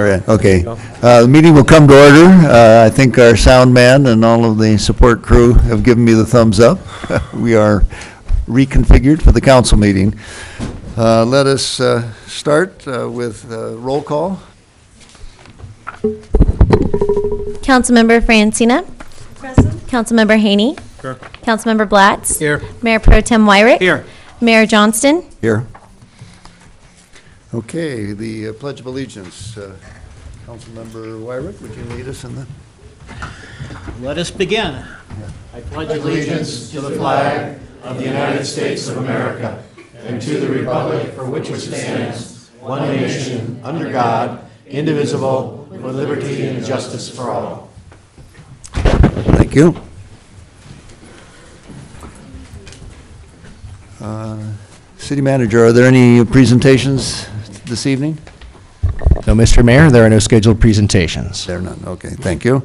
right, okay. The meeting will come to order. I think our sound man and all of the support crew have given me the thumbs up. We are reconfigured for the council meeting. Let us start with roll call. Councilmember Francina. Present. Councilmember Haney. Here. Councilmember Blatz. Here. Mayor Pro Tem Wyrick. Here. Mayor Johnston. Here. Okay, the Pledge of Allegiance. Councilmember Wyrick, would you lead us in the? Let us begin. I pledge allegiance to the flag of the United States of America and to the republic for which it stands, one nation, under God, indivisible, with liberty and justice for all. Thank you. City Manager, are there any presentations this evening? No, Mr. Mayor, there are no scheduled presentations. There are none. Okay, thank you.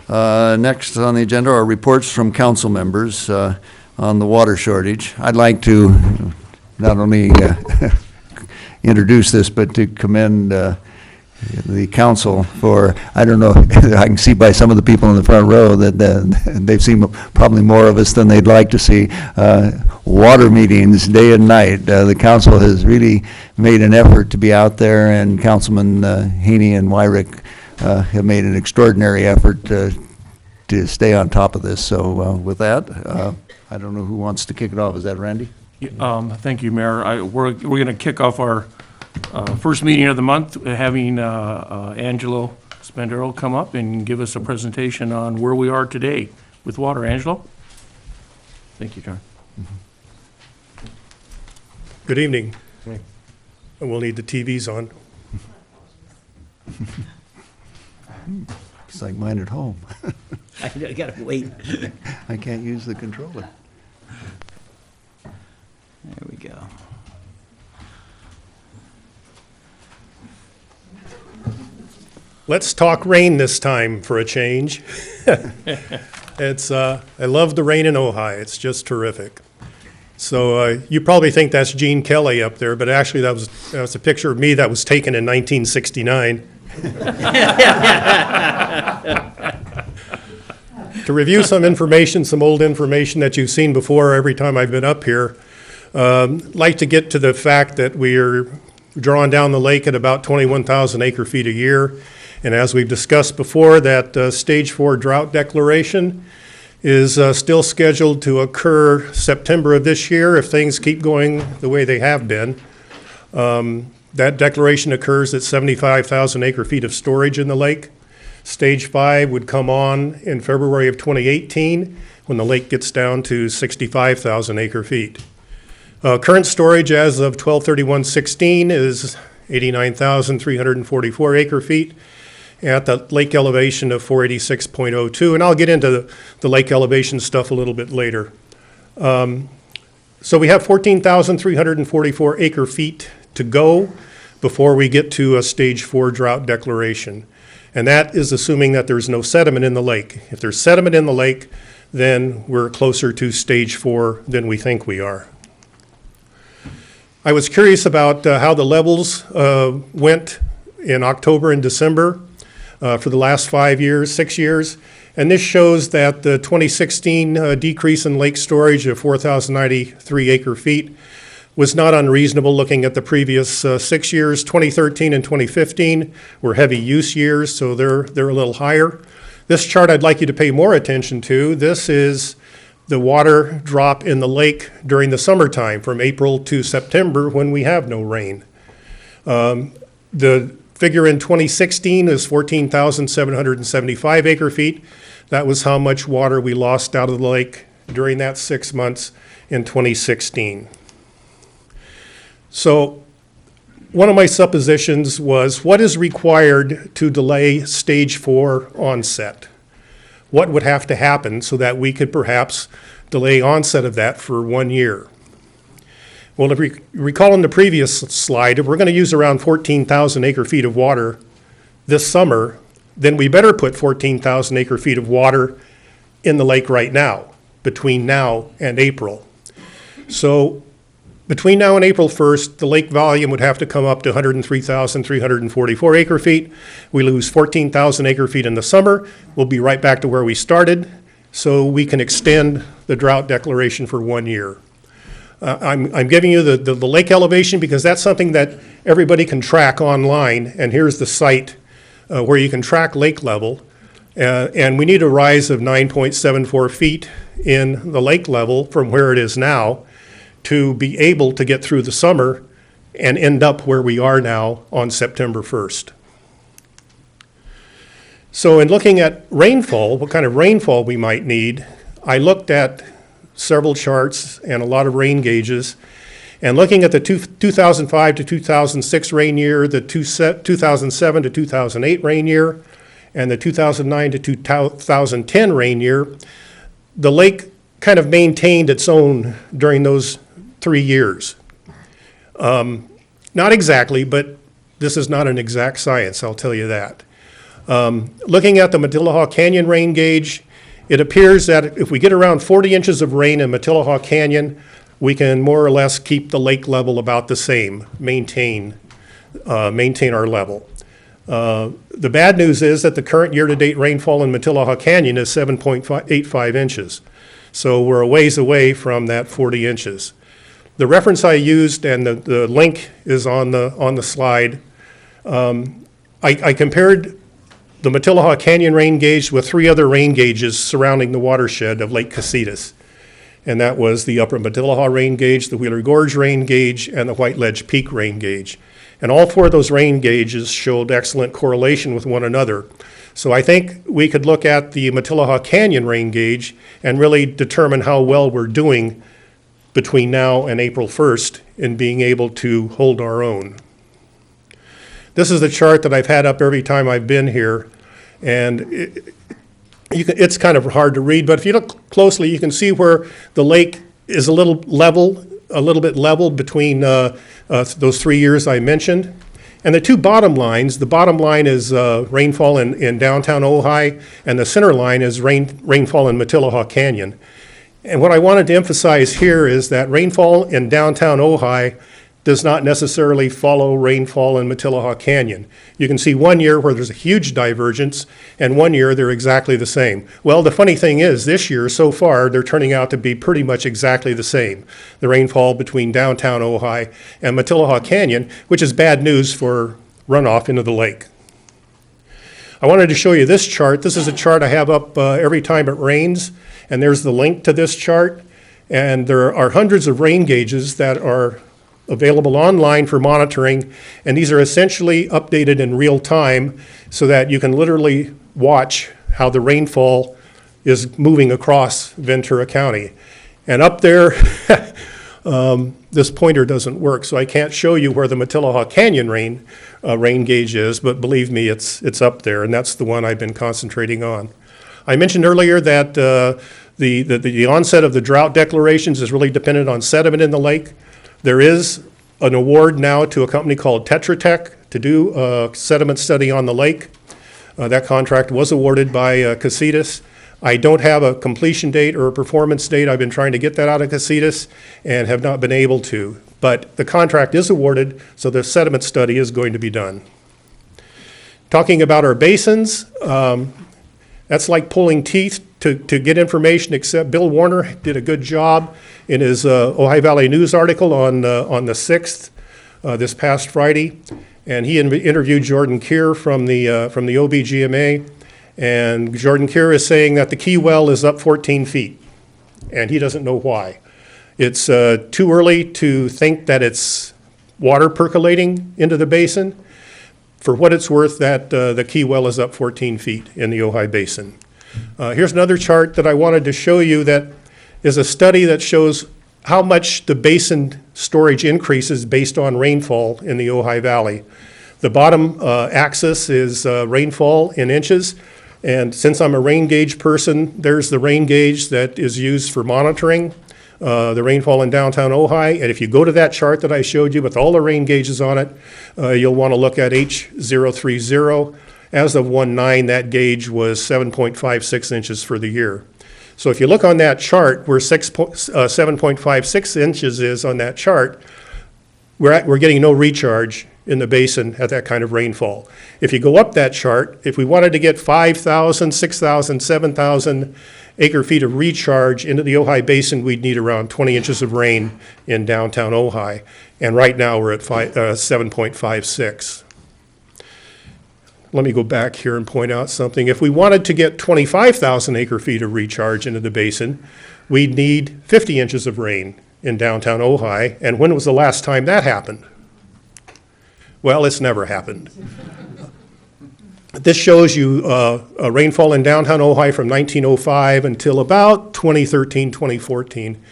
Next on the agenda are reports from council members on the water shortage. I'd like to not only introduce this, but to commend the council for, I don't know, I can see by some of the people in the front row that they've seen probably more of us than they'd like to see. Water meetings day and night. The council has really made an effort to be out there, and Councilman Haney and Wyrick have made an extraordinary effort to stay on top of this. So with that, I don't know who wants to kick it off. Is that Randy? Thank you, Mayor. We're going to kick off our first meeting of the month, having Angelo Spandero come up and give us a presentation on where we are today with water. Angelo? Thank you, John. Good evening. And we'll need the TVs on. It's like mine at home. I gotta wait. I can't use the controller. There we go. Let's talk rain this time for a change. It's I love the rain in Ojai. It's just terrific. So you probably think that's Gene Kelly up there, but actually that was a picture of me that was taken in 1969. To review some information, some old information that you've seen before every time I've been up here, like to get to the fact that we are drawing down the lake at about 21,000 acre feet a year. And as we've discussed before, that stage 4 drought declaration is still scheduled to occur September of this year if things keep going the way they have been. That declaration occurs at 75,000 acre feet of storage in the lake. Stage 5 would come on in February of 2018 when the lake gets down to 65,000 acre feet. Current storage as of 12/31/16 is 89,344 acre feet at the lake elevation of 486.02, and I'll get into the lake elevation stuff a little bit later. So we have 14,344 acre feet to go before we get to a stage 4 drought declaration. And that is assuming that there's no sediment in the lake. If there's sediment in the lake, then we're closer to stage 4 than we think we are. I was curious about how the levels went in October and December for the last 6 years. And this shows that the 2016 decrease in lake storage of 4,093 acre feet was not unreasonable looking at the previous 6 years. 2013 and 2015 were heavy use years, so they're a little higher. This chart I'd like you to pay more attention to. This is the water drop in the lake during the summertime from April to September when we have no rain. The figure in 2016 is 14,775 acre feet. That was how much water we lost out of the lake during that 6 months in 2016. So one of my suppositions was, what is required to delay stage 4 onset? What would have to happen so that we could perhaps delay onset of that for 1 year? Well, if you recall in the previous slide, if we're going to use around 14,000 acre feet of water this summer, then we better put 14,000 acre feet of water in the lake right now, between now and April. So Between now and April 1st, the lake volume would have to come up to 103,344 acre feet. We lose 14,000 acre feet in the summer. We'll be right back to where we started, so we can extend the drought declaration for 1 year. I'm giving you the lake elevation because that's something that everybody can track online, and here's the site where you can track lake level. And we need a rise of 9.74 feet in the lake level from where it is now to be able to get through the summer and end up where we are now on September 1st. So in looking at rainfall, what kind of rainfall we might need, I looked at several charts and a lot of rain gauges. And looking at the 2005 to 2006 rain year, the 2007 to 2008 rain year, and the 2009 to 2010 rain year, the lake kind of maintained its own during those 3 years. Not exactly, but this is not an exact science, I'll tell you that. Looking at the Matilahaw Canyon rain gauge, it appears that if we get around 40 inches of rain in Matilahaw Canyon, we can more or less keep the lake level about the same, maintain our level. The bad news is that the current year-to-date rainfall in Matilahaw Canyon is 7.85 inches. So we're a ways away from that 40 inches. The reference I used, and the link is on the slide, I compared the Matilahaw Canyon rain gauge with 3 other rain gauges surrounding the watershed of Lake Casitas. And that was the Upper Matilahaw rain gauge, the Wheeler Gorge rain gauge, and the White Ledge Peak rain gauge. And all 4 of those rain gauges showed excellent correlation with one another. So I think we could look at the Matilahaw Canyon rain gauge and really determine how well we're doing between now and April 1st in being able to hold our own. This is the chart that I've had up every time I've been here, and it's kind of hard to read, but if you look closely, you can see where the lake is a little bit level between those 3 years I mentioned. And the 2 bottom lines, the bottom line is rainfall in downtown Ojai, and the center line is rainfall in Matilahaw Canyon. And what I wanted to emphasize here is that rainfall in downtown Ojai does not necessarily follow rainfall in Matilahaw Canyon. You can see 1 year where there's a huge divergence, and 1 year they're exactly the same. Well, the funny thing is, this year, so far, they're turning out to be pretty much exactly the same. The rainfall between downtown Ojai and Matilahaw Canyon, which is bad news for runoff into the lake. I wanted to show you this chart. This is a chart I have up every time it rains, and there's the link to this chart. And there are hundreds of rain gauges that are available online for monitoring, and these are essentially updated in real time so that you can literally watch how the rainfall is moving across Ventura County. And up there, this pointer doesn't work, so I can't show you where the Matilahaw Canyon rain gauge is, but believe me, it's up there, and that's the one I've been concentrating on. I mentioned earlier that the onset of the drought declarations is really dependent on sediment in the lake. There is an award now to a company called Tetra Tech to do a sediment study on the lake. That contract was awarded by Casitas. I don't have a completion date or a performance date. I've been trying to get that out of Casitas and have not been able to. But the contract is awarded, so the sediment study is going to be done. Talking about our basins, that's like pulling teeth to get information, except Bill Warner did a good job in his Ojai Valley News article on the 6th, this past Friday. And he interviewed Jordan Keir from the OBGMA. And Jordan Keir is saying that the key well is up 14 feet, and he doesn't know why. It's too early to think that it's water percolating into the basin. For what it's worth, that the key well is up 14 feet in the Ojai Basin. Here's another chart that I wanted to show you that is a study that shows how much the basin storage increases based on rainfall in the Ojai Valley. The bottom axis is rainfall in inches, and since I'm a rain gauge person, there's the rain gauge that is used for monitoring the rainfall in downtown Ojai. And if you go to that chart that I showed you with all the rain gauges on it, you'll want to look at H030. As of 1/9, that gauge was 7.56 inches for the year. So if you look on that chart where 7.56 inches is on that chart, we're getting no recharge in the basin at that kind of rainfall. If you go up that chart, if we wanted to get 5,000, 6,000, 7,000 acre feet of recharge into the Ojai Basin, we'd need around 20 inches of rain in downtown Ojai. And right now, we're at 7.56. Let me go back here and point out something. If we wanted to get 25,000 acre feet of recharge into the basin, we'd need 50 inches of rain in downtown Ojai. And when was the last time that happened? Well, it's never happened. This shows you a rainfall in downtown Ojai from 1905 until about 2013, 2014.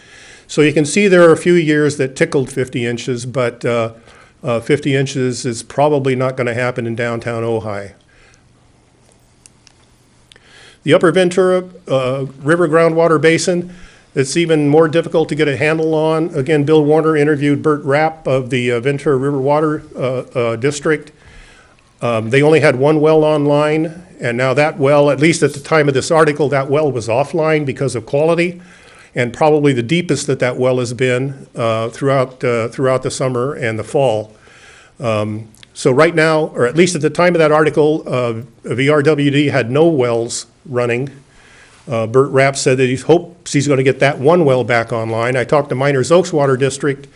So you can see there are a few years that tickled 50 inches, but 50 inches is probably not going to happen in downtown Ojai. The Upper Ventura River groundwater basin, it's even more difficult to get a handle on. Again, Bill Warner interviewed Bert Rapp of the Ventura River Water District. They only had one well online, and now that well, at least at the time of this article, that well was offline because of quality, and probably the deepest that well has been throughout the summer and the fall. So right now, or at least at the time of that article, VRWD had no wells running. Bert Rapp said that he hopes he's going to get that one well back online. I talked to Miners Oaks Water District.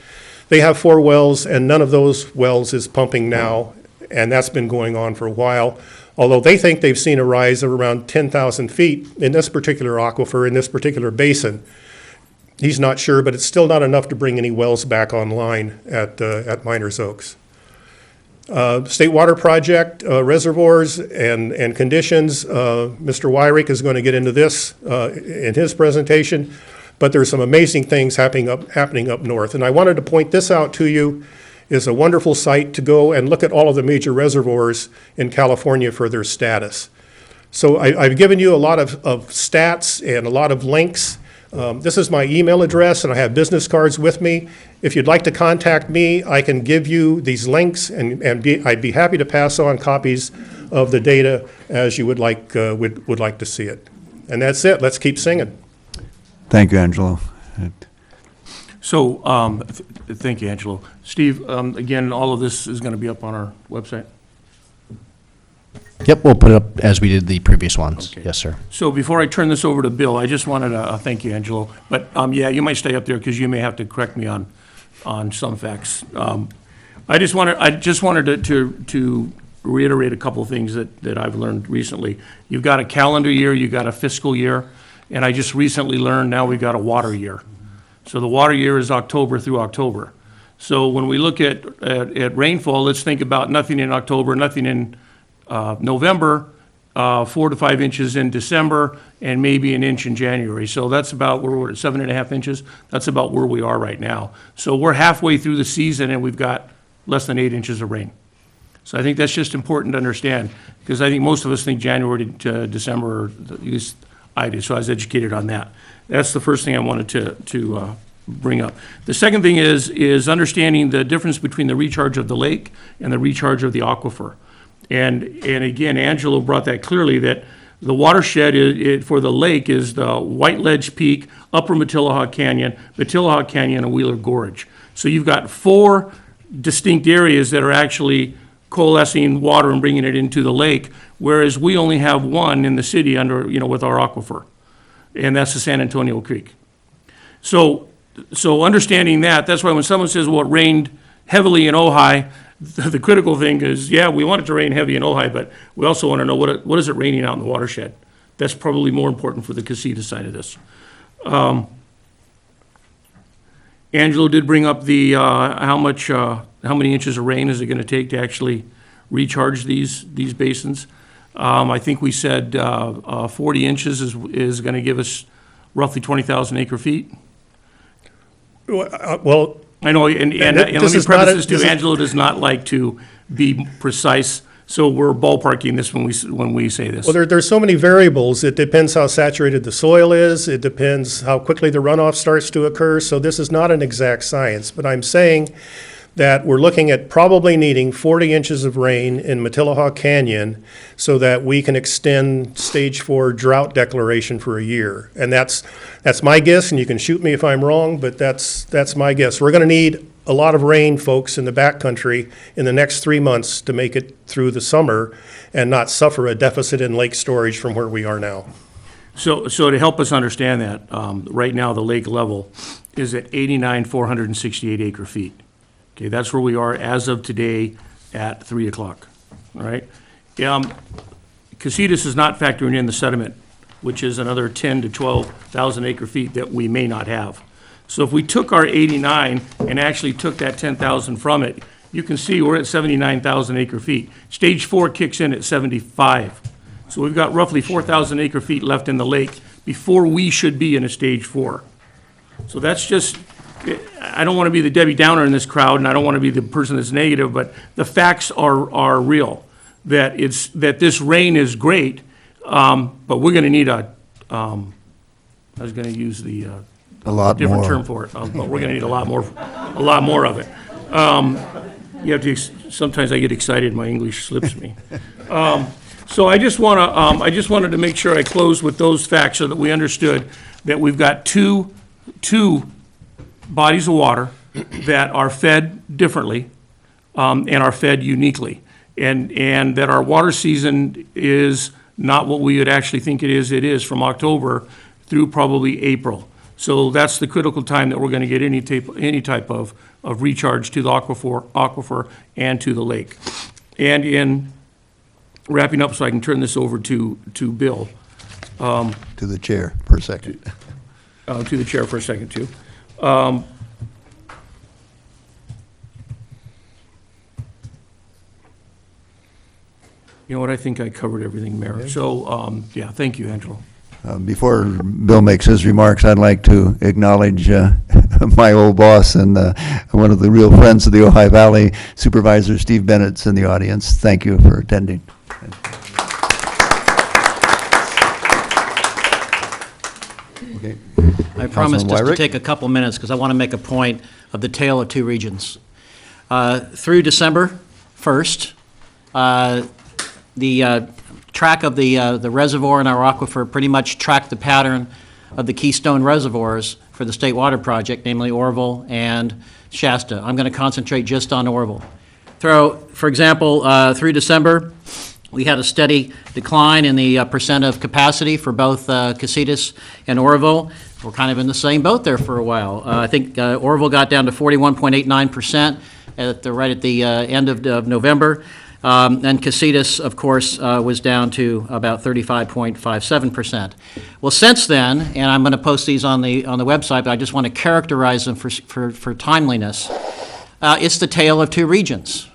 They have 4 wells, and none of those wells is pumping now, and that's been going on for a while. Although they think they've seen a rise of around 10,000 feet in this particular aquifer, in this particular basin. He's not sure, but it's still not enough to bring any wells back online at Miners Oaks. State Water Project reservoirs and conditions. Mr. Wyrick is going to get into this in his presentation, but there's some amazing things happening up north. And I wanted to point this out to you. Is a wonderful site to go and look at all of the major reservoirs in California for their status. So I've given you a lot of stats and a lot of links. This is my email address, and I have business cards with me. If you'd like to contact me, I can give you these links, and I'd be happy to pass on copies of the data as you would like to see it. And that's it. Let's keep singing. Thank you, Angelo. So, thank you, Angelo. Steve, again, all of this is going to be up on our website? Yep, we'll put it up as we did the previous ones. Okay. Yes, sir. So before I turn this over to Bill, I just wanted to thank you, Angelo. But, yeah, you might stay up there because you may have to correct me on some facts. I just wanted to reiterate a couple of things that I've learned recently. You've got a calendar year, you've got a fiscal year, and I just recently learned now we've got a water year. So the water year is October through October. So when we look at rainfall, let's think about nothing in October, nothing in November, 4 to 5 inches in December, and maybe an inch in January. So that's about where we're at, 7.5 inches. That's about where we are right now. So we're halfway through the season, and we've got less than 8 inches of rain. So I think that's just important to understand, because I think most of us think January to December, at least I do, so I was educated on that. That's the first thing I wanted to bring up. The second thing is understanding the difference between the recharge of the lake and the recharge of the aquifer. And again, Angelo brought that clearly, that the watershed for the lake is the White Ledge Peak, Upper Matillahawk Canyon, and Wheeler Gorge. So you've got 4 distinct areas that are actually coalescing water and bringing it into the lake, whereas we only have one in the city with our aquifer, and that's the San Antonio Creek. So understanding that's why when someone says, well, it rained heavily in Ojai, the critical thing is, yeah, we want it to rain heavy in Ojai, but we also want to know what is it raining out in the watershed. That's probably more important for the casita side of this. Angelo did bring up the how many inches of rain is it going to take to actually recharge these basins. I think we said 40 inches is going to give us roughly 20,000 acre feet. Well, I know, and let me preface this too, Angelo does not like to be precise, so we're ballparking this when we say this. well, there's so many variables. It depends how saturated the soil is. It depends how quickly the runoff starts to occur. So this is not an exact science. But I'm saying that we're looking at probably needing 40 inches of rain in Matilahaw Canyon so that we can extend stage 4 drought declaration for a year. And that's my guess, and you can shoot me if I'm wrong, but that's my guess. We're going to need a lot of rain, folks, in the backcountry in the next 3 months to make it through the summer and not suffer a deficit in lake storage from where we are now. So to help us understand that, right now, the lake level is at 89,468 acre feet. Okay, that's where we are as of today at 3 o'clock, all right? Casitas is not factoring in the sediment, which is another 10 to 12,000 acre feet that we may not have. So if we took our 89 and actually took that 10,000 from it, you can see we're at 79,000 acre feet. Stage 4 kicks in at 75. So we've got roughly 4,000 acre feet left in the lake before we should be in a stage 4. So that's just, I don't want to be the Debbie Downer in this crowd, and I don't want to be the person that's negative, but the facts are real. That this rain is great, but we're going to need I was going to use the A lot different more. term for it, but we're going to need a lot more of it. You have to. Sometimes I get excited, my English slips me. So I just wanted to make sure I closed with those facts so that we understood that we've got two bodies of water that are fed differently and are fed uniquely, and that our water season is not what we would actually think it is. It is from October through probably April. So that's the critical time that we're going to get any type of recharge to the aquifer and to the lake. And in wrapping up, so I can turn this over to Bill. To the chair for a second. To the chair for a second, too. You know what, I think I covered everything, Mayor. So, yeah, thank you, Angelo. Before Bill makes his remarks, I'd like to acknowledge my old boss and one of the real friends of the Ojai Valley, Supervisor Steve Bennett's in the audience. Thank you for attending. Okay. I promised just to Wyrick? take a couple minutes because I want to make a point of the tale of two regions. Through December 1st, the track of the reservoir in our aquifer pretty much tracked the pattern of the Keystone reservoirs for the State Water Project, namely Orville and Shasta. I'm going to concentrate just on Orville. For example, through December, we had a steady decline in the percent of capacity for both Casitas and Orville. We're kind of in the same boat there for a while. I think Orville got down to 41.89% right at the end of November. And Casitas, of course, was down to about 35.57%. Well, since then, and I'm going to post these on the website, but I just want to characterize them for timeliness. It's the tale of two regions.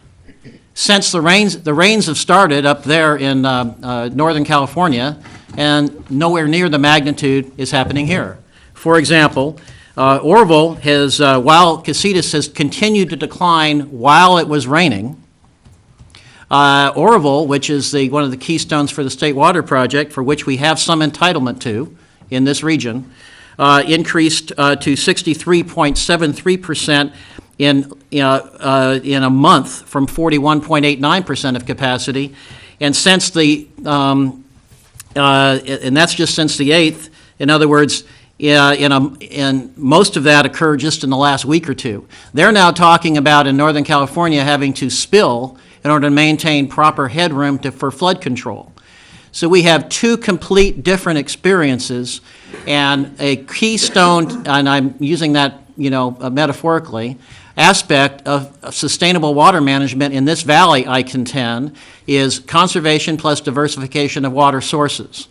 Since the rains have started up there in Northern California, and nowhere near the magnitude is happening here. For example, Orville has, while Casitas has continued to decline while it was raining, Orville, which is one of the keystones for the State Water Project, for which we have some entitlement to in this region, increased to 63.73% in a month from 41.89% of capacity, and since and that's just since the 8th. In other words, and most of that occurred just in the last week or two. They're now talking about in Northern California having to spill in order to maintain proper headroom for flood control. So we have two complete different experiences, and a keystone, and I'm using that metaphorically, aspect of sustainable water management in this valley, I contend, is conservation plus diversification of water sources.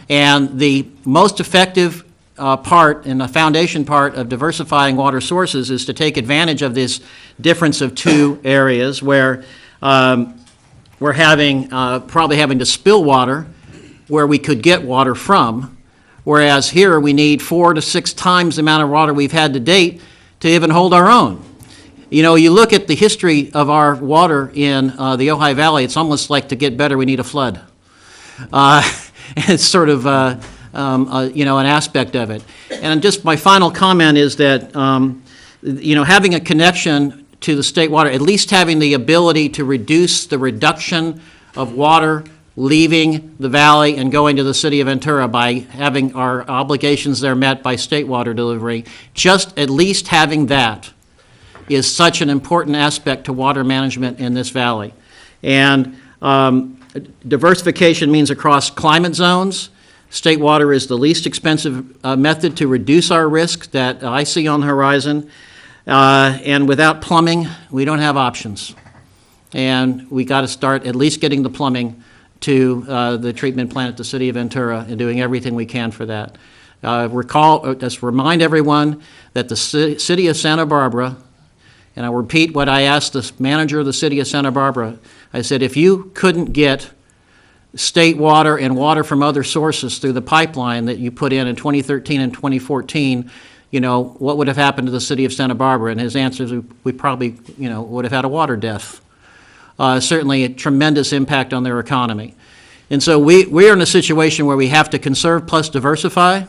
And the most effective part and the foundation part of diversifying water sources is to take advantage of this difference of two areas where we're probably having to spill water where we could get water from, whereas here we need 4 to 6 times the amount of water we've had to date to even hold our own. You look at the history of our water in the Ojai Valley, it's almost like to get better we need a flood. It's sort of an aspect of it. And just my final comment is that having a connection to the state water, at least having the ability to reduce the reduction of water leaving the valley and going to the city of Ventura by having our obligations there met by state water delivery, just at least having that is such an important aspect to water management in this valley. And diversification means across climate zones. State water is the least expensive method to reduce our risk that I see on the horizon. And without plumbing, we don't have options. And we got to start at least getting the plumbing to the treatment plant at the city of Ventura and doing everything we can for that. Just remind everyone that the city of Santa Barbara, and I'll repeat what I asked the manager of the city of Santa Barbara. I said, if you couldn't get state water and water from other sources through the pipeline that you put in 2013 and 2014, what would have happened to the city of Santa Barbara? And his answer is we probably, would have had a water death. Certainly a tremendous impact on their economy. And so we're in a situation where we have to conserve plus diversify.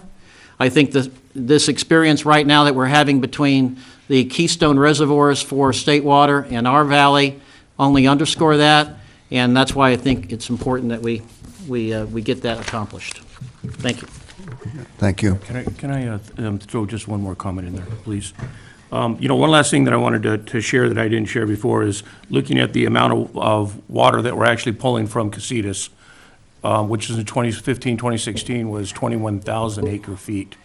I think this experience right now that we're having between the Keystone reservoirs for state water and our valley only underscore that, and that's why I think it's important that we get that accomplished. Thank you. Thank you. Can I throw just one more comment in there, please? One last thing that I wanted to share that I didn't share before is looking at the amount of water that we're actually pulling from Casitas, which is in 2015, 2016 was 21,000 acre feet.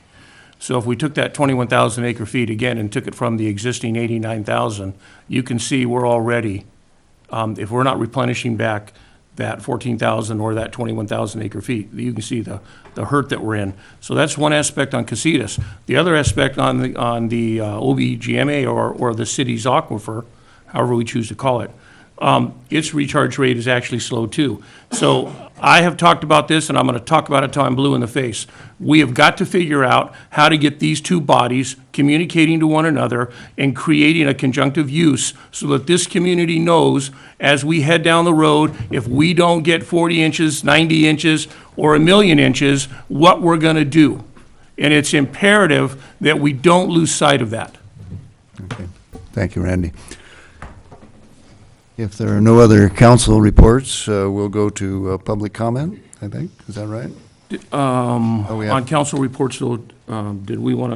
So if we took that 21,000 acre feet again and took it from the existing 89,000, you can see we're already, if we're not replenishing back that 14,000 or that 21,000 acre feet, you can see the hurt that we're in. So that's one aspect on Casitas. The other aspect on the OBGMA or the city's aquifer, however we choose to call it, its recharge rate is actually slow too. So I have talked about this, and I'm going to talk about it till I'm blue in the face. We have got to figure out how to get these two bodies communicating to one another and creating a conjunctive use so that this community knows as we head down the road, if we don't get 40 inches, 90 inches, or 1,000,000 inches, what we're going to do. And it's imperative that we don't lose sight of that. Okay. Thank you, Randy. If there are no other council reports, we'll go to public comment, I think. Is that right? we have- On council reports, though, did we want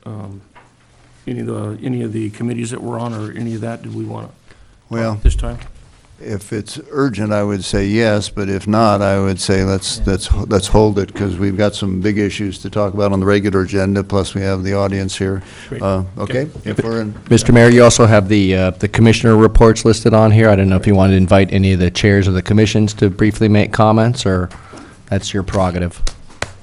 to, any of the committees that we're on or any of that, did we want to? Well, This time? if it's urgent, I would say yes, but if not, I would say let's hold it, because we've got some big issues to talk about on the regular agenda, plus we have the audience here. Great. Okay? If we're in, Mr. Mayor, you also have the commissioner reports listed on here. I don't know if you wanted to invite any of the chairs of the commissions to briefly make comments, or that's your prerogative.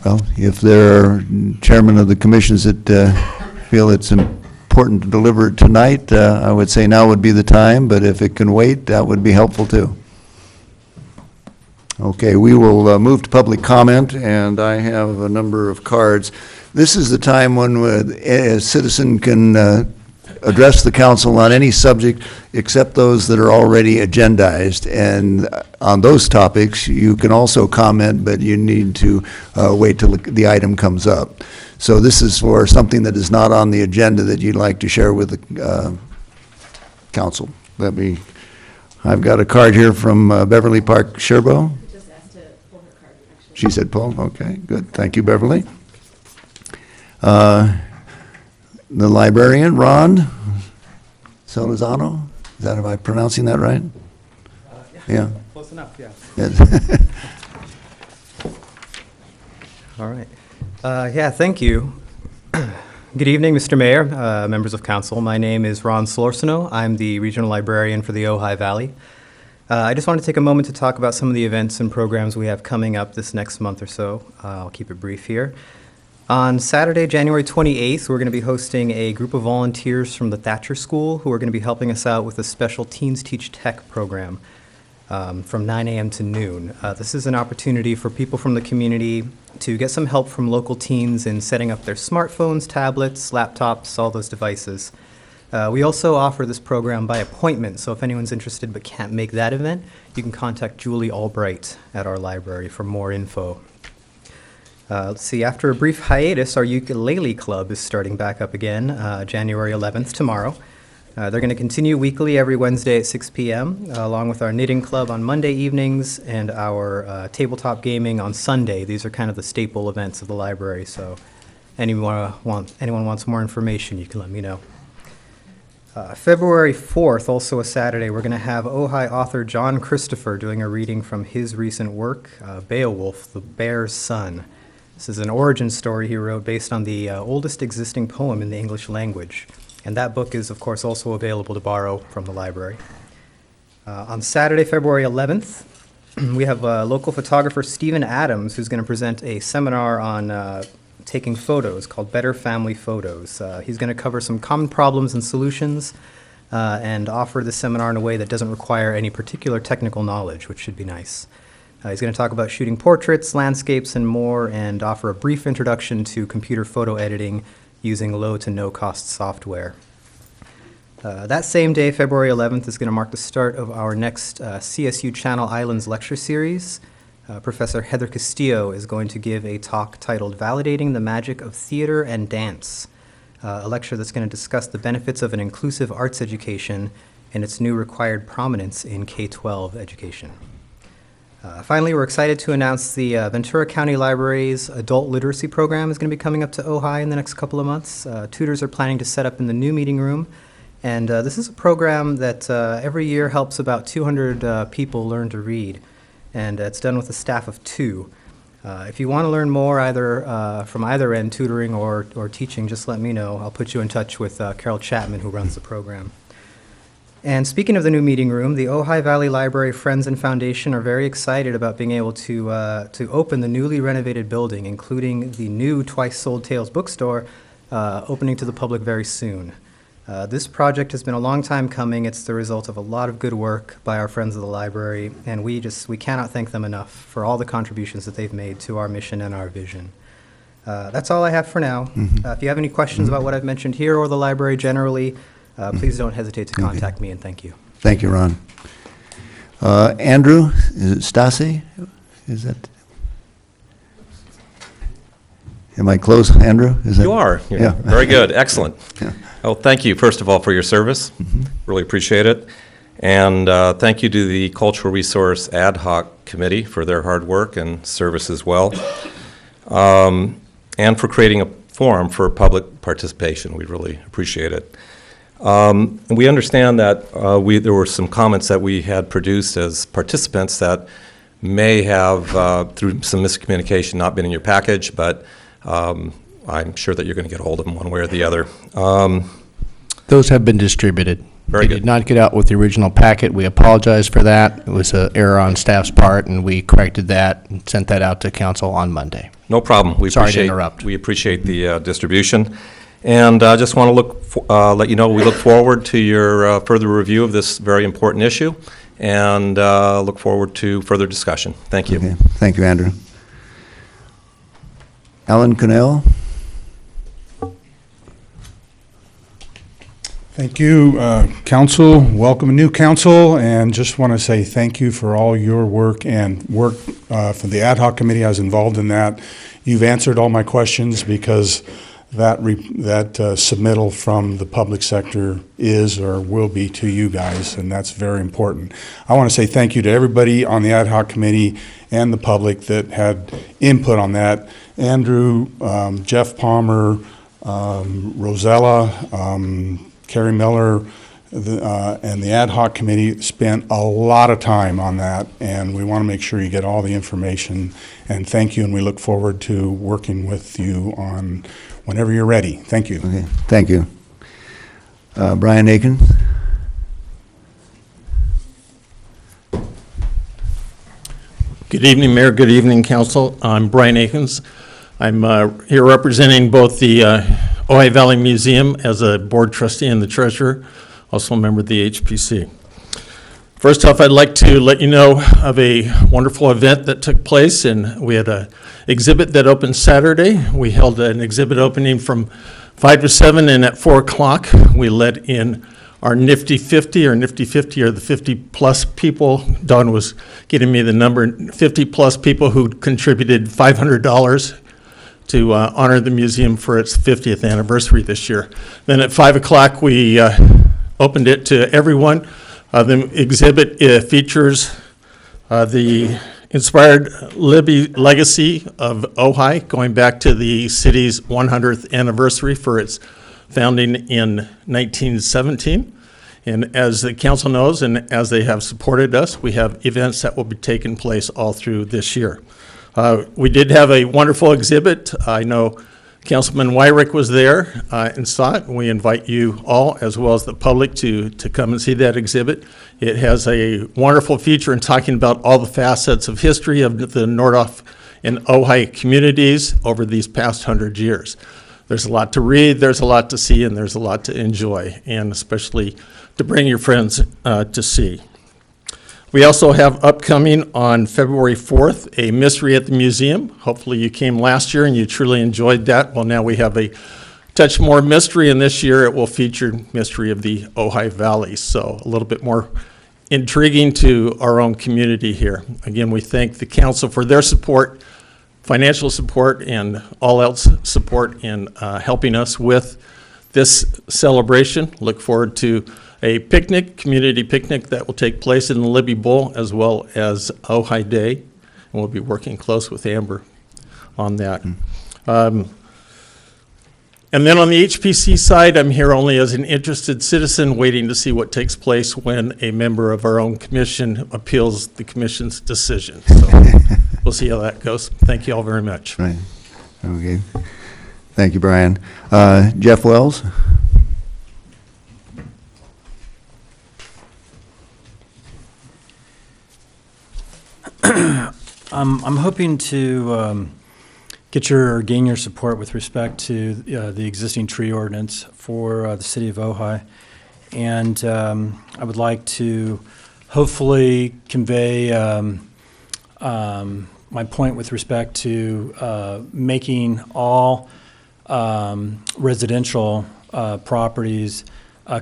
well, if there are chairmen of the commissions that feel it's important to deliver it tonight, I would say now would be the time, but if it can wait, that would be helpful too. Okay, we will move to public comment, and I have a number of cards. This is the time when a citizen can address the council on any subject except those that are already agendized, and on those topics, you can also comment, but you need to wait till the item comes up. So this is for something that is not on the agenda that you'd like to share with the council. I've got a card here from Beverly Park Sherbo. Just asked to pull her card, actually. She said pull, okay, good, thank you, Beverly. The librarian, Ron Solizano, is that, am I pronouncing that right? Yeah. Close enough, yeah. Yes. All right. Yeah, thank you. Good evening, Mr. Mayor, members of council. My name is Ron Solorzano. I'm the regional librarian for the Ojai Valley. I just want to take a moment to talk about some of the events and programs we have coming up this next month or so. I'll keep it brief here. On Saturday, January 28th, we're going to be hosting a group of volunteers from the Thatcher School who are going to be helping us out with a special Teens Teach Tech program from 9 a.m. to noon. This is an opportunity for people from the community to get some help from local teens in setting up their smartphones, tablets, laptops, all those devices. We also offer this program by appointment, so if anyone's interested but can't make that event, you can contact Julie Albright at our library for more info. Let's see, after a brief hiatus, our ukulele club is starting back up again, January 11th, tomorrow. They're going to continue weekly every Wednesday at 6 p.m., along with our knitting club on Monday evenings and our tabletop gaming on Sunday. These are kind of the staple events of the library, so anyone wants more information, you can let me know. February 4th, also a Saturday, we're going to have Ojai author John Christopher doing a reading from his recent work, Beowulf, the Bear's Son. This is an origin story he wrote based on the oldest existing poem in the English language. And that book is, of course, also available to borrow from the library. On Saturday, February 11th, we have local photographer Stephen Adams, who's going to present a seminar on taking photos called Better Family Photos. He's going to cover some common problems and solutions and offer the seminar in a way that doesn't require any particular technical knowledge, which should be nice. He's going to talk about shooting portraits, landscapes, and more, and offer a brief introduction to computer photo editing using low to no cost software. That same day, February 11th, is going to mark the start of our next CSU Channel Islands lecture series. Professor Heather Castillo is going to give a talk titled Validating the Magic of Theater and Dance, a lecture that's going to discuss the benefits of an inclusive arts education and its new required prominence in K-12 education. Finally, we're excited to announce the Ventura County Library's adult literacy program is going to be coming up to Ojai in the next couple of months. Tutors are planning to set up in the new meeting room, and this is a program that every year helps about 200 people learn to read, and it's done with a staff of 2. If you want to learn more either from either end, tutoring or teaching, just let me know. I'll put you in touch with Carol Chapman, who runs the program. And speaking of the new meeting room, the Ojai Valley Library Friends and Foundation are very excited about being able to open the newly renovated building, including the new Twice Sold Tales bookstore, opening to the public very soon. This project has been a long time coming. It's the result of a lot of good work by our friends of the library, and we cannot thank them enough for all the contributions that they've made to our mission and our vision. That's all I have for now. If you have any questions about what I've mentioned here or the library generally, please don't hesitate to contact me, and thank you. Thank you, Ron. Andrew, is it Stasi? Is that? Am I close, Andrew? Is that? You are. Yeah. Very good. Excellent. Yeah. Well, thank you, first of all, for your service. Really appreciate it. And thank you to the Cultural Resource Ad Hoc Committee for their hard work and service as well. And for creating a forum for public participation. We really appreciate it. And we understand that there were some comments that we had produced as participants that may have, through some miscommunication, not been in your package, but I'm sure that you're going to get a hold of them one way or the other. Those have been distributed. Very They good. did not get out with the original packet. We apologize for that. It was an error on staff's part, and we corrected that and sent that out to council on Monday. No problem. Sorry to interrupt. We appreciate the distribution. And I just want to let you know we look forward to your further review of this very important issue, and look forward to further discussion. Thank you. Okay. Thank you, Andrew. Alan Connell? Thank you, council. Welcome a new council, and just want to say thank you for all your work and work for the ad hoc committee. I was involved in that. You've answered all my questions because that submittal from the public sector is or will be to you guys, and that's very important. I want to say thank you to everybody on the ad hoc committee and the public that had input on that. Andrew, Jeff Palmer, Rosella, Carrie Miller, and the ad hoc committee spent a lot of time on that, and we want to make sure you get all the information. And thank you, and we look forward to working with you on whenever you're ready. Thank you. Okay, thank you. Brian Aiken? Good evening, Mayor. Good evening, Council. I'm Brian Akins. I'm here representing both the Ojai Valley Museum as a board trustee and the treasurer, also a member of the HPC. First off, I'd like to let you know of a wonderful event that took place, and we had an exhibit that opened Saturday. We held an exhibit opening from 5 to 7, and at 4 o'clock, we let in our Nifty 50, or Nifty 50 are the 50-plus people. Don was getting me the number, 50-plus people who contributed $500 to honor the museum for its 50th anniversary this year. Then at 5 o'clock, we opened it to everyone. The exhibit features the inspired Libby legacy of Ojai, going back to the city's 100th anniversary for its founding in 1917. And as the council knows, and as they have supported us, we have events that will be taking place all through this year. We did have a wonderful exhibit. I know Councilman Wyrick was there and saw it. We invite you all, as well as the public, to come and see that exhibit. It has a wonderful feature in talking about all the facets of history of the Nordhoff and Ojai communities over these past 100 years. There's a lot to read, there's a lot to see, and there's a lot to enjoy, and especially to bring your friends to see. We also have upcoming on February 4th, a Mystery at the Museum. Hopefully you came last year and you truly enjoyed that. Well, now we have a touch more mystery, and this year it will feature Mystery of the Ojai Valley. So a little bit more intriguing to our own community here. Again, we thank the council for their support, financial support, and all else support in helping us with this celebration. Look forward to a picnic, community picnic that will take place in the Libby Bowl, as well as Ojai Day. And we'll be working close with Amber on that. And then on the HPC side, I'm here only as an interested citizen waiting to see what takes place when a member of our own commission appeals the commission's decision. So we'll see how that goes. Thank you all very much. Right. Okay. Thank you, Brian. Jeff Wells? I'm hoping to gain your support with respect to the existing tree ordinance for the city of Ojai. And I would like to hopefully convey my point with respect to making all residential properties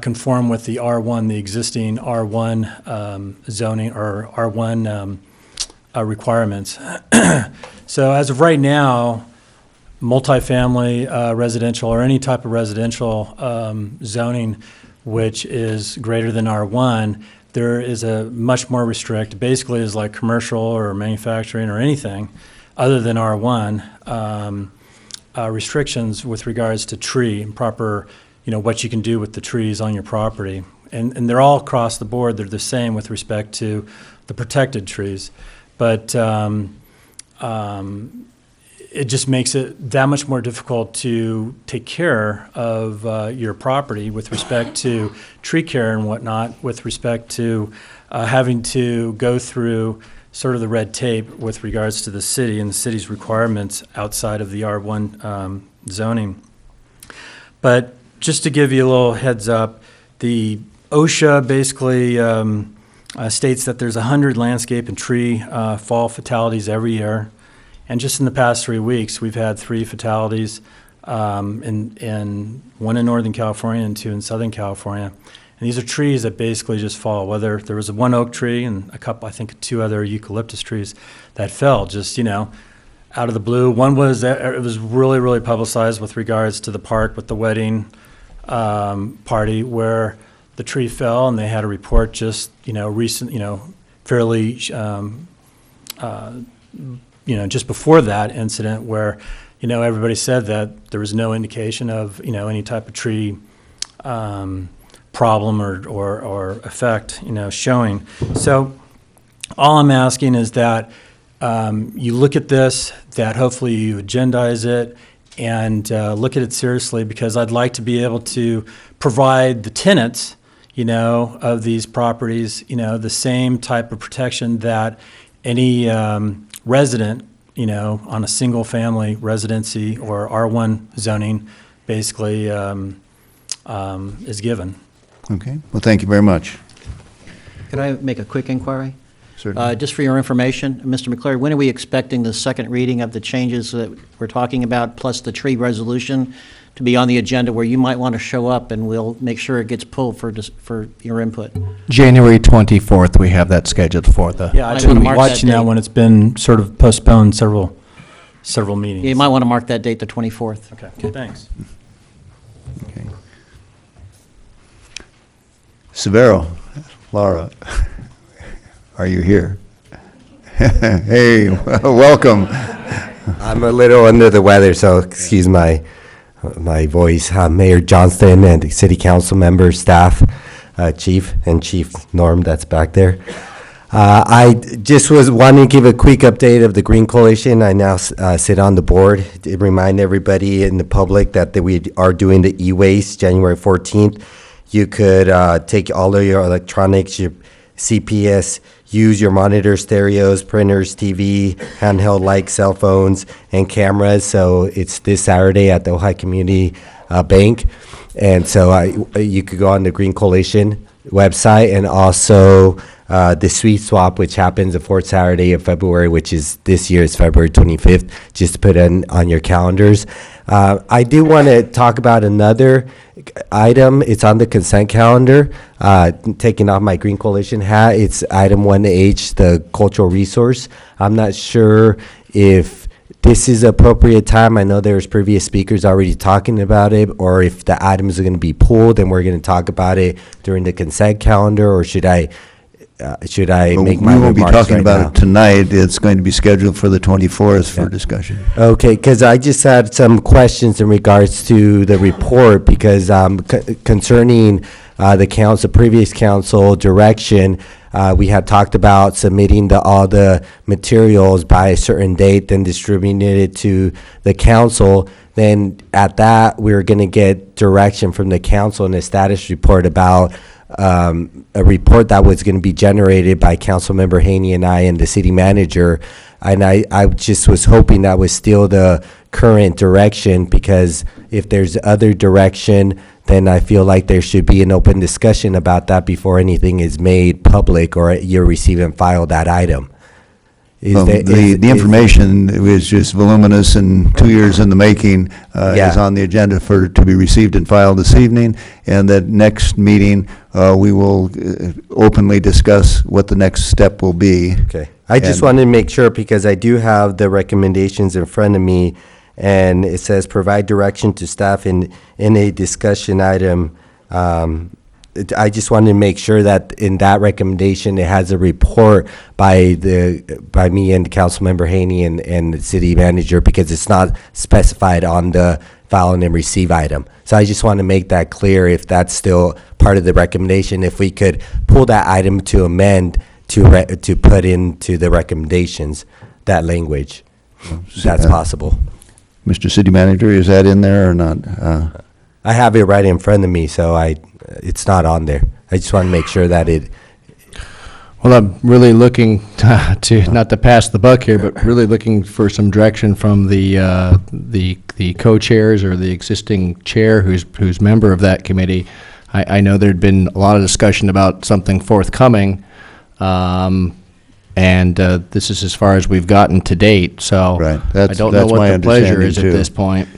conform with the R1, the existing R1 zoning or R1 requirements. So as of right now, multifamily residential or any type of residential zoning which is greater than R1, there is a much more restrict, basically is like commercial or manufacturing or anything other than R1 restrictions with regards to tree and proper, what you can do with the trees on your property. And they're all across the board, they're the same with respect to the protected trees. But it just makes it that much more difficult to take care of your property with respect to tree care and whatnot, with respect to having to go through sort of the red tape with regards to the city and the city's requirements outside of the R1 zoning. But just to give you a little heads up, the OSHA basically states that there's 100 landscape and tree fall fatalities every year. And just in the past 3 weeks, we've had 3 fatalities, in one in Northern California and 2 in Southern California. And these are trees that basically just fall, whether there was one oak tree and a couple, I think 2 other eucalyptus trees that fell just, out of the blue. One was, it was really, really publicized with regards to the park with the wedding party where the tree fell, and they had a report just, recent, fairly, just before that incident where, everybody said that there was no indication of, any type of tree problem or effect, showing. So all I'm asking is that you look at this, that hopefully you agendize it and look at it seriously, because I'd like to be able to provide the tenants, of these properties, the same type of protection that any resident, on a single family residency or R1 zoning basically is given. Okay. Well, thank you very much. Could I make a quick inquiry? Certainly. Just for your information, Mr. McClary, when are we expecting the second reading of the changes that we're talking about, plus the tree resolution, to be on the agenda where you might want to show up, and we'll make sure it gets pulled for your input? January 24th, we have that scheduled for the. Yeah, I've might wanna been mark watching that that date. when it's been sort of postponed several meetings. You might want to mark that date, the 24th. Okay, thanks. Okay. Severo, Laura, are you here? Hey, welcome. I'm a little under the weather, so excuse my voice. Mayor Johnston and City Council members, staff, Chief, and Chief Norm that's back there. I just was wanting to give a quick update of the Green Coalition. I now sit on the board to remind everybody in the public that we are doing the e-waste January 14th. You could take all of your electronics, your CPS, use your monitors, stereos, printers, TV, handheld like cell phones, and cameras. So it's this Saturday at the Ojai Community Bank. And so you could go on the Green Coalition website, and also the Sweet Swap, which happens the fourth Saturday of February, which is this year is February 25th, just to put in on your calendars. I do want to talk about another item. It's on the consent calendar. Taking off my Green Coalition hat, it's item 1H, the cultural resource. I'm not sure if this is appropriate time. I know there's previous speakers already talking about it, or if the items are going to be pulled and we're going to talk about it during the consent calendar, or should I make my remarks right now? We won't be talking about it tonight. It's going to be scheduled for the 24th for discussion. Okay, because I just had some questions in regards to the report, because concerning the previous council direction, we had talked about submitting all the materials by a certain date, then distributing it to the council. Then at that, we were going to get direction from the council and a status report about a report that was going to be generated by Councilmember Haney and I and the city manager. And I just was hoping that was still the current direction, because if there's other direction, then I feel like there should be an open discussion about that before anything is made public or you receive and file that item. The information is just voluminous and 2 years in the making, is on the agenda to be received and filed this evening. And that next meeting, we will openly discuss what the next step will be. Okay. I just wanted to make sure, because I do have the recommendations in front of me, and it says provide direction to staff in a discussion item. I just wanted to make sure that in that recommendation, it has a report by me and Councilmember Haney and the city manager, because it's not specified on the file and receive item. So I just want to make that clear, if that's still part of the recommendation, if we could pull that item to amend to put into the recommendations, that language, if that's possible. Mr. City Manager, is that in there or not? I have it right in front of me, so it's not on there. I just want to make sure that it. Well, I'm really looking to, not to pass the buck here, but really looking for some direction from the co-chairs or the existing chair who's member of that committee. I know there'd been a lot of discussion about something forthcoming, and this is as far as we've gotten to date. So right. I don't know what the pleasure is at this point.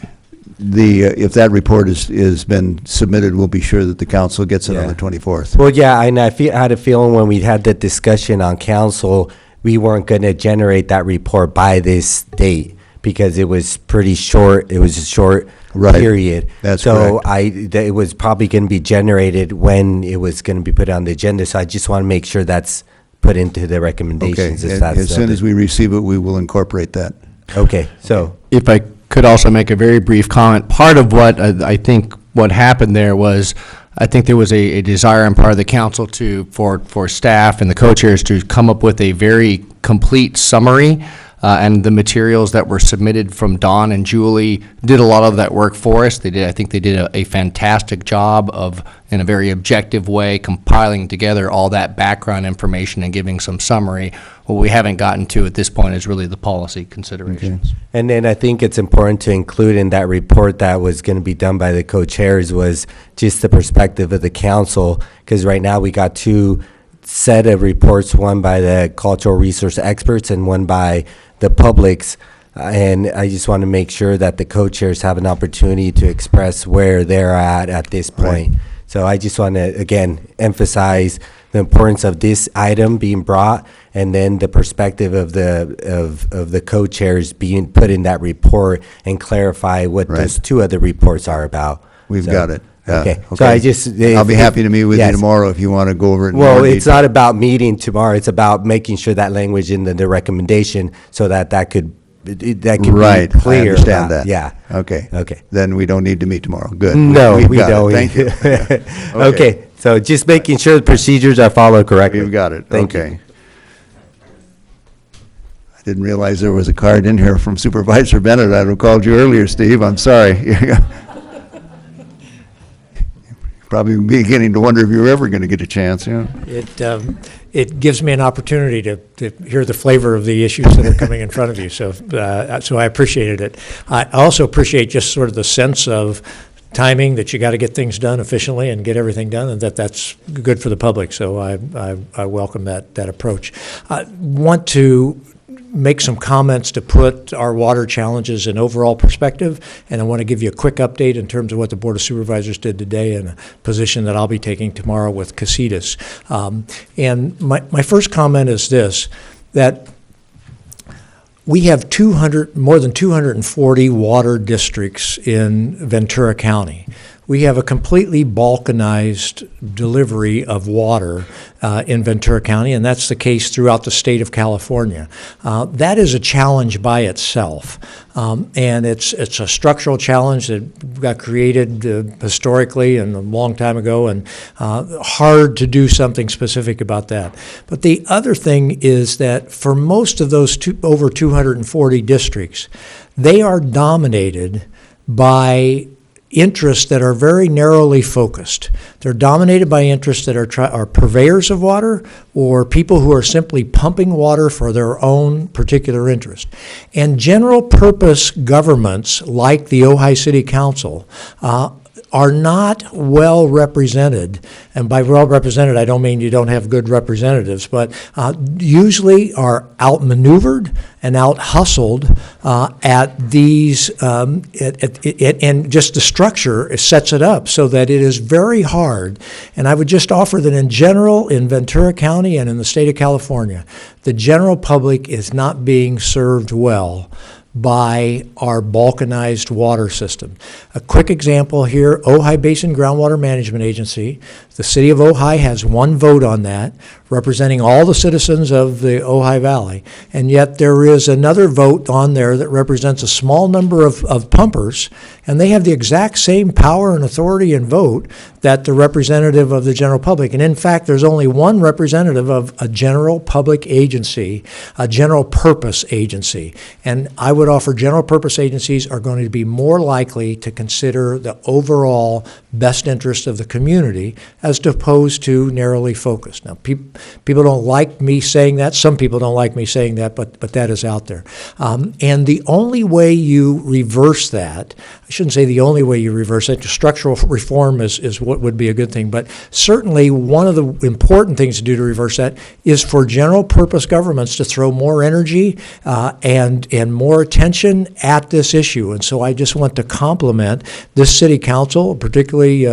If that report has been submitted, we'll be sure that the council gets it on the 24th. Well, yeah, and I had a feeling when we had the discussion on council, we weren't going to generate that report by this date, because it was pretty short. It was a short period. That's correct. So it was probably going to be generated when it was going to be put on the agenda. So I just want to make sure that's put into the recommendations. Okay. As soon as we receive it, we will incorporate that. Okay. So if I could also make a very brief comment. Part of what I think what happened there was, I think there was a desire on part of the council for staff and the co-chairs to come up with a very complete summary, and the materials that were submitted from Dawn and Julie did a lot of that work for us. I think they did a fantastic job of, in a very objective way, compiling together all that background information and giving some summary. What we haven't gotten to at this point is really the policy considerations. Okay. And then I think it's important to include in that report that was going to be done by the co-chairs was just the perspective of the council, because right now we got two set of reports, one by the cultural resource experts and one by the public's, and I just want to make sure that the co-chairs have an opportunity to express where they're at this point. Right. So I just want to, again, emphasize the importance of this item being brought, and then the perspective of the co-chairs being put in that report, and clarify what those two other reports are about. We've got it. Okay. So I just. I'll be happy to meet with you yes. tomorrow if you want to go over it in Well, more it's detail. not about meeting tomorrow. It's about making sure that language in the recommendation so that could Right, be clear. I understand about- that. Yeah. Okay. Okay. Then we don't need to meet tomorrow. Good. No, We've we got it. don't. Thank you. Okay. So just making sure the procedures are followed correctly. You've got it. Thank Okay. you. I didn't realize there was a card in here from Supervisor Bennett. I'd have called you earlier, Steve. I'm sorry. Probably beginning to wonder if you were ever going to get a chance, you know? It gives me an opportunity to hear the flavor of the issues that are coming in front of you, so I appreciated it. I also appreciate just sort of the sense of timing, that you got to get things done efficiently and get everything done, and that's good for the public, so I welcome that approach. I want to make some comments to put our water challenges in overall perspective, and I want to give you a quick update in terms of what the Board of Supervisors did today and a position that I'll be taking tomorrow with Casitas. And my first comment is this, that we have more than 240 water districts in Ventura County. We have a completely balkanized delivery of water in Ventura County, and that's the case throughout the state of California. That is a challenge by itself, and it's a structural challenge that got created historically and a long time ago, and hard to do something specific about that. But the other thing is that for most of those over 240 districts, they are dominated by interests that are very narrowly focused. They're dominated by interests that are purveyors of water or people who are simply pumping water for their own particular interest. And general purpose governments like the Ojai City Council are not well represented. And by well represented, I don't mean you don't have good representatives, but usually are outmaneuvered and out-hustled at these, and just the structure sets it up so that it is very hard. And I would just offer that in general, in Ventura County and in the state of California, the general public is not being served well by our balkanized water system. A quick example here, Ojai Basin Groundwater Management Agency. The city of Ojai has one vote on that, representing all the citizens of the Ojai Valley. And yet there is another vote on there that represents a small number of pumpers, and they have the exact same power and authority and vote that the representative of the general public. And in fact, there's only one representative of a general public agency, a general purpose agency. And I would offer general purpose agencies are going to be more likely to consider the overall best interest of the community as opposed to narrowly focused. Now, people don't like me saying that. Some people don't like me saying that, but that is out there. And the only way you reverse that, I shouldn't say the only way you reverse it, structural reform is what would be a good thing, but certainly one of the important things to do to reverse that is for general purpose governments to throw more energy and more attention at this issue. And so I just want to compliment this city council, particularly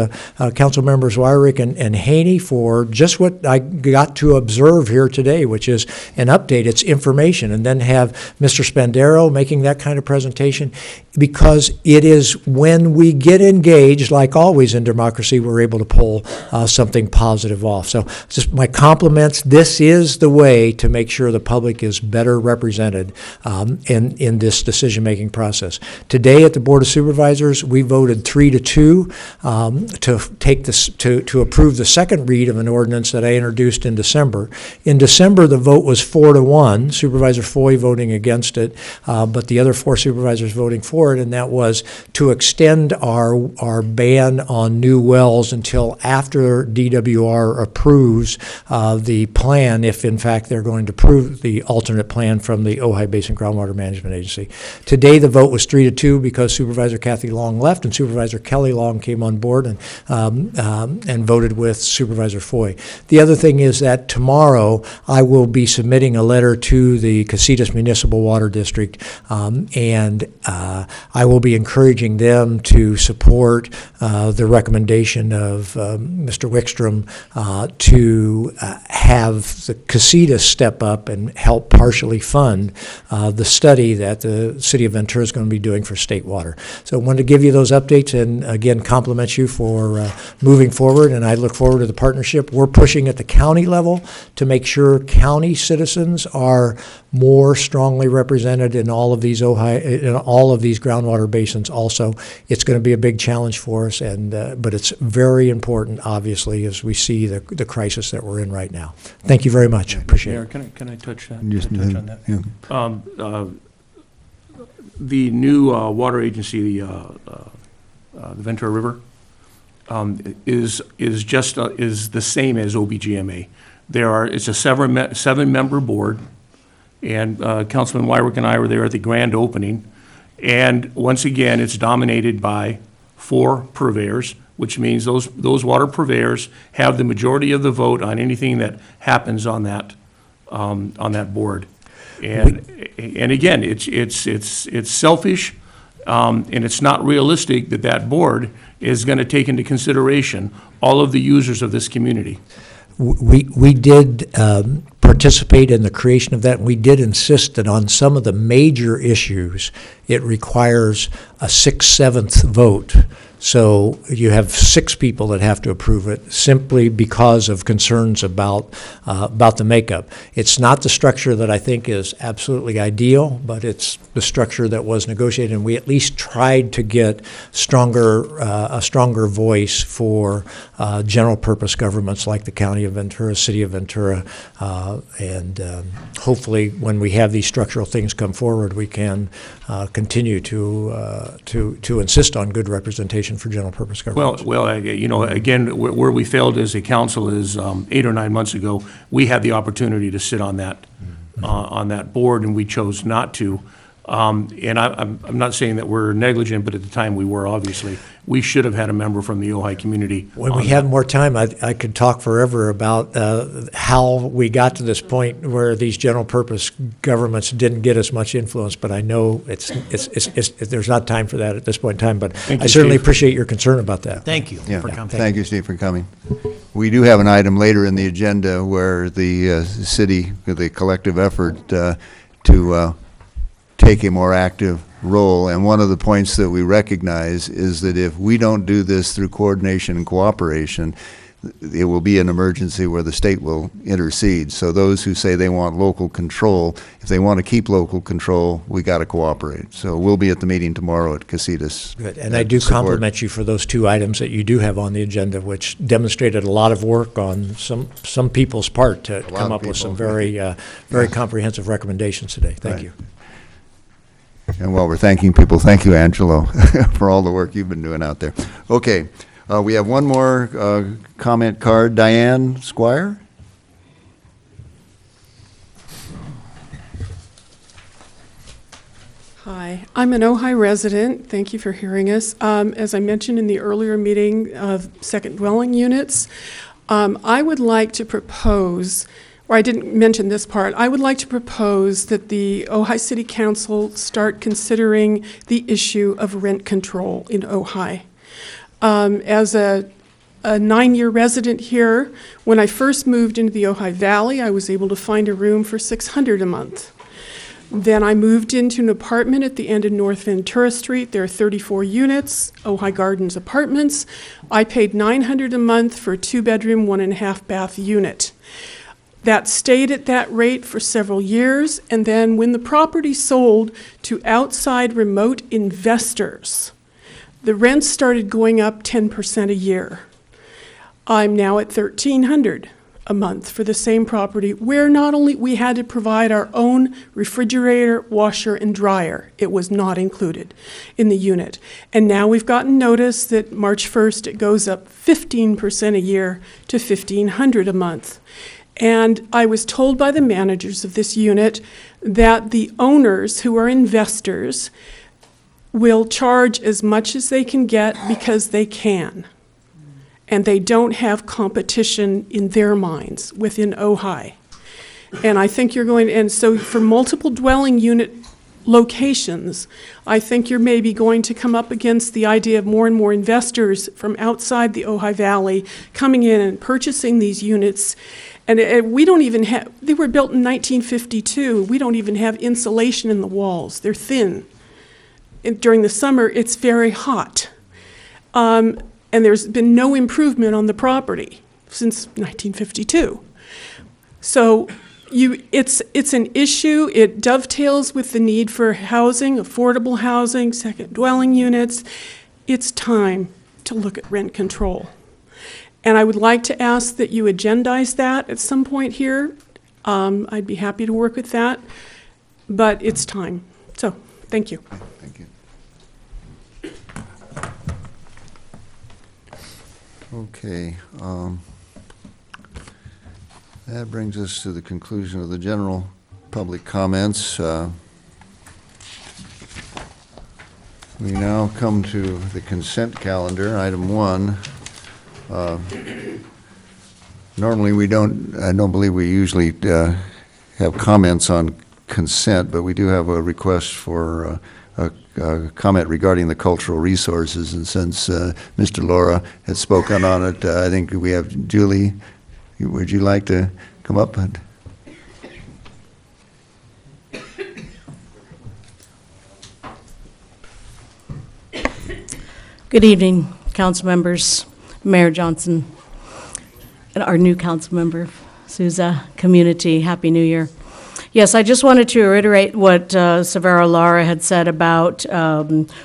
Council Members Wyrick and Haney, for just what I got to observe here today, which is an update. It's information, and then have Mr. Spandero making that kind of presentation, because it is when we get engaged, like always in democracy, we're able to pull something positive off. So just my compliments. This is the way to make sure the public is better represented in this decision-making process. Today at the Board of Supervisors, we voted 3-2 to take this to approve the second read of an ordinance that I introduced in December. In December, the vote was 4-1. Supervisor Foy voting against it, but the other 4 supervisors voting for it, and that was to extend our ban on new wells until after DWR approves the plan, if in fact they're going to approve the alternate plan from the Ojai Basin Groundwater Management Agency. Today, the vote was 3-2 because Supervisor Kathy Long left and Supervisor Kelly Long came on board and voted with Supervisor Foy. The other thing is that tomorrow I will be submitting a letter to the Casitas Municipal Water District, and I will be encouraging them to support the recommendation of Mr. Wickstrom to have the Casitas step up and help partially fund the study that the City of Ventura is going to be doing for state water. So I wanted to give you those updates and again compliment you for moving forward, and I look forward to the partnership. We're pushing at the county level to make sure county citizens are more strongly represented in all of these groundwater basins also. It's going to be a big challenge for us, and but it's very important, obviously, as we see the crisis that we're in right now. Thank you very much. I appreciate Mayor, it. can I touch that? Just, Can I touch on that? yeah. The new water agency, the Ventura River, is the same as OBGMA. It's a seven-member board, and Councilman Wyrick and I were there at the grand opening. And once again, it's dominated by 4 purveyors, which means those water purveyors have the majority of the vote on anything that happens on that board. And again, it's selfish, and it's not realistic that board is going to take into consideration all of the users of this community. We did participate in the creation of that, and we did insist that on some of the major issues, it requires a 6/7 vote. So you have 6 people that have to approve it simply because of concerns about the makeup. It's not the structure that I think is absolutely ideal, but it's the structure that was negotiated, and we at least tried to get a stronger voice for general purpose governments like the County of Ventura, City of Ventura, and hopefully when we have these structural things come forward, we can continue to insist on good representation for general purpose government. Well, again, where we failed as a council is 8 or 9 months ago, we had the opportunity to sit on that board, and we chose not to. And I'm not saying that we're negligent, but at the time we were, obviously. We should have had a member from the Ojai community. When we have more time, I could talk forever about how we got to this point where these general purpose governments didn't get as much influence, but I know there's not time for that at this point in time, but I certainly appreciate your concern about that. Thank you for coming. Thank you, Steve, for coming. We do have an item later in the agenda where the city, the collective effort to take a more active role, and one of the points that we recognize is that if we don't do this through coordination and cooperation, it will be an emergency where the state will intercede. So those who say they want local control, if they want to keep local control, we got to cooperate. So we'll be at the meeting tomorrow at Casitas. Good, and I do compliment you for those 2 items that you do have on the agenda, which demonstrated a lot of work on some people's part to come up with some very comprehensive recommendations today. Thank you. And while we're thanking people, thank you, Angelo, for all the work you've been doing out there. Okay, we have one more comment card. Diane Squire? Hi, I'm an Ojai resident. Thank you for hearing us. As I mentioned in the earlier meeting of second dwelling units, I would like to propose, or I didn't mention this part, I would like to propose that the Ojai City Council start considering the issue of rent control in Ojai. As a 9-year resident here, when I first moved into the Ojai Valley, I was able to find a room for $600 a month. Then I moved into an apartment at the end of North Ventura Street. There are 34 units, Ojai Gardens apartments. I paid $900 a month for a 2-bedroom, 1.5 bath unit. That stayed at that rate for several years, and then when the property sold to outside remote investors, the rents started going up 10% a year. I'm now at $1,300 a month for the same property, where not only we had to provide our own refrigerator, washer, and dryer. It was not included in the unit. And now we've gotten notice that March 1st it goes up 15% a year to $1,500 a month. And I was told by the managers of this unit that the owners, who are investors, will charge as much as they can get because they can. And they don't have competition in their minds within Ojai. And I think you're going, and so for multiple dwelling unit locations. I think you're maybe going to come up against the idea of more and more investors from outside the Ojai Valley coming in and purchasing these units. And we don't even have, they were built in 1952. We don't even have insulation in the walls. They're thin. And during the summer, it's very hot. And there's been no improvement on the property since 1952. So it's an issue. It dovetails with the need for housing, affordable housing, second dwelling units. It's time to look at rent control. And I would like to ask that you agendize that at some point here. I'd be happy to work with that, but it's time. So, thank you. Thank you. Okay. That brings us to the conclusion of the general public comments. We now come to the consent calendar, item 1. Normally, I don't believe we usually have comments on consent, but we do have a request for a comment regarding the cultural resources, and since Mr. Laura has spoken on it, I think we have Julie. Would you like to come up? Good evening, council members, Mayor Johnson, and our new council member, Souza, community. Happy New Year. Yes, I just wanted to reiterate what Severo Lara had said about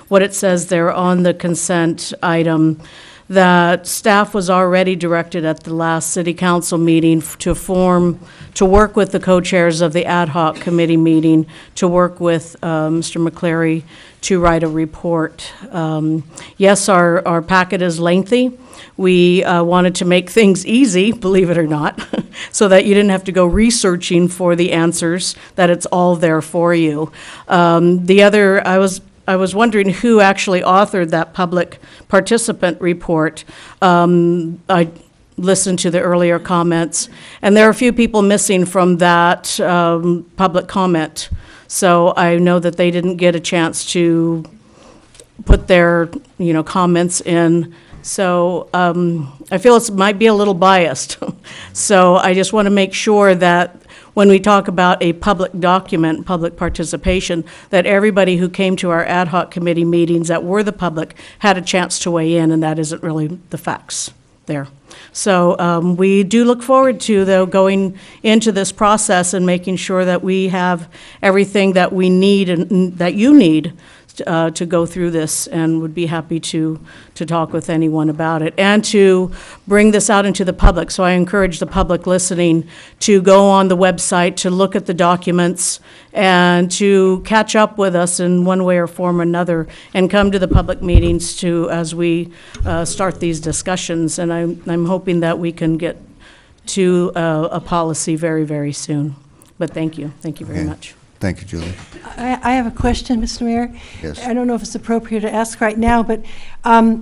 what it says there on the consent item, that staff was already directed at the last city council meeting to work with the co-chairs of the ad hoc committee meeting, to work with Mr. McCleary to write a report. Yes, our packet is lengthy. We wanted to make things easy, believe it or not, so that you didn't have to go researching for the answers, that it's all there for you. I was wondering who actually authored that public participant report. I listened to the earlier comments, and there are a few people missing from that public comment. So I know that they didn't get a chance to put their, comments in. So I feel it might be a little biased. So I just want to make sure that when we talk about a public document, public participation, that everybody who came to our ad hoc committee meetings that were the public had a chance to weigh in, and that isn't really the facts there. So we do look forward to, though, going into this process and making sure that we have everything that we need and that you need to go through this, and would be happy to talk with anyone about it and to bring this out into the public. So I encourage the public listening to go on the website, to look at the documents, and to catch up with us in one way or form or another, and come to the public meetings as we start these discussions. And I'm hoping that we can get to a policy very, very soon. But thank you very much. Thank you, Julie. I have a question, Mr. Mayor. Yes. I don't know if it's appropriate to ask right now, but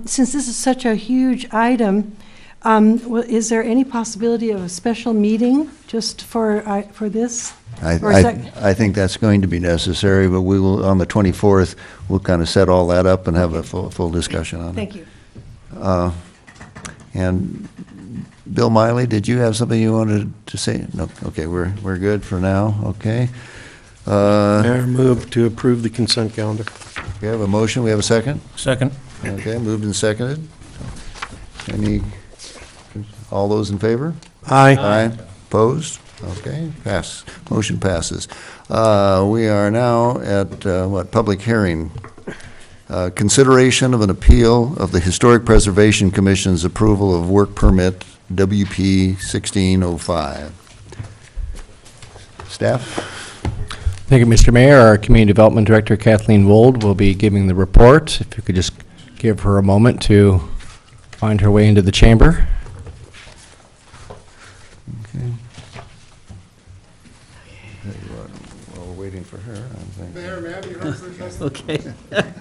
since this is such a huge item, is there any possibility of a special meeting just for this? I think that's going to be necessary, but we will, on the 24th, we'll kind of set all that up and have a full discussion on it. Thank you. And Bill Miley, did you have something you wanted to say? No. Okay, we're good for now. Okay. Mayor, move to approve the consent calendar. We have a motion. We have a second. Second. Okay, moved and seconded. All those in favor? Aye. Aye. Opposed? Okay, motion passes. We are now at, public hearing. Consideration of an appeal of the Historic Preservation Commission's approval of work permit WP 1605. Staff? Thank you, Mr. Mayor. Our Community Development Director, Kathleen Wold, will be giving the report. If you could just give her a moment to find her way into the chamber. Okay. While we're waiting for her, I'm thinking. Mayor, may I be heard for a second? Okay.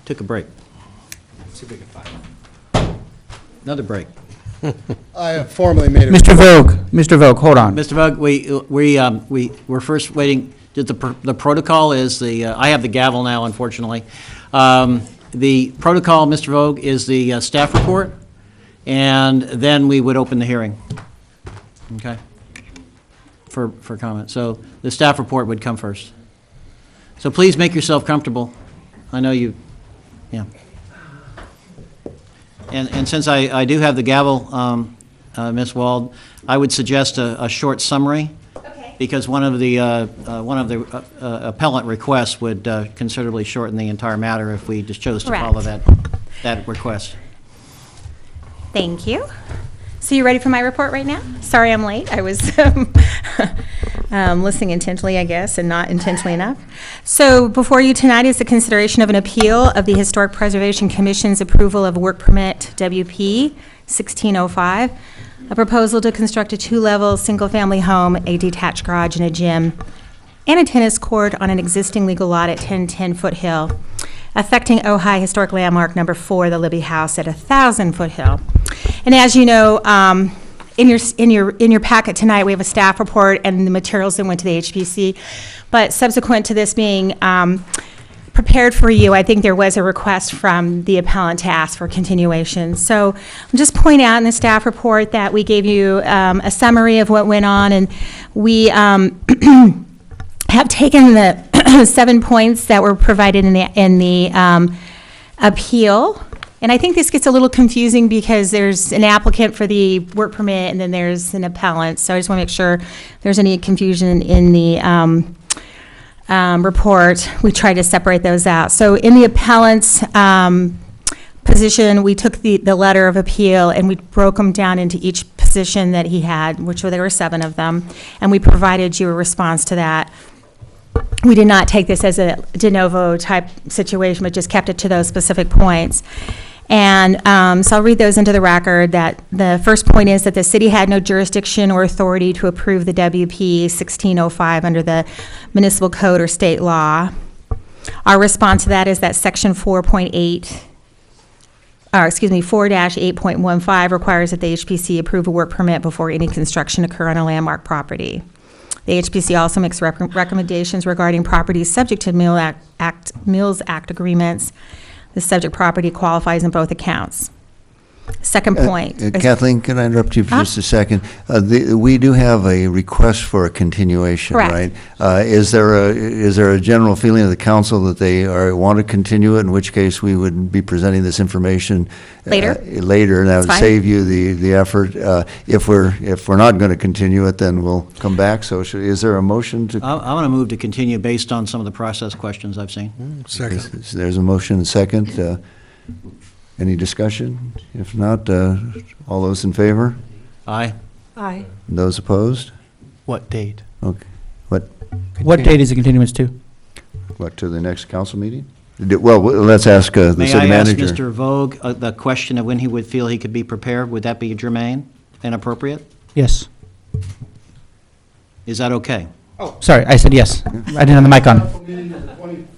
Took a break. See if we can find her. Another break. I have formally made a... Mr. Vogt, hold on. Mr. Vogt, we're first waiting, the protocol is I have the gavel now, unfortunately. The protocol, Mr. Vogt, is the staff report, and then we would open the hearing. Okay? For comment. So the staff report would come first. So please make yourself comfortable. I know you, yeah. And since I do have the gavel, Ms. Wald, I would suggest a short summary. Okay. Because one of the appellant requests would considerably shorten the entire matter if we just chose to follow that request. Thank you. So you ready for my report right now? Sorry I'm late. I was listening intently, I guess, and not intently enough. So before you tonight is the consideration of an appeal of the Historic Preservation Commission's approval of work permit WP 1605, a proposal to construct a 2-level single-family home, a detached garage, and a gym, and a tennis court on an existing legal lot at 1010 Foothill, affecting Ojai Historic Landmark Number 4, the Libby House at 1,000 Foothill. And as you know, in your packet tonight, we have a staff report and the materials that went to the HPC. But subsequent to this being prepared for you, I think there was a request from the appellant to ask for continuation. So I'll just point out in the staff report that we gave you a summary of what went on, and we have taken the 7 points that were provided in the appeal. And I think this gets a little confusing because there's an applicant for the work permit and then there's an appellant. So I just want to make sure there's any confusion in the report. We tried to separate those out. So in the appellant's position, we took the letter of appeal and we broke them down into each position that he had, which there were 7 of them, and we provided you a response to that. We did not take this as a de novo type situation, but just kept it to those specific points. And so I'll read those into the record. That the first point is that the city had no jurisdiction or authority to approve the WP 1605 under the municipal code or state law. Our response to that is that section 4-8.15 requires that the HPC approve a work permit before any construction occur on a landmark property. The HPC also makes recommendations regarding properties subject to Mills Act agreements. The subject property qualifies in both accounts. Second point. Kathleen, can I interrupt you for just a second? We do have a request for a continuation, right? Is there a general feeling of the council that they want to continue it, in which case we would be presenting this information later, and that would save you the effort. If we're not going to continue it, then we'll come back. So is there a motion to? I want to move to continue based on some of the process questions I've seen. Second. There's a motion and second. Any discussion? If not, all those in favor? Aye. Aye. Those opposed? What date? Okay. What date is the continuance to? What, to the next council meeting? Well, let's ask the city manager. May I ask Mr. Vogt the question of when he would feel he could be prepared? Would that be germane and appropriate? Yes. Is that okay? Oh, sorry, I said yes. I didn't have the mic on.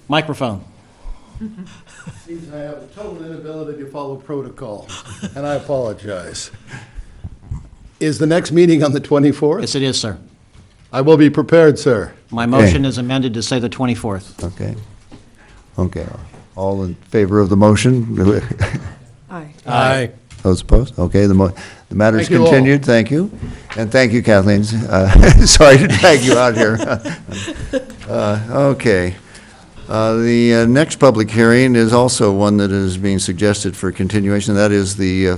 Microphone. Seems I have a total inability to follow protocol, and I apologize. Is the next meeting on the 24th? Yes, it is, sir. I will be prepared, sir. My motion is amended to say the 24th. Okay. Okay. All in favor of the motion? Aye. Aye. Those opposed? Okay, the matter is Thank you all. continued. Thank you. And thank you, Kathleen. Sorry to drag you out here. Okay. The next public hearing is also one that is being suggested for continuation. That is the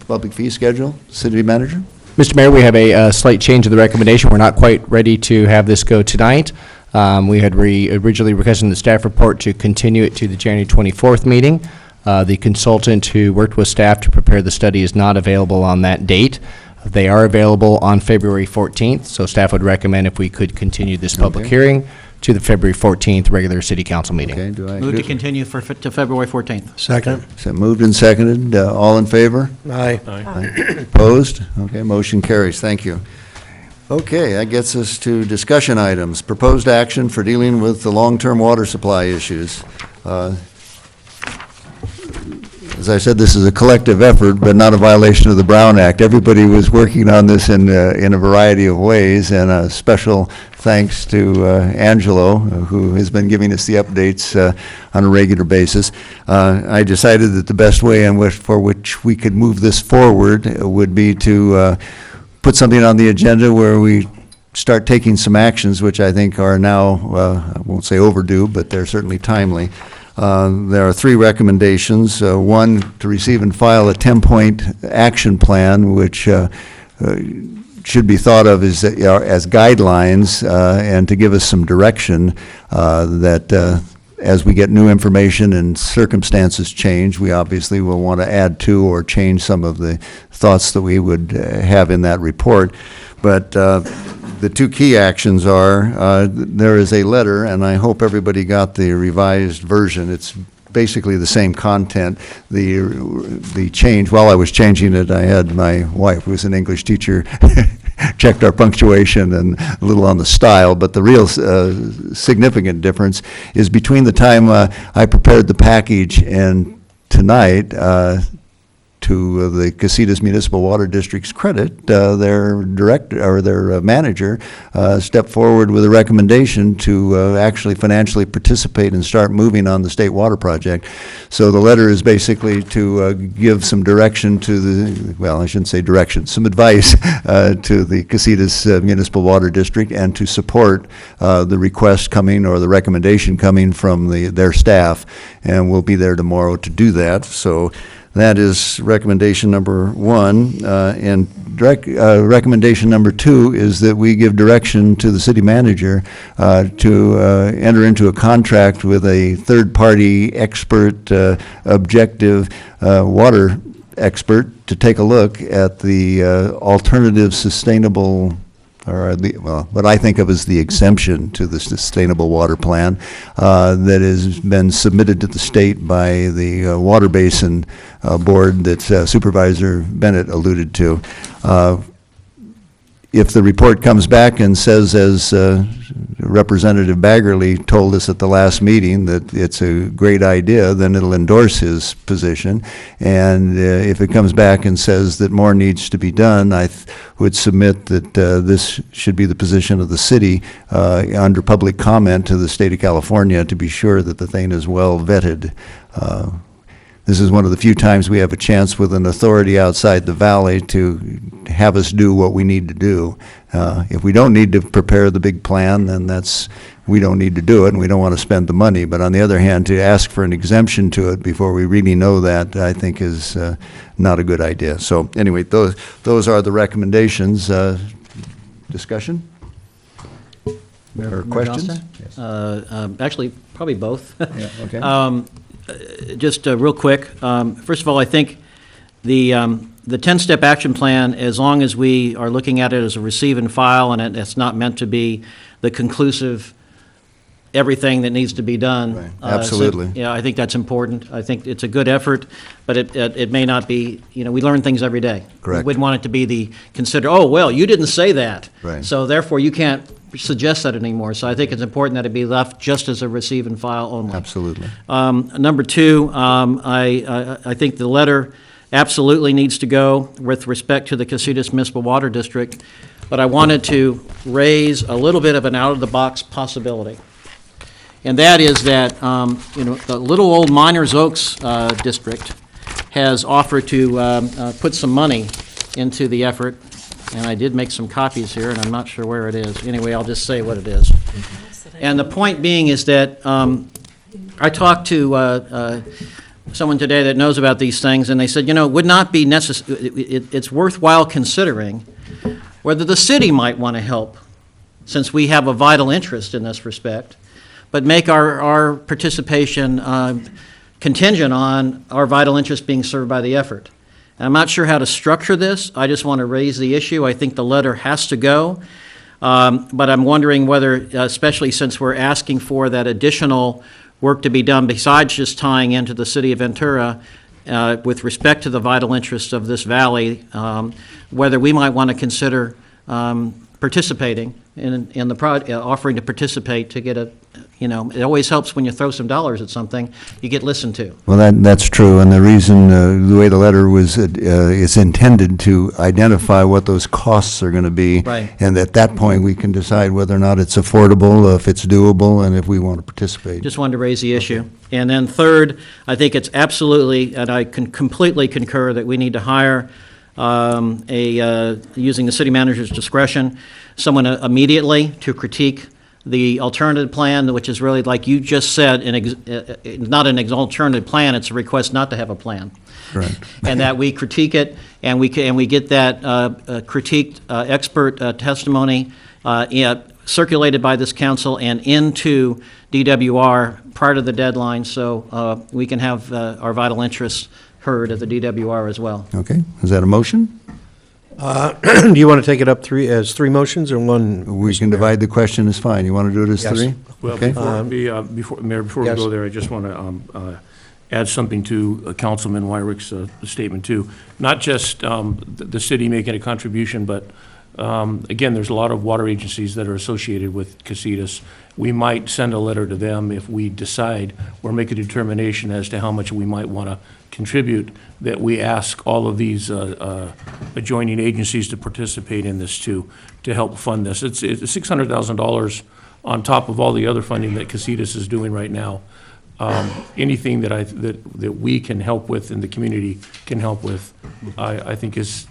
public fee schedule. City manager? Mr. Mayor, we have a slight change of the recommendation. We're not quite ready to have this go tonight. We had originally requested in the staff report to continue it to the January 24th meeting. The consultant who worked with staff to prepare the study is not available on that date. They are available on February 14th, so staff would recommend if we could continue this public hearing to the February 14th regular city council meeting. Okay, Move to continue to February 14th. Second. So moved and seconded. All in favor? Aye. Opposed? Okay, motion carries. Thank you. Okay, that gets us to discussion items. Proposed action for dealing with the long-term water supply issues. as I said, this is a collective effort, but not a violation of the Brown Act. Everybody was working on this in a variety of ways, and a special thanks to Angelo, who has been giving us the updates on a regular basis. I decided that the best way for which we could move this forward would be to put something on the agenda where we start taking some actions, which I think are now, I won't say overdue, but they're certainly timely. There are 3 recommendations. One, to receive and file a 10-point action plan, which should be thought of as guidelines and to give us some direction that as we get new information and circumstances change, we obviously will want to add to or change some of the thoughts that we would have in that report. But the 2 key actions are, there is a letter, and I hope everybody got the revised version. It's basically the same content. The change, while I was changing it, I had my wife, who's an English teacher, checked our punctuation and a little on the style, but the real significant difference is between the time I prepared the package and tonight, to the Casitas Municipal Water District's credit, their director or their manager stepped forward with a recommendation to actually financially participate and start moving on the state water project. So the letter is basically to give some direction to the, well, I shouldn't say direction, some advice to the Casitas Municipal Water District, and to support the request coming or the recommendation coming from their staff, and we'll be there tomorrow to do that. So that is recommendation number 1. And recommendation number 2 is that we give direction to the city manager to enter into a contract with a third-party expert, objective water expert to take a look at the alternative sustainable, or what I think of as the exemption to the Sustainable Water Plan that has been submitted to the state by the Water Basin Board that Supervisor Bennett alluded to. If the report comes back and says, as Representative Baggerly told us at the last meeting, that it's a great idea, then it'll endorse his position. And if it comes back and says that more needs to be done, I would submit that this should be the position of the city under public comment to the state of California to be sure that the thing is well vetted. This is one of the few times we have a chance with an authority outside the valley to have us do what we need to do. If we don't need to prepare the big plan, then we don't need to do it, and we don't want to spend the money. But on the other hand, to ask for an exemption to it before we really know that, I think is not a good idea. So anyway, those are the recommendations. Discussion? Or questions? Actually, probably both. Yeah, okay. Just real quick, first of all, I think the 10-step action plan, as long as we are looking at it as a receive and file, and it's not meant to be the conclusive everything that needs to be done. Right. Absolutely. Yeah, I think that's important. I think it's a good effort, but it may not be, we learn things every day. Correct. We wouldn't want it to be oh, well, you didn't say that. Right. So therefore, you can't suggest that anymore. So I think it's important that it be left just as a receive and file only. Absolutely. Number 2, I think the letter absolutely needs to go with respect to the Casitas Municipal Water District, but I wanted to raise a little bit of an out-of-the-box possibility. And that is that, the little old Miners Oaks district has offered to put some money into the effort. And I did make some copies here, and I'm not sure where it is. Anyway, I'll just say what it is. And the point being is that I talked to someone today that knows about these things, and they said, it would not be necessary, it's worthwhile considering whether the city might want to help, since we have a vital interest in this respect, but make our participation contingent on our vital interest being served by the effort. And I'm not sure how to structure this. I just want to raise the issue. I think the letter has to go. But I'm wondering whether, especially since we're asking for that additional work to be done besides just tying into the city of Ventura with respect to the vital interests of this valley, whether we might want to consider participating in the offering to participate to get you know, it always helps when you throw some dollars at something, you get listened to. Well, that's true, and the reason, the way the letter was, is intended to identify what those costs are going to be. Right. And at that point, we can decide whether or not it's affordable, if it's doable, and if we want to participate. Just wanted to raise the issue. And then third, I think it's absolutely, and I can completely concur, that we need to hire using the city manager's discretion, someone immediately to critique the alternative plan, which is really, like you just said, not an alternative plan, it's a request not to have a plan. Right. And that we critique it, and we get that critiqued expert testimony circulated by this council and into DWR prior to the deadline, so we can have our vital interests heard at the DWR as well. Okay, is that a motion? Do you want to take it up as three motions or one? We can divide the question, is fine. You want to do it as Yes. three? Well, Okay. Mayor, before we Yes. go there, I just want to add something to Councilman Wyrick's statement, too. Not just the city making a contribution, but, again, there's a lot of water agencies that are associated with Casitas. We might send a letter to them if we decide or make a determination as to how much we might want to contribute, that we ask all of these adjoining agencies to participate in this, too, to help fund this. It's $600,000 on top of all the other funding that Casitas is doing right now. Anything that we can help with and the community can help with, I think is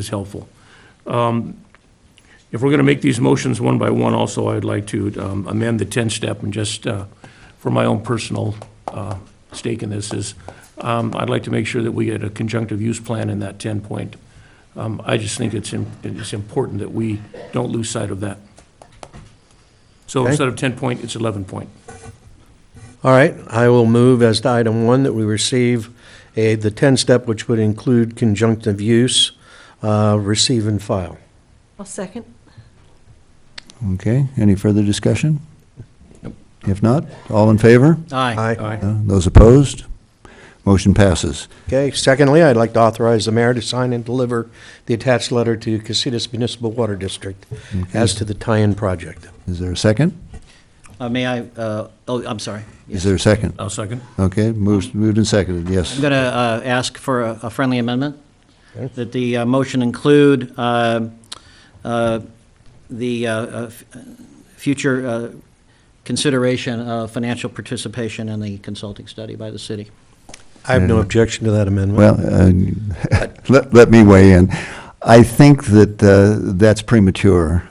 helpful. If we're going to make these motions one by one, also, I'd like to amend the 10-step, and just for my own personal stake in this is, I'd like to make sure that we get a conjunctive use plan in that 10-point. I just think it's important that we don't lose sight of that. So Okay. instead of 10-point, it's 11-point. All right, I will move as to item one that we receive the 10-step, which would include conjunctive use, receive and file. I'll second. Okay, any further discussion? If not, all in favor? Aye. Those opposed? Motion passes. Okay, secondly, I'd like to authorize the mayor to sign and deliver the attached letter to Casitas Municipal Water District as to the tie-in project. Is there a second? May I, I'm sorry. Is there a second? I'll second. Okay, moved and seconded, yes. I'm going to ask for a friendly amendment, that the motion include the future consideration of financial participation in the consulting study by the city. I have no objection to that amendment. Well, let me weigh in. I think that that's premature.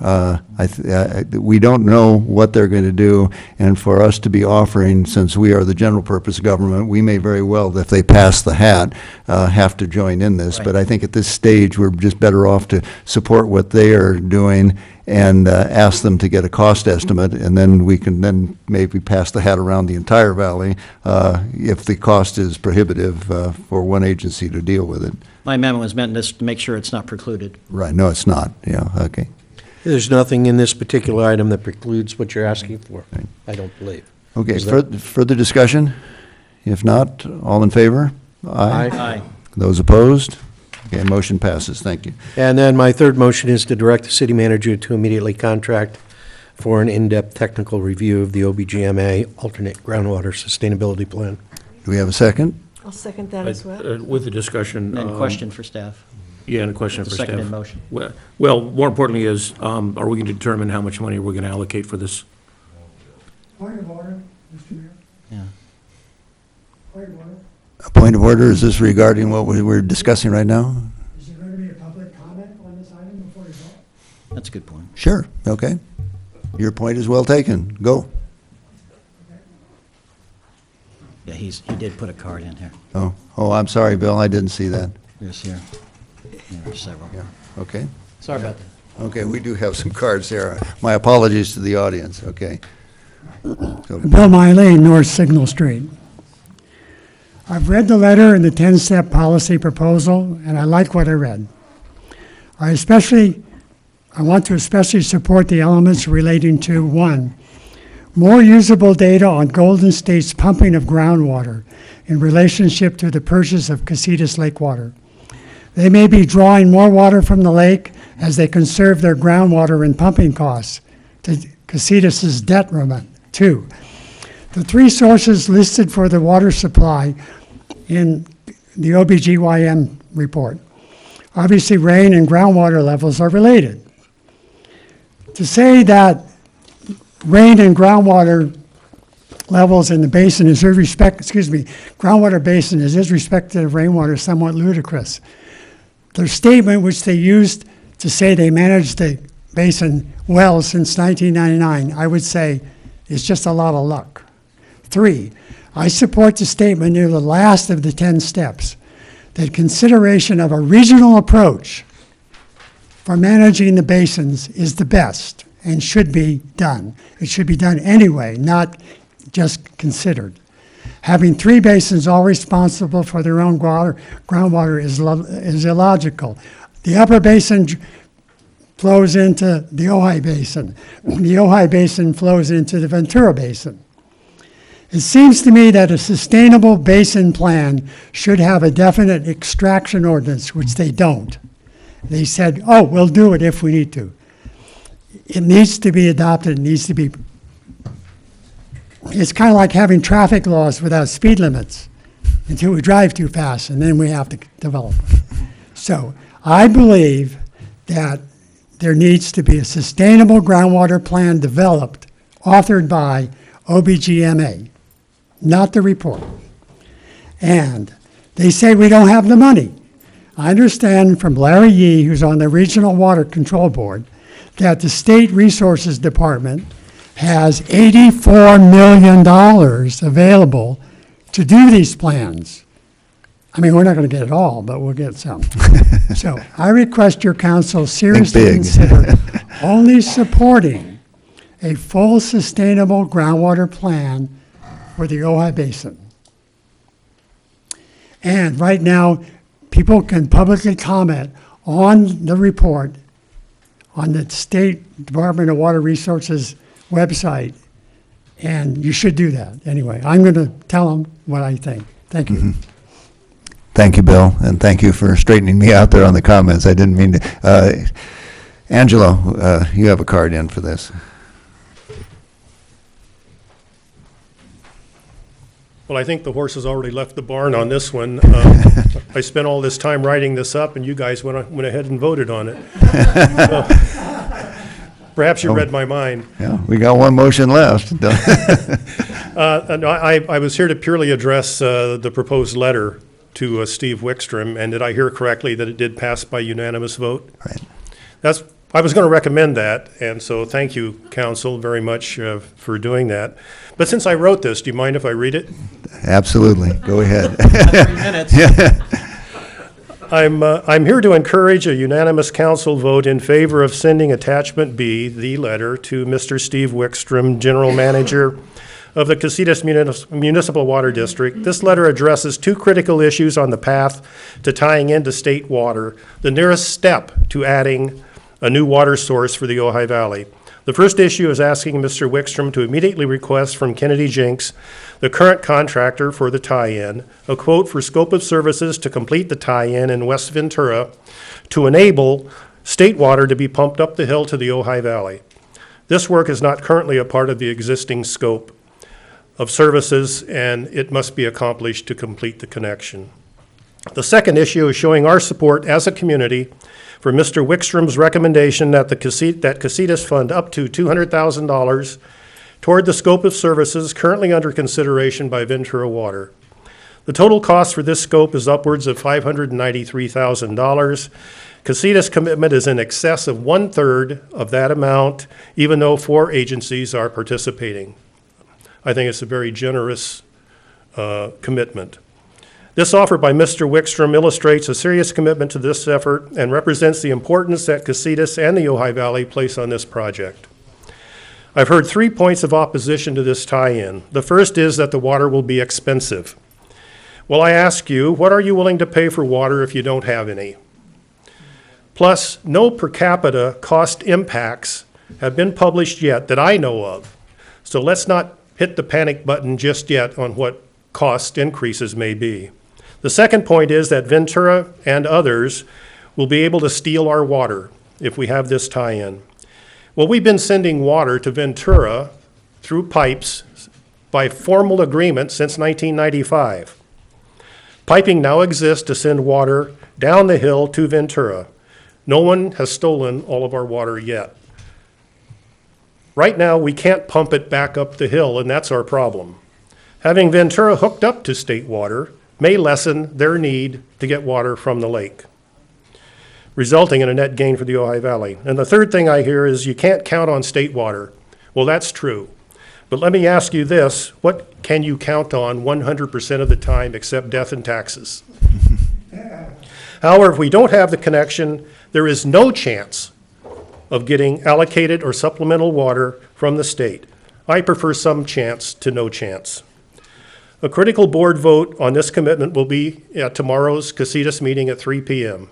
We don't know what they're going to do, and for us to be offering, since we are the general purpose government, we may very well, if they pass the hat, have to join in this. Right. But I think at this stage, we're just better off to support what they are doing and ask them to get a cost estimate, and then we can then maybe pass the hat around the entire valley if the cost is prohibitive for one agency to deal with it. My amendment was meant just to make sure it's not precluded. Right, no, it's not, yeah, okay. There's nothing in this particular item that precludes what you're asking for, I don't believe. Okay, Is there- further discussion? If not, all in favor? Aye. Those opposed? Okay, motion passes, thank you. And then my third motion is to direct the city manager to immediately contract for an in-depth technical review of the OBGMA alternate groundwater sustainability plan. Do we have a second? I'll second that as well. With the discussion. And question for staff. Yeah, and a question The for staff. seconded motion. Well, more importantly is, are we going to determine how much money we're going to allocate for this? Point of order, Mr. Mayor. Yeah. Point of order. A point of order, is this regarding what we're discussing right now? Is there going to be a public comment on this item before you vote? That's a good point. Sure, okay. Your point is well taken, go. Yeah, he did put a card in here. Oh, I'm sorry, Bill, I didn't see that. There's here. There's several. Yeah, okay. Sorry about that. Okay, we do have some cards there. My apologies to the audience, okay. So- Bill Miley, North Signal Street. I've read the letter and the 10-step policy proposal, and I like what I read. I want to especially support the elements relating to, 1, more usable data on Golden State's pumping of groundwater in relationship to the purchase of Casitas Lake water. They may be drawing more water from the lake as they conserve their groundwater and pumping costs. Casitas' detriment. 2, the 3 sources listed for the water supply in the OBGYN report. Obviously, rain and groundwater levels are related. To say that rain and groundwater levels in the basin is groundwater basin is irrespective of rainwater is somewhat ludicrous. Their statement, which they used to say they managed the basin well since 1999, I would say is just a lot of luck. 3, I support the statement near the last of the 10 steps that consideration of a regional approach for managing the basins is the best and should be done. It should be done anyway, not just considered. Having 3 basins all responsible for their own groundwater is illogical. The upper basin flows into the Ojai Basin. The Ojai Basin flows into the Ventura Basin. It seems to me that a sustainable basin plan should have a definite extraction ordinance, which they don't. They said, oh, we'll do it if we need to. It needs to be adopted, it needs to be. It's kind of like having traffic laws without speed limits until we drive too fast, and then we have to develop them. So I believe that there needs to be a sustainable groundwater plan developed, authored by OBGMA, not the report. And they say we don't have the money. I understand from Larry Yee, who's on the Regional Water Control Board, that the State Resources Department has $84 million available to do these plans. I mean, we're not going to get it all, but we'll get some. So I request your council seriously consider only supporting a full sustainable groundwater plan for the Ojai Basin. And right now, people can publicly comment on the report on the State Department of Water Resources website, and you should do that. Anyway, I'm going to tell them what I think. Thank you. Mm-hmm. Thank you, Bill, and thank you for straightening me out there on the comments. I didn't mean to. Angelo, you have a card in for this. Well, I think the horse has already left the barn on this one. I spent all this time writing this up, and you guys went ahead and voted on it. Perhaps you read my mind. Yeah, we got one motion left. No, I was here to purely address the proposed letter to Steve Wickstrom, and did I hear correctly that it did pass by unanimous vote? Right. I was going to recommend that, and so thank you, council, very much for doing that. But since I wrote this, do you mind if I read it? Absolutely. Go ahead. 3 minutes. Yeah. I'm here to encourage a unanimous council vote in favor of sending attachment B, the letter, to Mr. Steve Wickstrom, General Manager of the Casitas Municipal Water District. This letter addresses 2 critical issues on the path to tying into state water, the nearest step to adding a new water source for the Ojai Valley. The first issue is asking Mr. Wickstrom to immediately request from Kennedy Jinks, the current contractor for the tie-in, a quote for scope of services to complete the tie-in in West Ventura to enable state water to be pumped up the hill to the Ojai Valley. This work is not currently a part of the existing scope of services, and it must be accomplished to complete the connection. The second issue is showing our support as a community for Mr. Wickstrom's recommendation that Casitas fund up to $200,000 toward the scope of services currently under consideration by Ventura Water. The total cost for this scope is upwards of $593,000. Casitas' commitment is in excess of 1/3 of that amount, even though 4 agencies are participating. I think it's a very generous commitment. This offer by Mr. Wickstrom illustrates a serious commitment to this effort and represents the importance that Casitas and the Ojai Valley place on this project. I've heard 3 points of opposition to this tie-in. The first is that the water will be expensive. Well, I ask you, what are you willing to pay for water if you don't have any? Plus, no per capita cost impacts have been published yet that I know of. So let's not hit the panic button just yet on what cost increases may be. The second point is that Ventura and others will be able to steal our water if we have this tie-in. Well, we've been sending water to Ventura through pipes by formal agreement since 1995. Piping now exists to send water down the hill to Ventura. No one has stolen all of our water yet. Right now, we can't pump it back up the hill, and that's our problem. Having Ventura hooked up to state water may lessen their need to get water from the lake, resulting in a net gain for the Ojai Valley. And the third thing I hear is you can't count on state water. Well, that's true. But let me ask you this, what can you count on 100% of the time except death and taxes? However, if we don't have the connection, there is no chance of getting allocated or supplemental water from the state. I prefer some chance to no chance. A critical board vote on this commitment will be at tomorrow's Casitas meeting at 3 p.m.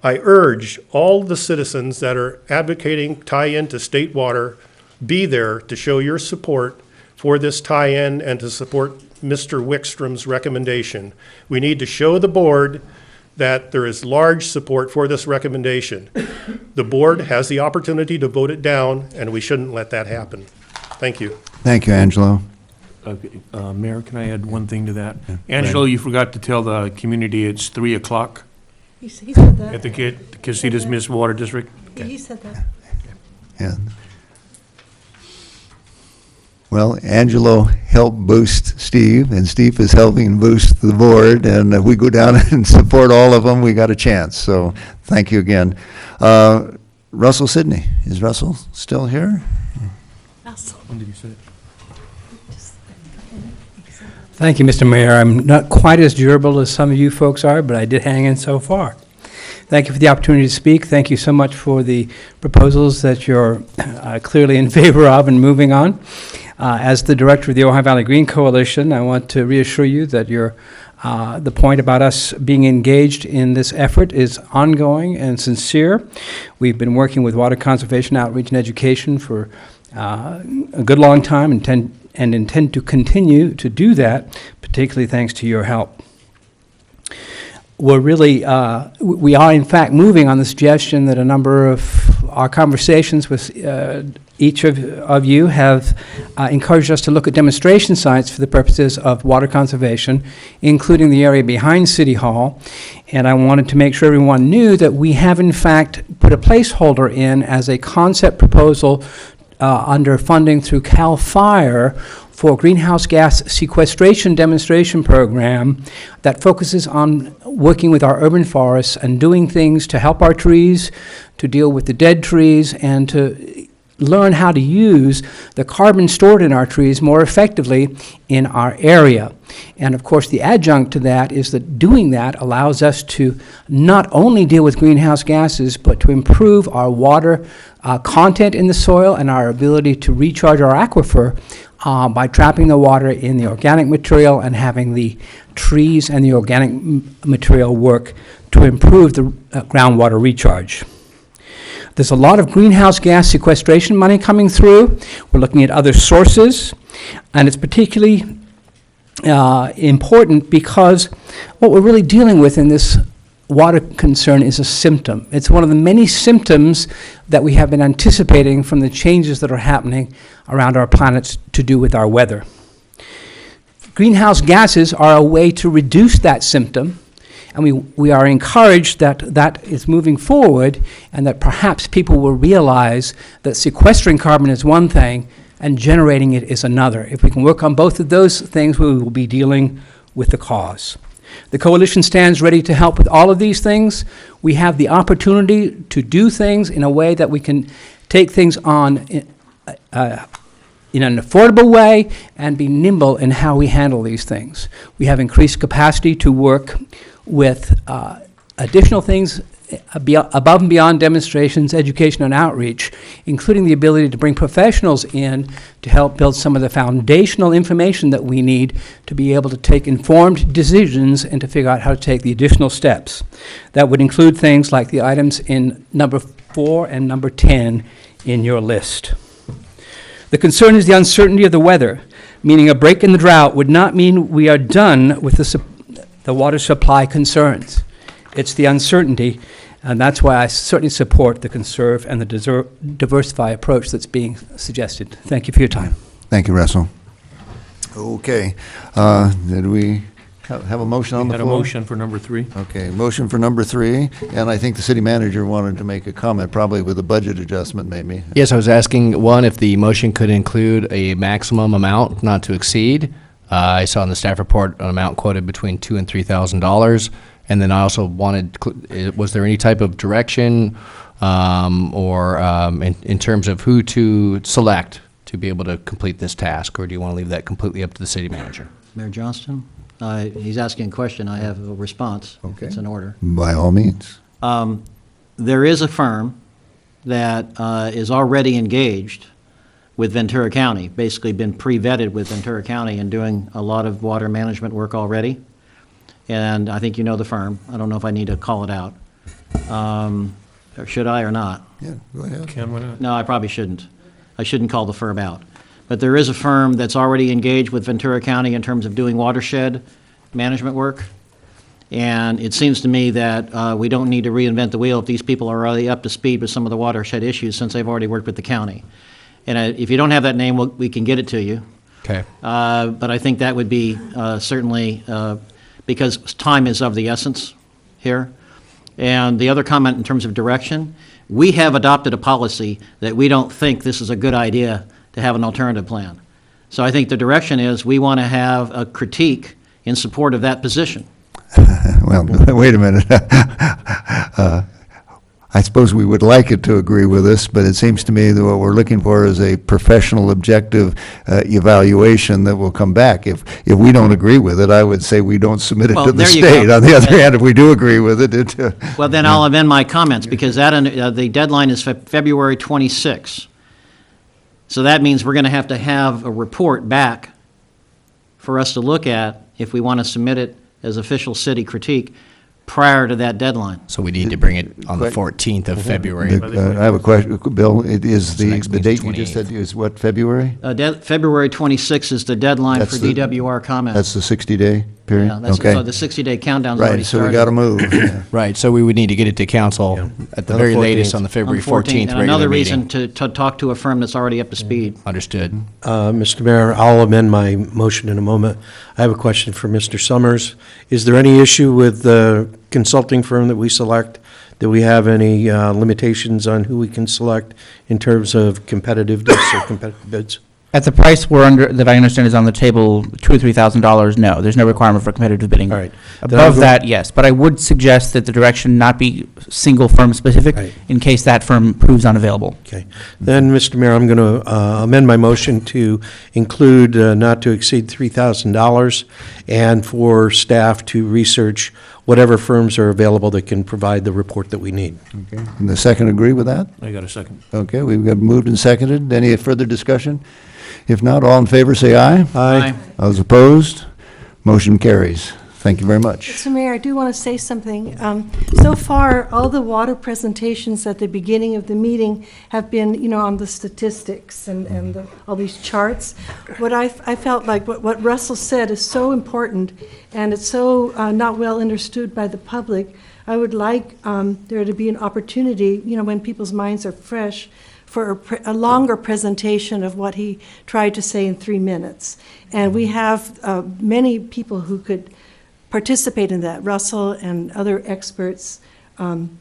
I urge all the citizens that are advocating tie-in to state water, be there to show your support for this tie-in and to support Mr. Wickstrom's recommendation. We need to show the board that there is large support for this recommendation. The board has the opportunity to vote it down, and we shouldn't let that happen. Thank you. Thank you, Angelo. Mayor, can I add one thing to that? Angelo, you forgot to tell the community it's 3 o'clock He said that. at the Casitas Municipal Water District. He said that. Yeah. Well, Angelo helped boost Steve, and Steve is helping boost the board, and if we go down and support all of them, we got a chance. So thank you again. Russell Sidney, is Russell still here? When did you say it? Thank you, Mr. Mayor. I'm not quite as durable as some of you folks are, but I did hang in so far. Thank you for the opportunity to speak. Thank you so much for the proposals that you're clearly in favor of and moving on. As the director of the Ojai Valley Green Coalition, I want to reassure you that the point about us being engaged in this effort is ongoing and sincere. We've been working with water conservation, outreach, and education for a good long time and intend to continue to do that, particularly thanks to your help. We're really, we are in fact moving on the suggestion that a number of our conversations with each of you have encouraged us to look at demonstration sites for the purposes of water conservation, including the area behind City Hall. And I wanted to make sure everyone knew that we have in fact put a placeholder in as a concept proposal under funding through CAL FIRE for greenhouse gas sequestration demonstration program that focuses on working with our urban forests and doing things to help our trees, to deal with the dead trees, and to learn how to use the carbon stored in our trees more effectively in our area. And of course, the adjunct to that is that doing that allows us to not only deal with greenhouse gases, but to improve our water content in the soil and our ability to recharge our aquifer by trapping the water in the organic material and having the trees and the organic material work to improve the groundwater recharge. There's a lot of greenhouse gas sequestration money coming through. We're looking at other sources, and it's particularly important because what we're really dealing with in this water concern is a symptom. It's one of the many symptoms that we have been anticipating from the changes that are happening around our planet to do with our weather. Greenhouse gases are a way to reduce that symptom, and we are encouraged that that is moving forward and that perhaps people will realize that sequestering carbon is one thing and generating it is another. If we can work on both of those things, we will be dealing with the cause. The coalition stands ready to help with all of these things. We have the opportunity to do things in a way that we can take things on in an affordable way and be nimble in how we handle these things. We have increased capacity to work with additional things above and beyond demonstrations, education, and outreach, including the ability to bring professionals in to help build some of the foundational information that we need to be able to take informed decisions and to figure out how to take the additional steps. That would include things like the items in number 4 and number 10 in your list. The concern is the uncertainty of the weather, meaning a break in the drought would not mean we are done with the water supply concerns. It's the uncertainty And that's why I certainly support the conserve and the diversify approach that's being suggested. Thank you for your time. Thank you, Russell. Okay, did we have a motion on the Had a floor? motion for number 3. Okay, motion for number 3, and I think the city manager wanted to make a comment, probably with a budget adjustment maybe. Yes, I was asking, one, if the motion could include a maximum amount not to exceed. I saw in the staff report an amount quoted between $2,000 and $3,000. And then I also wanted, was there any type of direction in terms of who to select to be able to complete this task? Or do you want to leave that completely up to the city manager? Mayor Johnston, he's asking a question. I have a response. If it's in order. By all means. There is a firm that is already engaged with Ventura County, basically been pre-vetted with Ventura County and doing a lot of water management work already. And I think you know the firm. I don't know if I need to call it out. Or should I or not? Yeah, go ahead. Can we not? No, I probably shouldn't. I shouldn't call the firm out. But there is a firm that's already engaged with Ventura County in terms of doing watershed management work. And it seems to me that we don't need to reinvent the wheel if these people are already up to speed with some of the watershed issues since they've already worked with the county. And if you don't have that name, we can get it to you. Okay. But I think that would be certainly, because time is of the essence here. And the other comment in terms of direction, we have adopted a policy that we don't think this is a good idea to have an alternative plan. So I think the direction is we want to have a critique in support of that position. Well, wait a minute. I suppose we would like it to agree with us, but it seems to me that what we're looking for is a professional, objective evaluation that will come back. If we don't agree with it, I would say we don't submit it Well, to the there you state. go. On the other hand, if we do agree with it, Well, then I'll amend my comments, because the deadline is February 26. So that means we're going to have a report back for us to look at if we want to submit it as official city critique prior to that deadline. So we need to bring it on the 14th of February. I have a question, Bill. It is So the next meeting's date you just 28th. said is what, February? February 26 is the deadline That's for the- DWR comments. That's the 60-day period? Yeah, that's, Okay. so the 60-day countdown's already Right, so started. we got to move. Yeah. Right, so we would need to get it to council at the On the very latest 14th. on the February On 14th, 14th and regular another meeting. reason to talk to a firm that's already up to speed. Understood. Mr. Mayor, I'll amend my motion in a moment. I have a question for Mr. Summers. Is there any issue with the consulting firm that we select? Do we have any limitations on who we can select in terms of competitiveness or competitive bids? At the price that I understand is on the table, $2,000 or $3,000, no, there's no requirement for competitive bidding. All right. Then I'll Above go- that, yes, but I would suggest that the direction not be single firm specific Right. in case that firm proves unavailable. Okay. Then, Mr. Mayor, I'm going to amend my motion to include not to exceed $3,000 and for staff to research whatever firms are available that can provide the report that we need. Okay. And the second agree with that? I got a second. Okay, we've got moved and seconded. Any further discussion? If not, all in favor, say aye. Aye. Those opposed? Motion carries. Thank you very much. Mr. Mayor, I do want to say something. So far, all the water presentations at the beginning of the meeting have been, on the statistics and all these charts. What I felt like what Russell said is so important, and it's so not well understood by the public. I would like there to be an opportunity, when people's minds are fresh, for a longer presentation of what he tried to say in 3 minutes. And we have many people who could participate in that, Russell and other experts from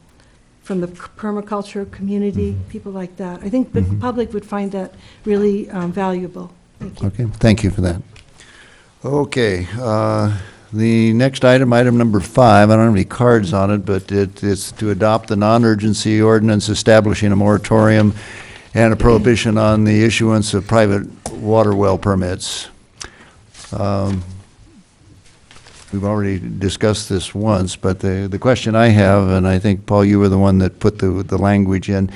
the permaculture community, people like that. I think the public would find that really valuable. Thank you. Okay, thank you for that. Okay, the next item, item number 5, I don't have any cards on it, but it's to adopt the non-urgency ordinance establishing a moratorium and a prohibition on the issuance of private water well permits. We've already discussed this once, but the question I have, and I think, Paul, you were the one that put the language in,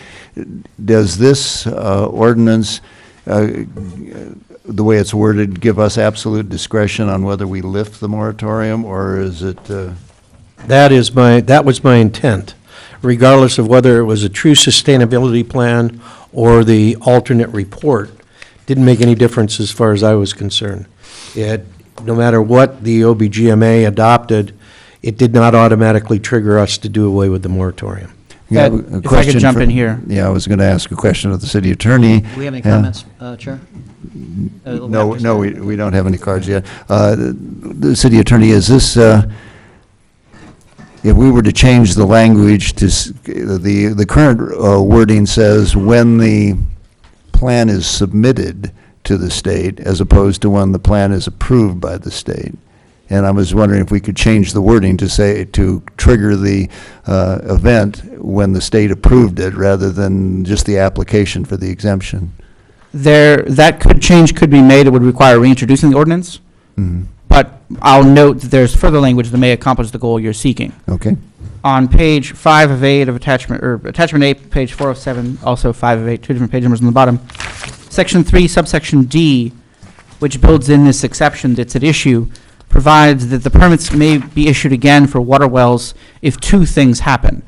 does this ordinance, the way it's worded, give us absolute discretion on whether we lift the moratorium, or is it? That was my intent, regardless of whether it was a true sustainability plan or the alternate report. Didn't make any difference as far as I was concerned. No matter what the OBGMA adopted, it did not automatically trigger us to do away with the moratorium. Yeah, That- a if I could question jump for- in here. Yeah, I was going to ask a question of the city attorney. Do we have any Yeah. comments, Chair? No, we don't have any cards yet. The city attorney, is this, if we were to change the language to, the current wording says when the plan is submitted to the state as opposed to when the plan is approved by the state. And I was wondering if we could change the wording to say, to trigger the event when the state approved it rather than just the application for the exemption. That could be made. It would require reintroducing the ordinance. Mhm. But I'll note that there's further language that may accomplish the goal you're seeking. Okay. On page 5 of 8 of attachment, or attachment 8, page 407, also 5 of 8, two different page numbers on the bottom. Section 3, subsection D, which builds in this exception that's at issue, provides that the permits may be issued again for water wells if two things happen.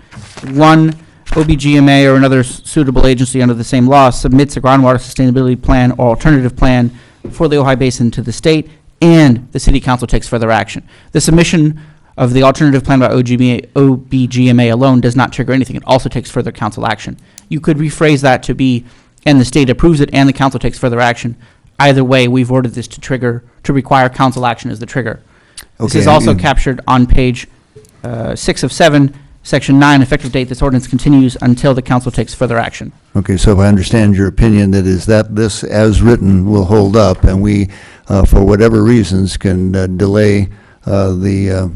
One, OBGMA or another suitable agency under the same law submits a groundwater sustainability plan or alternative plan for the Ojai Basin to the state, and the city council takes further action. The submission of the alternative plan by OBGMA alone does not trigger anything. It also takes further council action. You could rephrase that to be, and the state approves it and the council takes further action. Either way, we've ordered this to require council action as the trigger. This Okay, is also and- captured on page 6 of 7, section 9, effective date. This ordinance continues until the council takes further action. Okay, so if I understand your opinion, that is that this as written will hold up and we, for whatever reasons, can delay the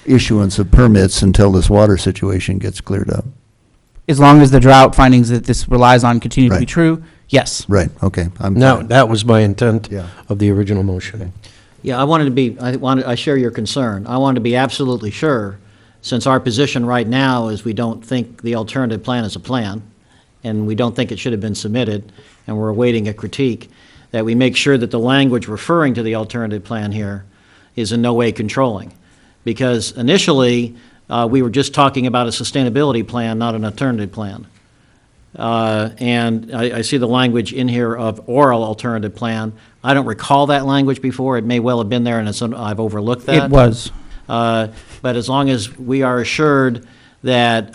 issuance of permits until this water situation gets cleared up. As long as the drought findings that this relies on continue to be Right. true, yes. Right, okay. No, that was my intent Yeah. of the original motion. Yeah, I share your concern. I wanted to be absolutely sure, since our position right now is we don't think the alternative plan is a plan, and we don't think it should have been submitted, and we're awaiting a critique, that we make sure that the language referring to the alternative plan here is in no way controlling. Because initially, we were just talking about a sustainability plan, not an alternative plan. And I see the language in here of oral alternative plan. I don't recall that language before. It may well have been there, and I've overlooked that. It was. But as long as we are assured that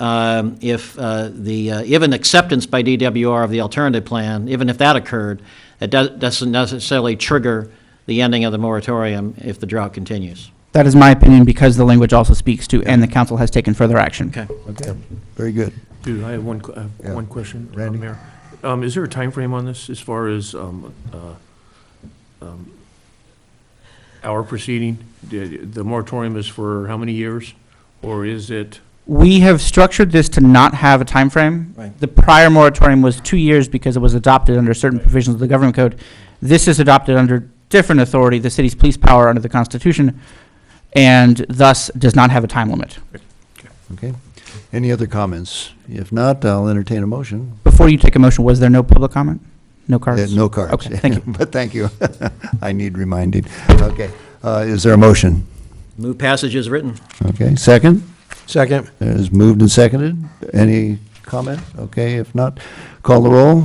if even acceptance by DWR of the alternative plan, even if that occurred, it doesn't necessarily trigger the ending of the moratorium if the drought continues. That is my opinion, because the language also speaks to, and the council has taken further action. Okay. Okay, very good. Dude, I have one question, Randy? Mayor. Is there a time frame on this as far as our proceeding? The moratorium is for how many years? Or is it? We have structured this to not have a time frame. Right. The prior moratorium was 2 years because it was adopted under certain provisions of the government code. This is adopted under different authority, the city's police power under the Constitution, and thus does not have a time limit. Okay. Any other comments? If not, I'll entertain a motion. Before you take a motion, was there no public comment? No cards? No cards. Okay, thank you. But thank you. I need reminding. Okay. Is there a motion? Move passage as written. Okay, second? Second. It is moved and seconded. Any comment? Okay, if not, call the roll.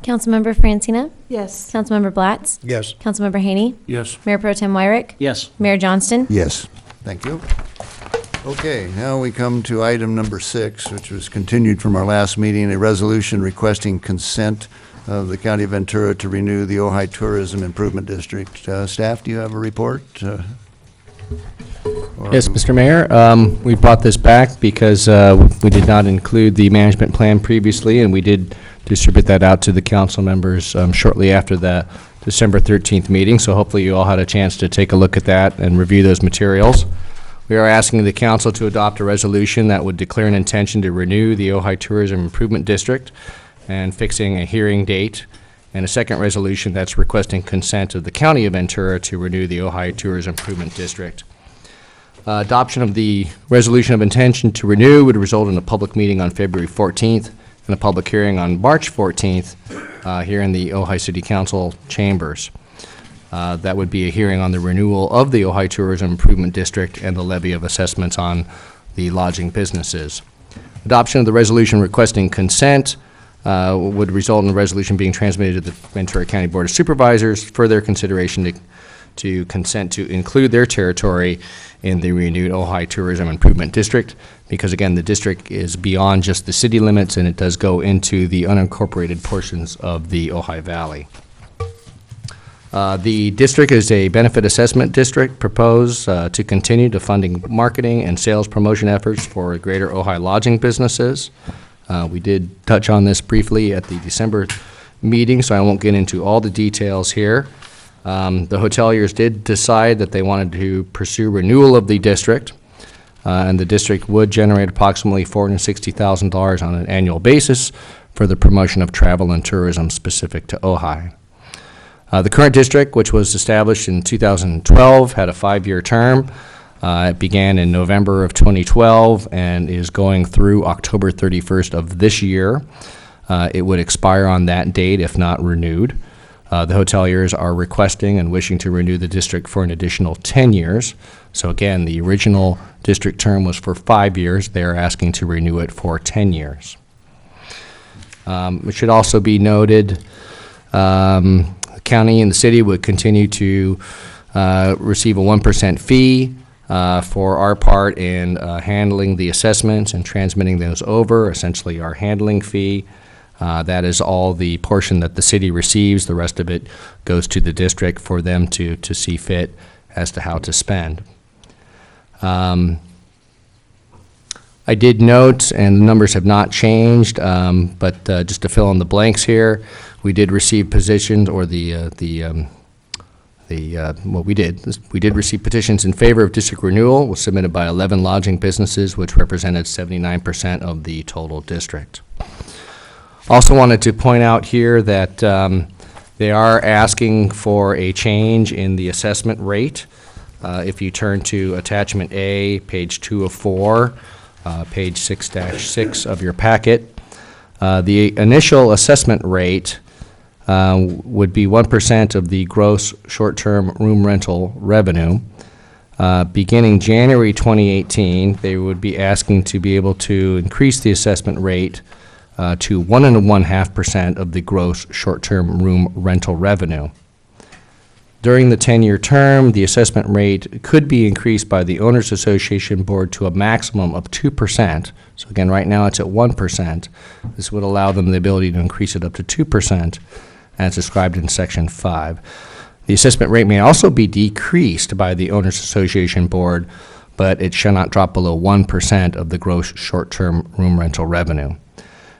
Councilmember Francina? Yes. Councilmember Blatz? Yes. Councilmember Haney? Yes. Mayor Pro Tem Wyrick? Yes. Mayor Johnston? Yes, thank you. Okay, now we come to item number 6, which was continued from our last meeting, a resolution requesting consent of the County of Ventura to renew the Ojai Tourism Improvement District. Staff, do you have a report? Yes, Mr. Mayor, we brought this back because we did not include the management plan previously, and we did distribute that out to the council members shortly after the December 13th meeting, so hopefully you all had a chance to take a look at that and review those materials. We are asking the council to adopt a resolution that would declare an intention to renew the Ojai Tourism Improvement District and fixing a hearing date, and a second resolution that's requesting consent of the County of Ventura to renew the Ojai Tourism Improvement District. Adoption of the resolution of intention to renew would result in a public meeting on February 14th and a public hearing on March 14th here in the Ojai City Council chambers. That would be a hearing on the renewal of the Ojai Tourism Improvement District and the levy of assessments on the lodging businesses. Adoption of the resolution requesting consent would result in the resolution being transmitted to the Ventura County Board of Supervisors for their consideration to consent to include their territory in the renewed Ojai Tourism Improvement District, because again, the district is beyond just the city limits, and it does go into the unincorporated portions of the Ojai Valley. The district is a benefit assessment district proposed to continue to funding marketing and sales promotion efforts for greater Ojai lodging businesses. We did touch on this briefly at the December meeting, so I won't get into all the details here. The hoteliers did decide that they wanted to pursue renewal of the district, and the district would generate approximately $460,000 on an annual basis for the promotion of travel and tourism specific to Ojai. The current district, which was established in 2012, had a 5-year term. It began in November of 2012 and is going through October 31st of this year. It would expire on that date if not renewed. The hoteliers are requesting and wishing to renew the district for an additional 10 years. So again, the original district term was for 5 years. They are asking to renew it for 10 years. It should also be noted, the county and the city would continue to receive a 1% fee for our part in handling the assessments and transmitting those over, essentially our handling fee. That is all the portion that the city receives. The rest of it goes to the district for them to see fit as to how to spend. I did note, and the numbers have not changed, but just to fill in the blanks here, we did receive positions, or we did receive petitions in favor of district renewal, was submitted by 11 lodging businesses, which represented 79% of the total district. Also wanted to point out here that they are asking for a change in the assessment rate. If you turn to attachment A, page 2 of 4, page 6-6 of your packet, the initial assessment rate would be 1% of the gross short-term room rental revenue. Beginning January 2018, they would be asking to be able to increase the assessment rate to 1.5% of the gross short-term room rental revenue. During the 10-year term, the assessment rate could be increased by the Owners Association Board to a maximum of 2%. So again, right now it's at 1%. This would allow them the ability to increase it up to 2%, as described in Section 5. The assessment rate may also be decreased by the Owners Association Board, but it shall not drop below 1% of the gross short-term room rental revenue.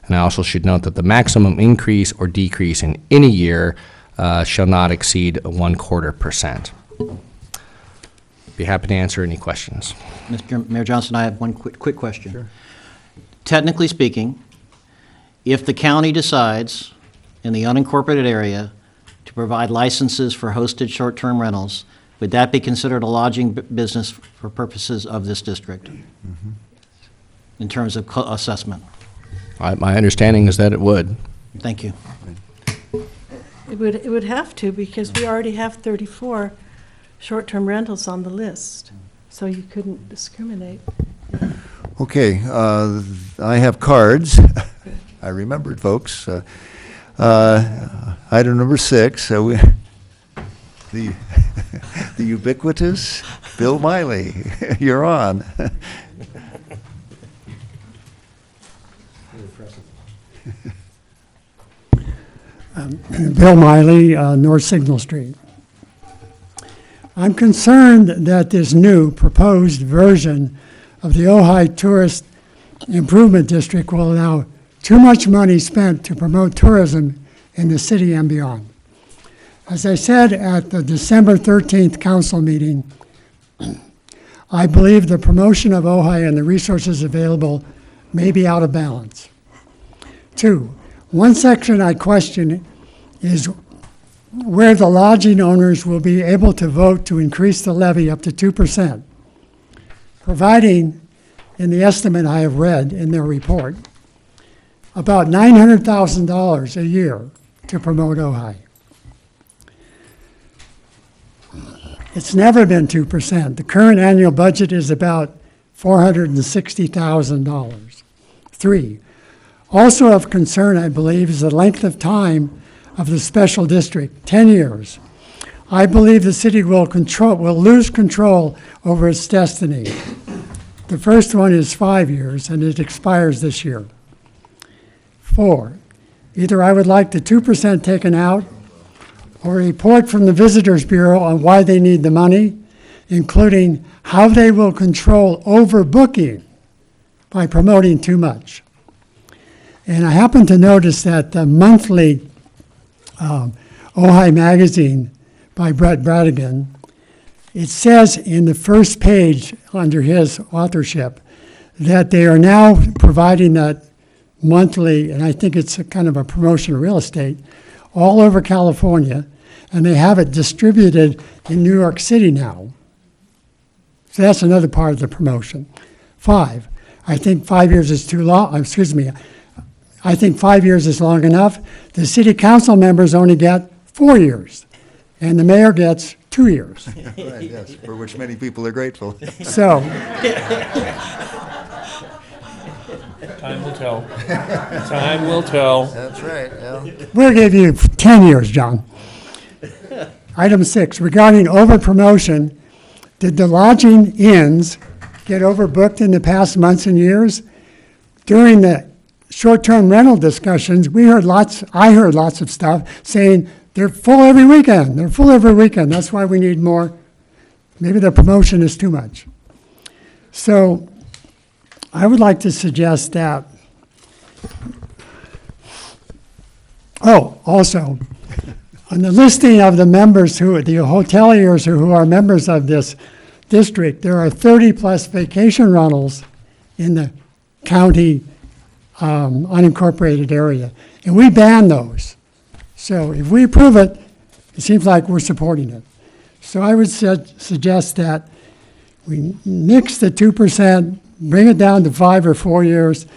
And I also should note that the maximum increase or decrease in any year shall not exceed 0.25%. Be happy to answer any questions. Mr. Mayor Johnson, I have one quick question. Sure. Technically speaking, if the county decides in the unincorporated area to provide licenses for hosted short-term rentals, would that be considered a lodging business for purposes of this district? Mm-hmm. In terms of assessment? My understanding is that it would. Thank you. It would have to, because we already have 34 short-term rentals on the list, so you couldn't discriminate. Okay, I have cards. I remembered, folks. Item number 6, the ubiquitous Bill Miley. You're on. Bill Miley, North Signal Street. I'm concerned that this new proposed version of the Ojai Tourist Improvement District will allow too much money spent to promote tourism in the city and beyond. As I said at the December 13th council meeting, I believe the promotion of Ojai and the resources available may be out of balance. 2, one section I question is where the lodging owners will be able to vote to increase the levy up to 2%, providing, in the estimate I have read in their report, about $900,000 a year to promote Ojai. It's never been 2%. The current annual budget is about $460,000. 3, also of concern, I believe, is the length of time of the special district, 10 years. I believe the city will lose control over its destiny. The first one is 5 years, and it expires this year. 4, either I would like the 2% taken out, or a report from the Visitors Bureau on why they need the money, including how they will control overbooking by promoting too much. And I happened to notice that the monthly Ojai magazine by Brett Bradigan, it says in the first page under his authorship that they are now providing that monthly, and I think it's a kind of a promotion of real estate, all over California, and they have it distributed in New York City now. So that's another part of the promotion. 5, I think 5 years is too long, I think 5 years is long enough. The city council members only get 4 years, and the mayor gets 2 years. Right, yes, for which many people are grateful. So, Time will tell. Time will tell. That's right, yeah. we'll give you 10 years, John. Item 6, regarding overpromotion, did the lodging inns get overbooked in the past months and years? During the short-term rental discussions, I heard lots of stuff saying they're full every weekend. They're full every weekend. That's why we need more. Maybe the promotion is too much. So I would like to suggest that. Oh, also, on the listing of the members the hoteliers who are members of this district, there are 30-plus vacation rentals in the county unincorporated area, and we ban those. So if we approve it, it seems like we're supporting it. So I would suggest that we nix the 2%, bring it down to 5 or 4 years,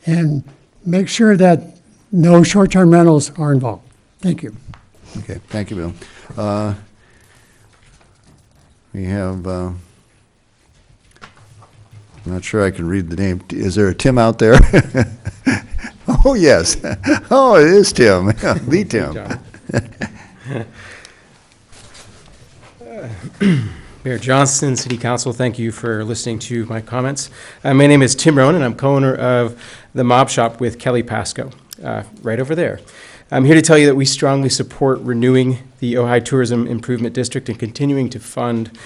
and make sure that no short-term rentals are involved. Thank you. Okay, thank you, Bill. We have, I'm not sure I can read the name. Is there a Tim out there? Oh, yes. Oh, it is Tim, the Tim. Mayor Johnston, City Council, thank you for listening to my comments. My name is Tim Rohn, and I'm co-owner of the Mob Shop with Kelly Pasco, right over there. I'm here to tell you that we strongly support renewing the Ojai Tourism Improvement District and continuing to fund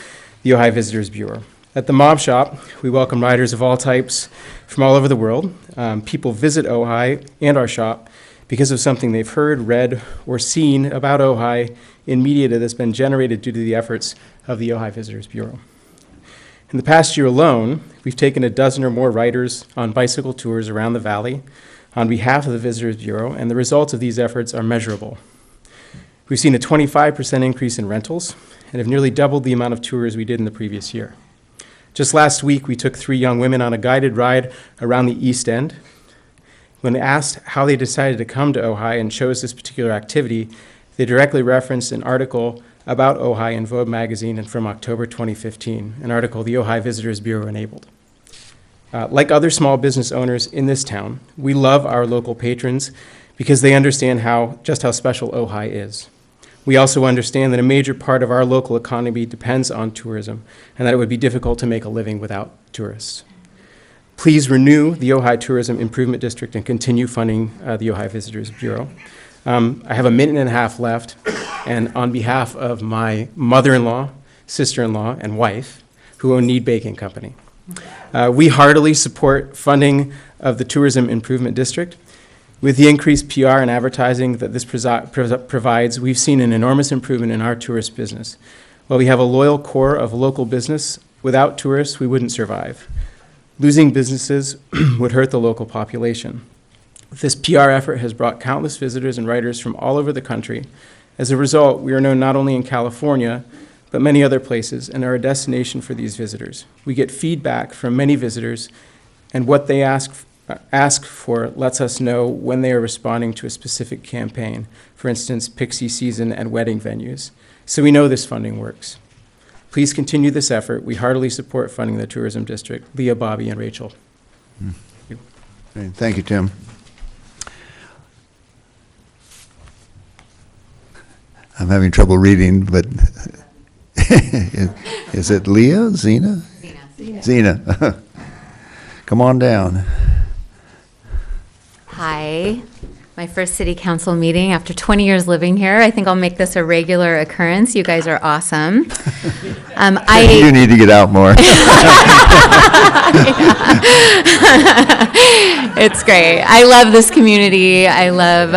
the Ojai Visitors Bureau. At the Mob Shop, we welcome riders of all types from all over the world. People visit Ojai and our shop because of something they've heard, read, or seen about Ojai in media that's been generated due to the efforts of the Ojai Visitors Bureau. In the past year alone, we've taken a dozen or more riders on bicycle tours around the valley on behalf of the Visitors Bureau, and the results of these efforts are measurable. We've seen a 25% increase in rentals and have nearly doubled the amount of tours we did in the previous year. Just last week, we took 3 young women on a guided ride around the East End. When asked how they decided to come to Ojai and chose this particular activity, they directly referenced an article about Ojai in Vogue magazine and from October 2015, an article the Ojai Visitors Bureau enabled. Like other small business owners in this town, we love our local patrons because they understand just how special Ojai is. We also understand that a major part of our local economy depends on tourism and that it would be difficult to make a living without tourists. Please renew the Ojai Tourism Improvement District and continue funding the Ojai Visitors Bureau. I have a minute and a half left, and on behalf of my mother-in-law, sister-in-law, and wife, who own Need Baking Company, we heartily support funding of the Tourism Improvement District. With the increased PR and advertising that this provides, we've seen an enormous improvement in our tourist business. While we have a loyal core of local business, without tourists, we wouldn't survive. Losing businesses would hurt the local population. This PR effort has brought countless visitors and writers from all over the country. As a result, we are known not only in California, but many other places, and are a destination for these visitors. We get feedback from many visitors, and what they ask for lets us know when they are responding to a specific campaign, for instance, Pixie season and wedding venues. So we know this funding works. Please continue this effort. We heartily support funding the tourism district. Leah, Bobby, and Rachel. Thank you, Tim. I'm having trouble reading, but is it Leah? Zena? Zena. Come on down. Hi. My first city council meeting after 20 years living here. I think I'll make this a regular occurrence. You guys are awesome. You need to get out more. It's great. I love this community. I love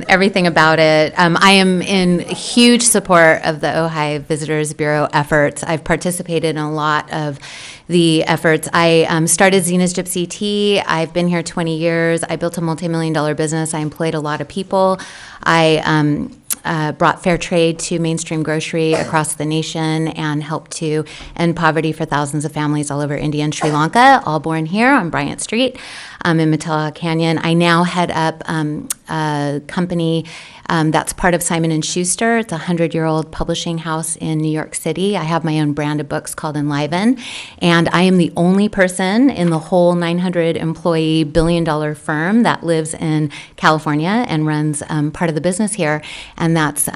everything about it. I am in huge support of the Ojai Visitors Bureau efforts. I've participated in a lot of the efforts. I started Zena's Gypsy Tea. I've been here 20 years. I built a multi-million-dollar business. I employed a lot of people. I brought fair trade to mainstream grocery across the nation and helped to end poverty for thousands of families all over India and Sri Lanka, all born here on Bryant Street in Matilla Canyon. I now head up a company that's part of Simon & Schuster. It's a 100-year-old publishing house in New York City. I have my own brand of books called Enliven, and I am the only person in the whole 900-employee billion-dollar firm that lives in California and runs part of the business here, and that's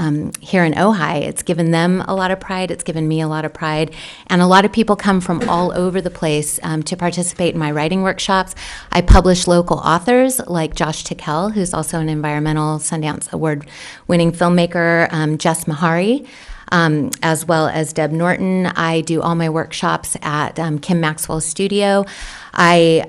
here in Ojai. It's given them a lot of pride. It's given me a lot of pride, and a lot of people come from all over the place to participate in my writing workshops. I publish local authors like Josh Tickell, who's also an environmental Sundance Award-winning filmmaker, Jess Mahari, as well as Deb Norton. I do all my workshops at Kim Maxwell's studio. I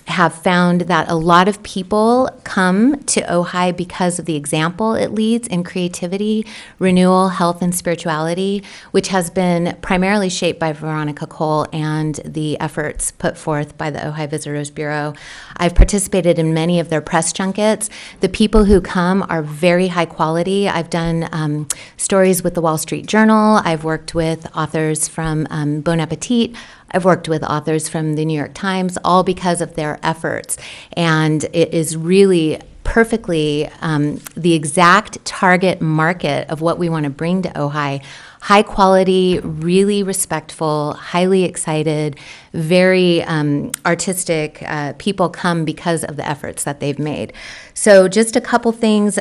have found that a lot of people come to Ojai because of the example it leads in creativity, renewal, health, and spirituality, which has been primarily shaped by Veronica Cole and the efforts put forth by the Ojai Visitors Bureau. I've participated in many of their press junkets. The people who come are very high quality. I've done stories with the Wall Street Journal. I've worked with authors from Bon Appetit. I've worked with authors from the New York Times, all because of their efforts. And it is really perfectly the exact target market of what we want to bring to Ojai. High quality, really respectful, highly excited, very artistic people come because of the efforts that they've made. So just a couple things.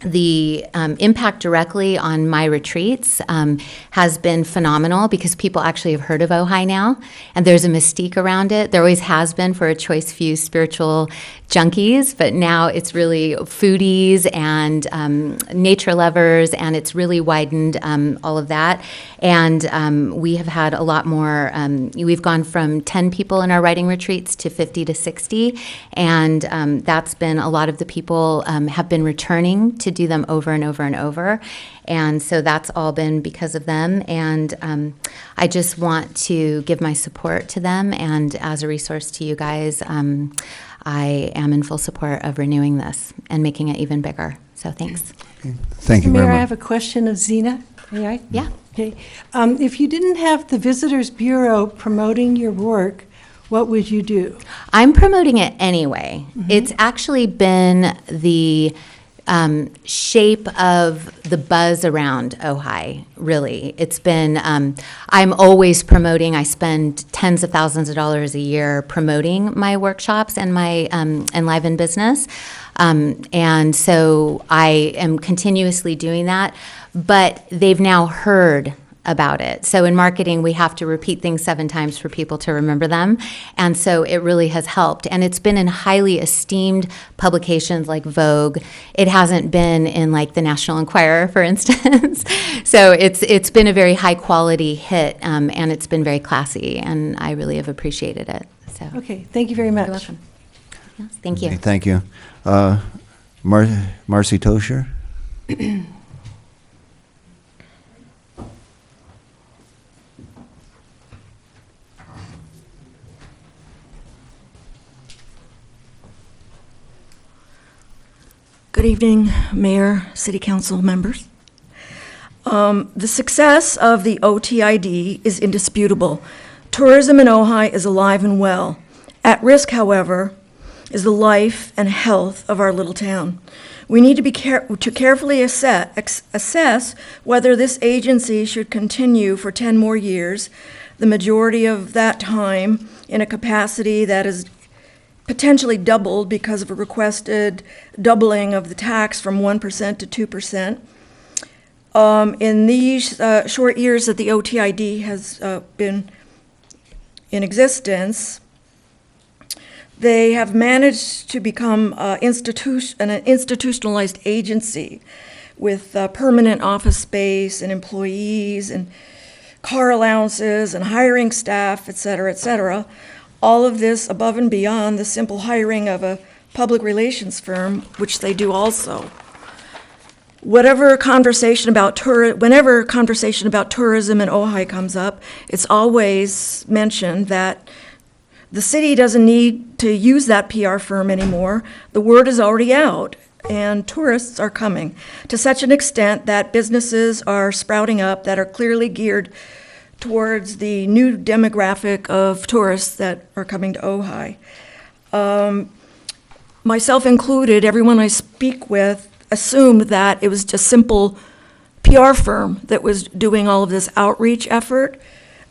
The impact directly on my retreats has been phenomenal because people actually have heard of Ojai now, and there's a mystique around it. There always has been for a choice few spiritual junkies, but now it's really foodies and nature lovers, and it's really widened all of that. And we have had a lot more. We've gone from 10 people in our writing retreats to 50 to 60, and that's been a lot of the people have been returning to do them over and over and over. And so that's all been because of them. And I just want to give my support to them. And as a resource to you guys, I am in full support of renewing this and making it even bigger. So thanks. Thank you very Mayor, I much. have a question of Zena. May I? Yeah. Okay. If you didn't have the Visitors Bureau promoting your work, what would you do? I'm promoting it anyway. It's actually been the shape of the buzz around Ojai, really. It's been, I'm always promoting. I spend tens of thousands of dollars a year promoting my workshops and my Enliven business. And so I am continuously doing that, but they've now heard about it. So in marketing, we have to repeat things 7 times for people to remember them. And so it really has helped. And it's been in highly esteemed publications like Vogue. It hasn't been in like the National Enquirer, for instance. So it's been a very high quality hit, and it's been very classy, and I really have appreciated it. So Okay, thank you very much. You're welcome. Yes, thank you. Okay, thank you. Marcy Tosher? Good evening, Mayor, City Council members. The success of the OTID is indisputable. Tourism in Ojai is alive and well. At risk, however, is the life and health of our little town. We need to be carefully assess whether this agency should continue for 10 more years, the majority of that time in a capacity that is potentially doubled because of a requested doubling of the tax from 1% to 2%. In these short years that the OTID has been in existence, they have managed to become an institutionalized agency with permanent office space and employees and car allowances and hiring staff, et cetera, all of this above and beyond the simple hiring of a public relations firm, which they do also. Whenever conversation about tourism in Ojai comes up, it's always mentioned that the city doesn't need to use that PR firm anymore. The word is already out, and tourists are coming to such an extent that businesses are sprouting up that are clearly geared towards the new demographic of tourists that are coming to Ojai. Myself included, everyone I speak with assumed that it was just simple PR firm that was doing all of this outreach effort,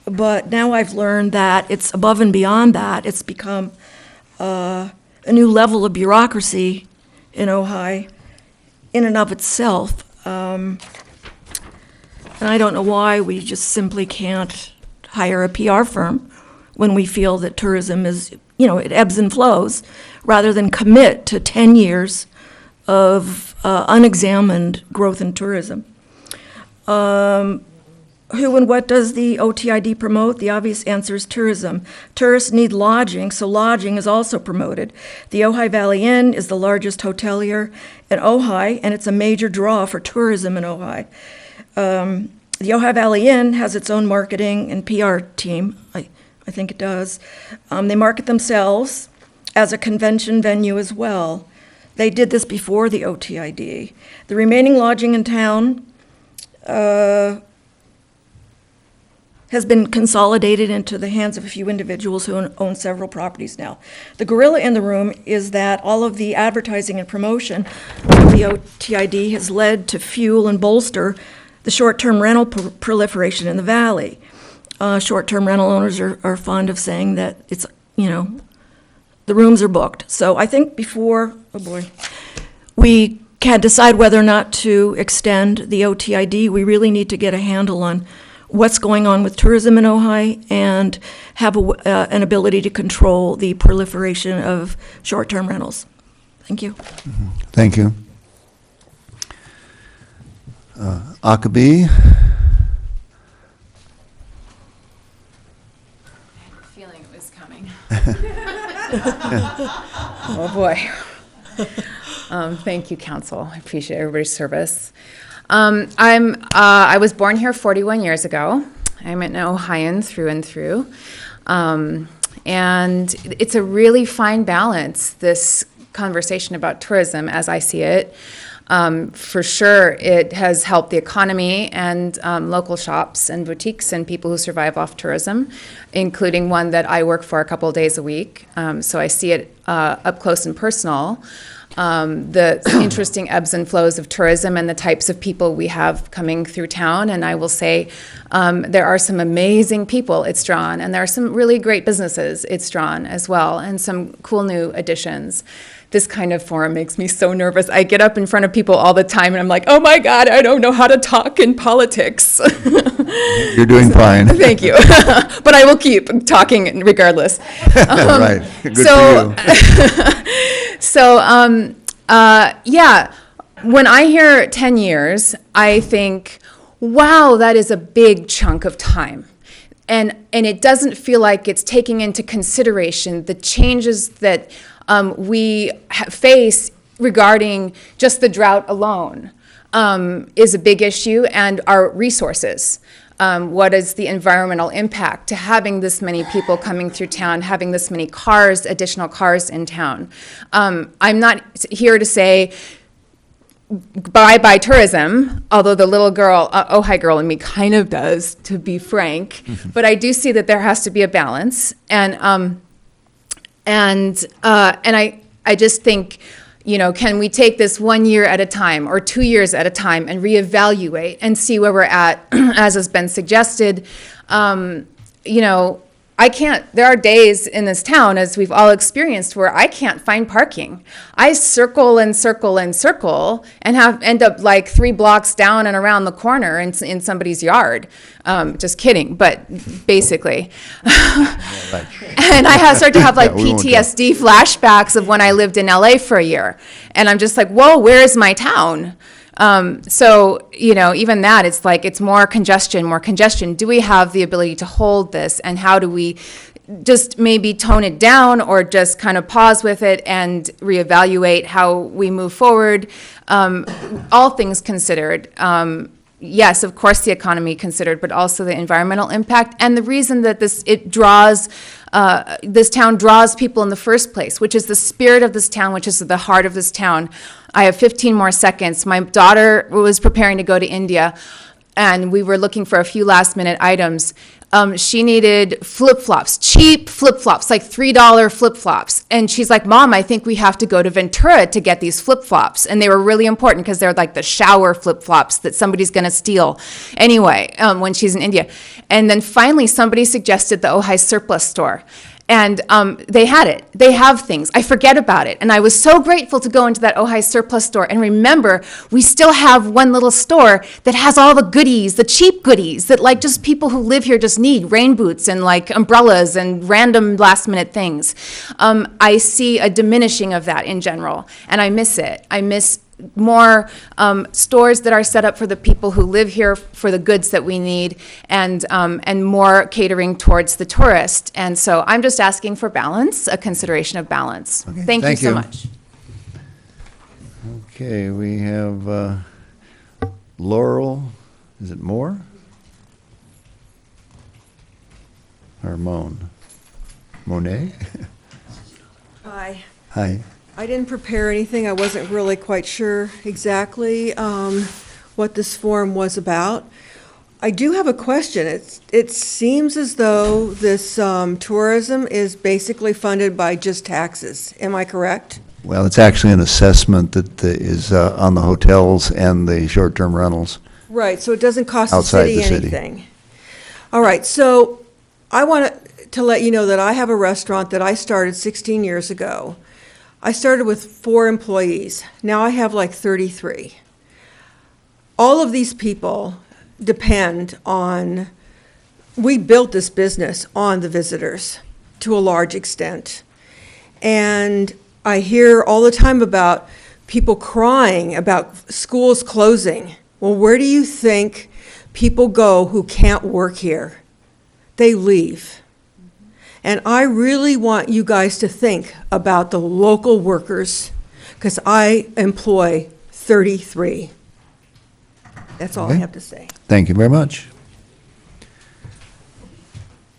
but now I've learned that it's above and beyond that. It's become a new level of bureaucracy in Ojai in and of itself. And I don't know why we just simply can't hire a PR firm when we feel that tourism is, it ebbs and flows, rather than commit to 10 years of unexamined growth in tourism. Who and what does the OTID promote? The obvious answer is tourism. Tourists need lodging, so lodging is also promoted. The Ojai Valley Inn is the largest hotelier in Ojai, and it's a major draw for tourism in Ojai. The Ojai Valley Inn has its own marketing and PR team. I think it does. They market themselves as a convention venue as well. They did this before the OTID. The remaining lodging in town has been consolidated into the hands of a few individuals who own several properties now. The gorilla in the room is that all of the advertising and promotion of the OTID has led to fuel and bolster the short-term rental proliferation in the valley. Short-term rental owners are fond of saying that it's, the rooms are booked. So I think before, we can decide whether or not to extend the OTID, we really need to get a handle on what's going on with tourism in Ojai and have an ability to control the proliferation of short-term rentals. Thank you. Thank you. Akabi? Feeling it was coming. Oh, boy. Thank you, Council. I appreciate everybody's service. I was born here 41 years ago. I'm an Ohioan through and through. And it's a really fine balance, this conversation about tourism, as I see it. For sure, it has helped the economy and local shops and boutiques and people who survive off tourism, including one that I work for a couple of days a week. So I see it up close and personal. The interesting ebbs and flows of tourism and the types of people we have coming through town. And I will say there are some amazing people it's drawn, and there are some really great businesses it's drawn as well, and some cool new additions. This kind of forum makes me so nervous. I get up in front of people all the time and I'm like, oh my God, I don't know how to talk in politics. You're doing fine. Thank you. But I will keep talking regardless. Right. Good for you. Yeah, when I hear 10 years, I think, wow, that is a big chunk of time. And it doesn't feel like it's taking into consideration the changes that we face regarding just the drought alone is a big issue, and our resources. What is the environmental impact to having this many people coming through town, having this many cars, additional cars in town? I'm not here to say bye-bye tourism, although the little girl, Ojai girl in me kind of does, to be frank. But I do see that there has to be a balance. And I just think, can we take this 1 year at a time or 2 years at a time and reevaluate and see where we're at, as has been suggested, there are days in this town, as we've all experienced, where I can't find parking. I circle and circle and circle and end up like 3 blocks down and around the corner in somebody's yard. Just kidding, but basically. And I start to have like PTSD flashbacks of when I lived in LA for a year. And I'm just like, whoa, where is my town? So, even that, it's like, it's more congestion. Do we have the ability to hold this? And how do we just maybe tone it down or just kind of pause with it and reevaluate how we move forward? All things considered. Yes, of course, the economy considered, but also the environmental impact and the reason that this town draws people in the first place, which is the spirit of this town, which is the heart of this town. I have 15 more seconds. My daughter was preparing to go to India, and we were looking for a few last-minute items. She needed flip-flops, cheap flip-flops, like $3 flip-flops. And she's like, Mom, I think we have to go to Ventura to get these flip-flops. And they were really important because they're like the shower flip-flops that somebody's going to steal anyway when she's in India. And then finally somebody suggested the Ojai surplus store. And they had it. They have things. I forget about it. And I was so grateful to go into that Ojai surplus store and remember we still have one little store that has all the goodies, the cheap goodies that like just people who live here just need, rain boots and like umbrellas and random last minute things. I see a diminishing of that in general, and I miss it. I miss more stores that are set up for the people who live here for the goods that we need, and more catering towards the tourist. And so I'm just asking for balance, a consideration of balance. Okay, Thank you so much. Okay, we have Laurel, is it Moore? Or Monet? Hi. Hi. I didn't prepare anything. I wasn't really quite sure exactly what this forum was about. I do have a question. It seems as though this tourism is basically funded by just taxes. Am I correct? Well, it's actually an assessment that is on the hotels and the short-term rentals. Right, so it doesn't cost the Outside city the city. anything. All right, so I want to let you know that I have a restaurant that I started 16 years ago. I started with 4 employees. Now I have like 33. All of these people depend on, we built this business on the visitors to a large extent. And I hear all the time about people crying about schools closing. Well, where do you think people go who can't work here? They leave. And I really want you guys to think about the local workers, because I employ 33. That's all I Okay. have to say. Thank you very much.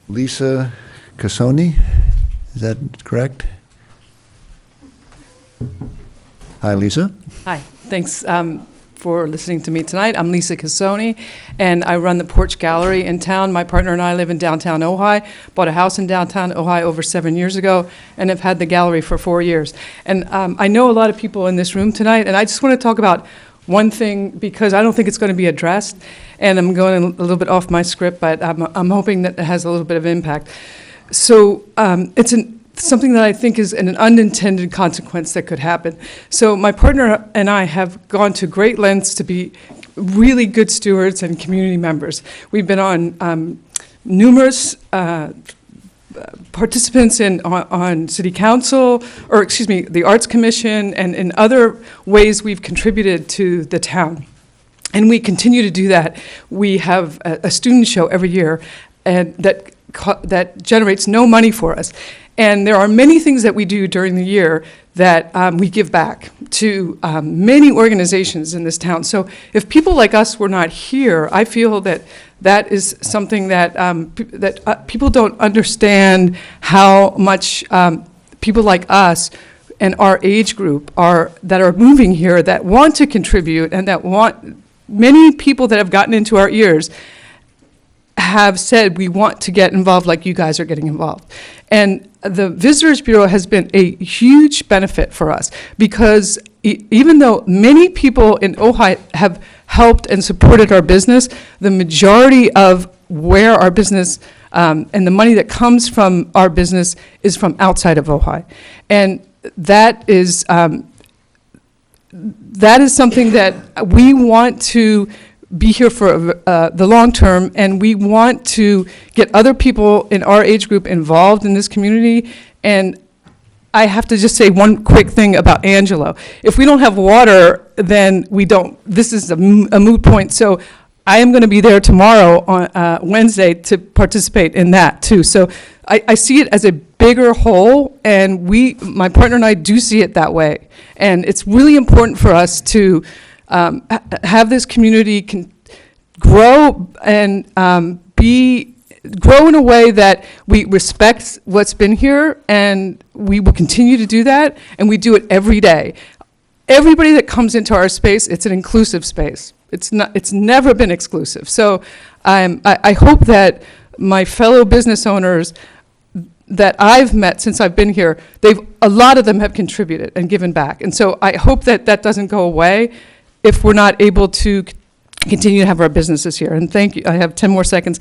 Lisa Cassoni, is that correct? Hi, Lisa. Hi, thanks for listening to me tonight. I'm Lisa Cassoni, and I run the Porch Gallery in town. My partner and I live in downtown Ojai, bought a house in downtown Ojai over 7 years ago, and have had the gallery for 4 years. And I know a lot of people in this room tonight, and I just want to talk about one thing, because I don't think it's going to be addressed, and I'm going a little bit off my script, but I'm hoping that it has a little bit of impact. So it's something that I think is an unintended consequence that could happen. So my partner and I have gone to great lengths to be really good stewards and community members. We've been on numerous participants on city council, or excuse me, the Arts Commission, and in other ways we've contributed to the town. And we continue to do that. We have a student show every year, and that generates no money for us. And there are many things that we do during the year that we give back to many organizations in this town. So if people like us were not here, I feel that that is something that people don't understand how much people like us and our age group that are moving here, that want to contribute, and that want, many people that have gotten into our ears have said we want to get involved like you guys are getting involved. And the Visitors Bureau has been a huge benefit for us, because even though many people in Ojai have helped and supported our business, the majority of where our business and the money that comes from our business is from outside of Ojai. And that is something that we want to be here for the long term, and we want to get other people in our age group involved in this community. And I have to just say one quick thing about Angelo. If we don't have water, then we don't, this is a moot point. So I am going to be there tomorrow on Wednesday to participate in that too. So I see it as a bigger whole, and my partner and I do see it that way. And it's really important for us to have this community grow and grow in a way that we respect what's been here, and we will continue to do that, and we do it every day. Everybody that comes into our space, it's an inclusive space. It's never been exclusive. So I hope that my fellow business owners that I've met since I've been here, a lot of them have contributed and given back. And so I hope that that doesn't go away if we're not able to continue to have our businesses here. And thank you. I have 10 more seconds.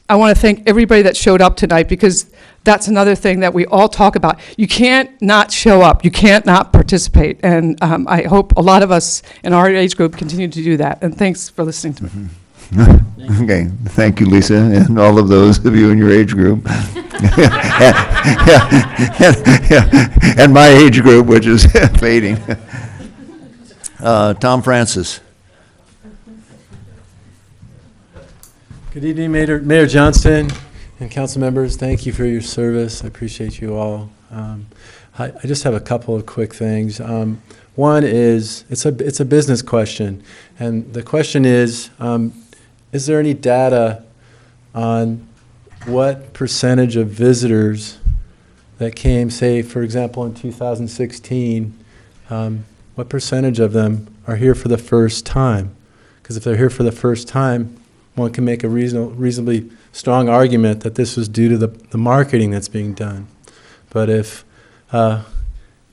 I want to thank everybody that showed up tonight, because that's another thing that we all talk about. You can't not show up. You can't not participate. And I hope a lot of us in our age group continue to do that. And thanks for listening to me. Okay, thank you, Lisa, and all of those of you in your age group. And my age group, which is fading. Tom Francis. Good evening, Mayor Johnston and council members. Thank you for your service. I appreciate you all. I just have a couple of quick things. One is, it's a business question, and the question is there any data on what percentage of visitors that came, say, for example, in 2016, what percentage of them are here for the first time? Because if they're here for the first time, one can make a reasonably strong argument that this was due to the marketing that's being done. But if a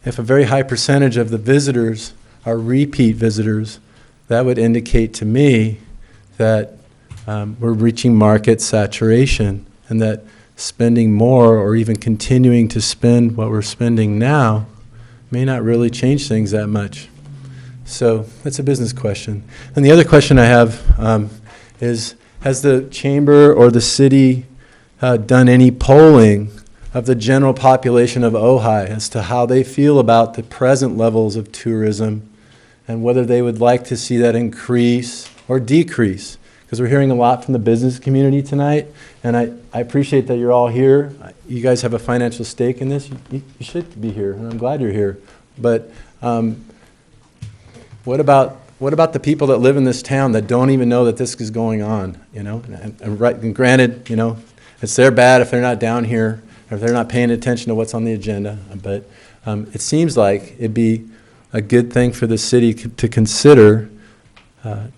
very high percentage of the visitors are repeat visitors, that would indicate to me that we're reaching market saturation, and that spending more or even continuing to spend what we're spending now may not really change things that much. So that's a business question. And the other question I have is, has the chamber or the city done any polling of the general population of Ojai as to how they feel about the present levels of tourism, and whether they would like to see that increase or decrease? Because we're hearing a lot from the business community tonight, and I appreciate that you're all here. You guys have a financial stake in this. You should be here, and I'm glad you're here. But what about the people that live in this town that don't even know that this is going on? You know, and granted, you know, it's their bad if they're not down here or if they're not paying attention to what's on the agenda. But it seems like it'd be a good thing for the city to consider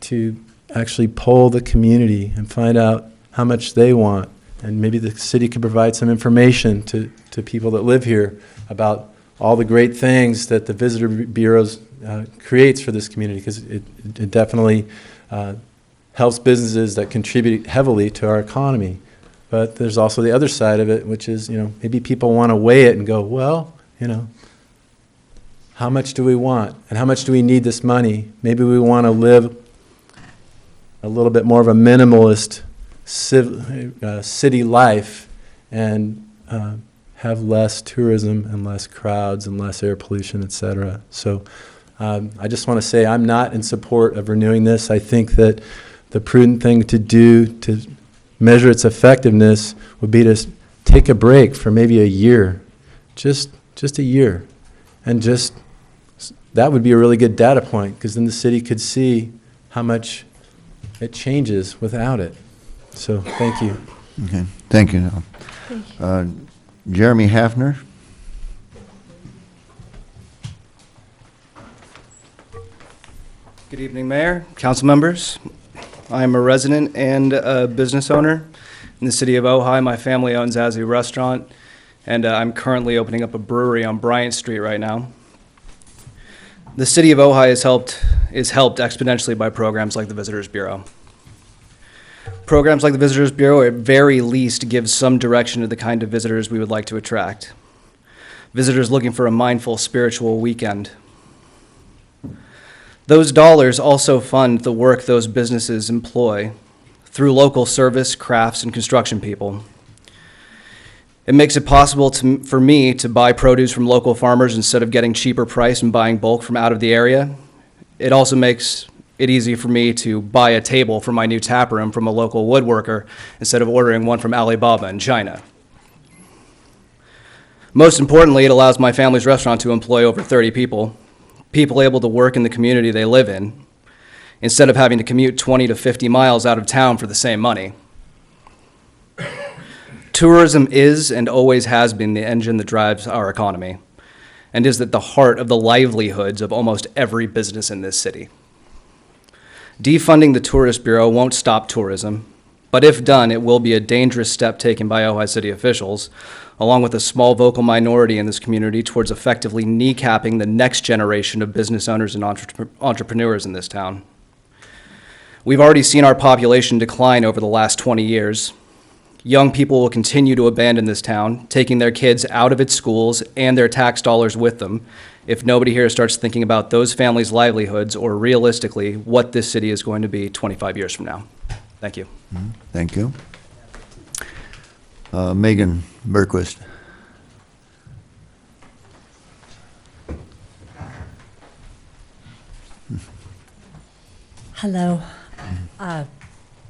to actually poll the community and find out how much they want. And maybe the city could provide some information to people that live here about all the great things that the visitor bureaus creates for this community, because it definitely helps businesses that contribute heavily to our economy. But there's also the other side of it, which is, you know, maybe people want to weigh it and go, well, you know, how much do we want, and how much do we need this money? Maybe we want to live a little bit more of a minimalist city life and have less tourism and less crowds and less air pollution, et cetera. So I just want to say I'm not in support of renewing this. I think that the prudent thing to do to measure its effectiveness would be to take a break for maybe a year, just a year. And just, that would be a really good data point, because then the city could see how much it changes without it. So, thank you. Okay, thank you. Jeremy Hafner. Good evening, Mayor, council members. I am a resident and a business owner in the city of Ojai. My family owns Azzy Restaurant, and I'm currently opening up a brewery on Bryant Street right now. The city of Ojai is helped exponentially by programs like the Visitors Bureau. Programs like the Visitors Bureau at very least give some direction to the kind of visitors we would like to attract. Visitors looking for a mindful spiritual weekend. Those dollars also fund the work those businesses employ through local service, crafts, and construction people. It makes it possible for me to buy produce from local farmers instead of getting cheaper price and buying bulk from out of the area. It also makes it easy for me to buy a table for my new tap room from a local woodworker instead of ordering one from Alibaba in China. Most importantly, it allows my family's restaurant to employ over 30 people able to work in the community they live in, instead of having to commute 20 to 50 miles out of town for the same money. Tourism is and always has been the engine that drives our economy, and is at the heart of the livelihoods of almost every business in this city. Defunding the Tourist Bureau won't stop tourism, but if done, it will be a dangerous step taken by Ojai City officials, along with a small vocal minority in this community, towards effectively kneecapping the next generation of business owners and entrepreneurs in this town. We've already seen our population decline over the last 20 years. Young people will continue to abandon this town, taking their kids out of its schools and their tax dollars with them, if nobody here starts thinking about those families' livelihoods or realistically what this city is going to be 25 years from now. Thank you. Thank you. Megan Berquist. Hello.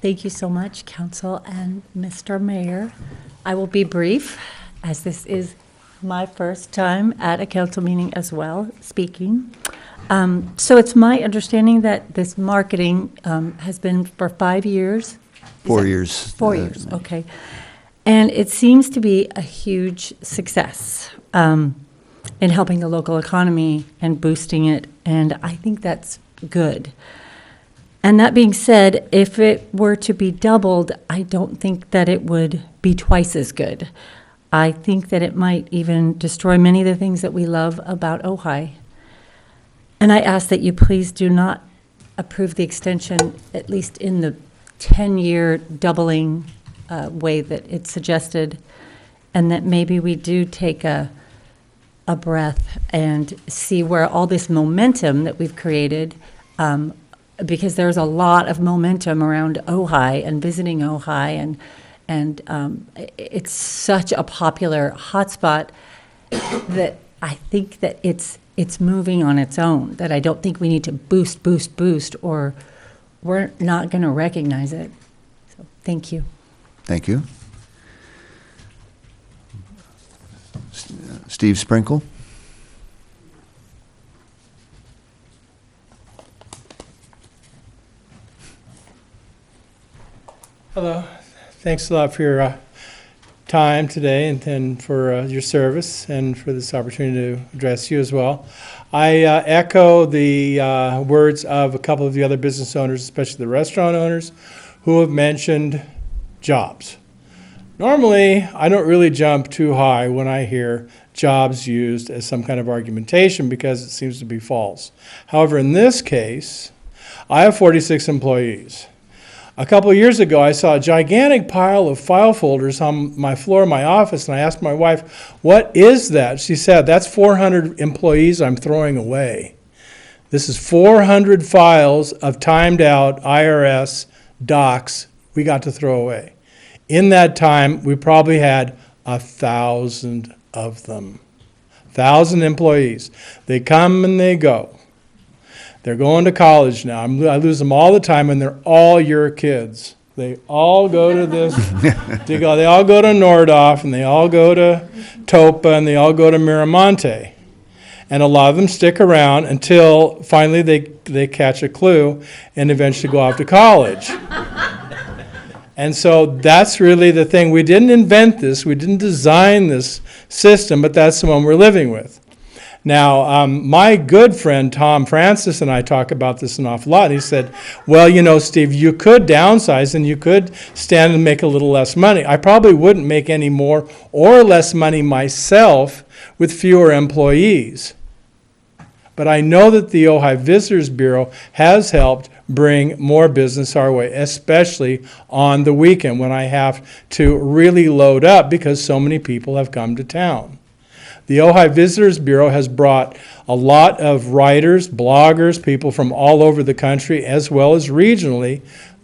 Thank you so much, Council and Mr. Mayor. I will be brief, as this is my first time at a council meeting as well, speaking. So it's my understanding that this marketing has been for 5 years? 4 years. 4 years, okay. And it seems to be a huge success in helping the local economy and boosting it, and I think that's good. And that being said, if it were to be doubled, I don't think that it would be twice as good. I think that it might even destroy many of the things that we love about Ojai. And I ask that you please do not approve the extension, at least in the 10-year doubling way that it's suggested, and that maybe we do take a breath and see where all this momentum that we've created, because there's a lot of momentum around Ojai and visiting Ojai, and it's such a popular hotspot that I think that it's moving on its own, that I don't think we need to boost, or we're not going to recognize it. So thank you. Thank you. Steve Sprinkle. Hello. Thanks a lot for your time today and for your service and for this opportunity to address you as well. I echo the words of a couple of the other business owners, especially the restaurant owners, who have mentioned jobs. Normally, I don't really jump too high when I hear jobs used as some kind of argumentation because it seems to be false. However, in this case, I have 46 employees. A couple of years ago, I saw a gigantic pile of file folders on my floor in my office, and I asked my wife, "What is that?" She said, "That's 400 employees I'm throwing away." This is 400 files of timed out IRS docs we got to throw away. In that time, we probably had 1,000 of them. 1,000 employees. They come and they go. They're going to college now. I lose them all the time, and they're all your kids. They all go to this. They all go to Nordhoff, and they all go to Topa, and they all go to Miramonte. And a lot of them stick around until finally they catch a clue and eventually go off to college. And so that's really the thing. We didn't invent this. We didn't design this system, but that's the one we're living with. Now, my good friend Tom Francis and I talk about this an awful lot. He said, well, you know, Steve, you could downsize and you could stand and make a little less money. I probably wouldn't make any more or less money myself with fewer employees. But I know that the Ojai Visitors Bureau has helped bring more business our way, especially on the weekend when I have to really load up because so many people have come to town. The Ojai Visitors Bureau has brought a lot of writers, bloggers, people from all over the country, as well as regionally,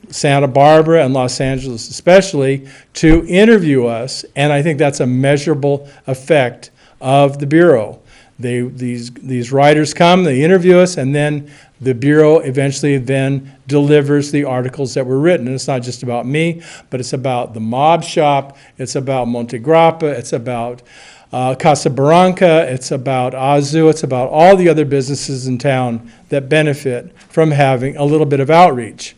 Santa Barbara and Los Angeles especially, to interview us, and I think that's a measurable effect of the Bureau. These writers come, they interview us, and then the Bureau eventually then delivers the articles that were written. And it's not just about me, but it's about the Mob Shop, it's about Monte Grappa, it's about Casa Barranca, it's about Azu, it's about all the other businesses in town that benefit from having a little bit of outreach.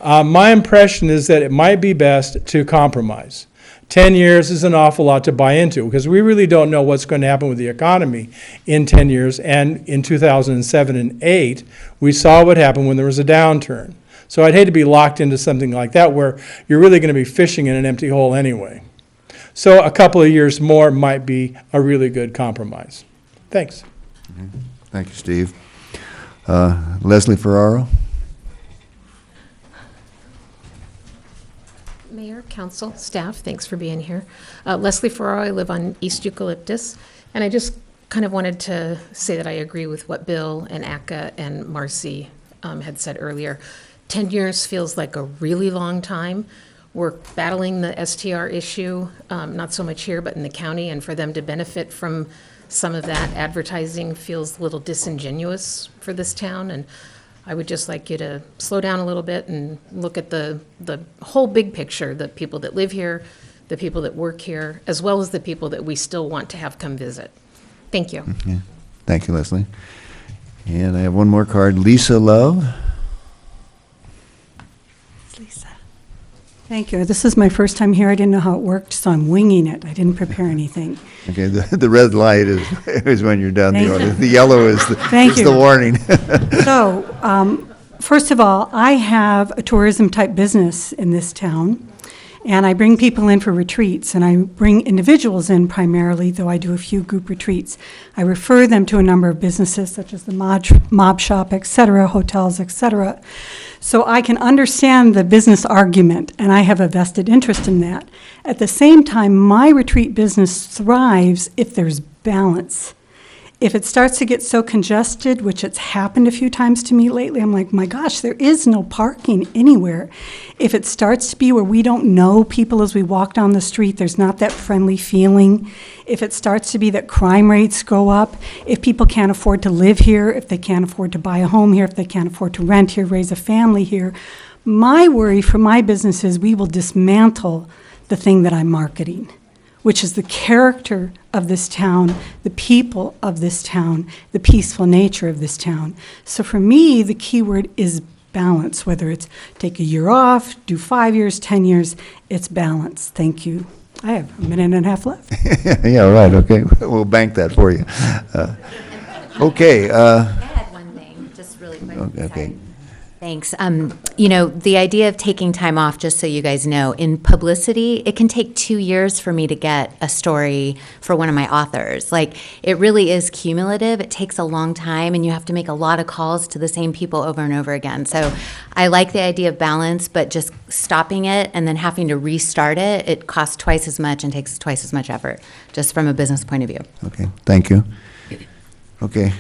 My impression is that it might be best to compromise. 10 years is an awful lot to buy into because we really don't know what's going to happen with the economy in 10 years. And in 2007 and 2008, we saw what happened when there was a downturn. So I'd hate to be locked into something like that where you're really going to be fishing in an empty hole anyway. So a couple of years more might be a really good compromise. Thanks. Thank you, Steve. Leslie Ferraro? Mayor, council, staff, thanks for being here. Leslie Ferraro, I live on East Eucalyptus, and I just kind of wanted to say that I agree with what Bill and Akka and Marcy had said earlier. 10 years feels like a really long time. We're battling the STR issue, not so much here, but in the county, and for them to benefit from some of that advertising feels a little disingenuous for this town, and I would just like you to slow down a little bit and look at the whole big picture, the people that live here, the people that work here, as well as the people that we still want to have come visit. Thank you. Yeah. Thank you, Leslie. And I have one more card, Lisa Love. Thank you. This is my first time here. I didn't know how it worked, so I'm winging it. I didn't prepare anything. Okay, the red light is when you're done. Thank you. The yellow is the warning. So, first of all, I have a tourism-type business in this town, and I bring people in for retreats, and I bring individuals in primarily, though I do a few group retreats. I refer them to a number of businesses, such as the Mob Shop, et cetera, hotels, et cetera. So I can understand the business argument, and I have a vested interest in that. At the same time, my retreat business thrives if there's balance. If it starts to get so congested, which it's happened a few times to me lately, I'm like, my gosh, there is no parking anywhere. If it starts to be where we don't know people as we walk down the street, there's not that friendly feeling. If it starts to be that crime rates go up, if people can't afford to live here, if they can't afford to buy a home here, if they can't afford to rent here, raise a family here, my worry for my business is we will dismantle the thing that I'm marketing, which is the character of this town, the people of this town, the peaceful nature of this town. So for me, the key word is balance, whether it's take a year off, do 5 years, 10 years, it's balance. Thank you. I have a minute and a half left. Yeah, right, okay. We'll bank that for you. Okay. I had one thing, just really quick. Okay. Sorry. Thanks. You know, the idea of taking time off, just so you guys know, in publicity, it can take 2 years for me to get a story for one of my authors. Like, it really is cumulative. It takes a long time, and you have to make a lot of calls to the same people over and over again. So I like the idea of balance, but just stopping it and then having to restart it, it costs twice as much and takes twice as much effort, just from a business point of view. Okay, thank you. Okay,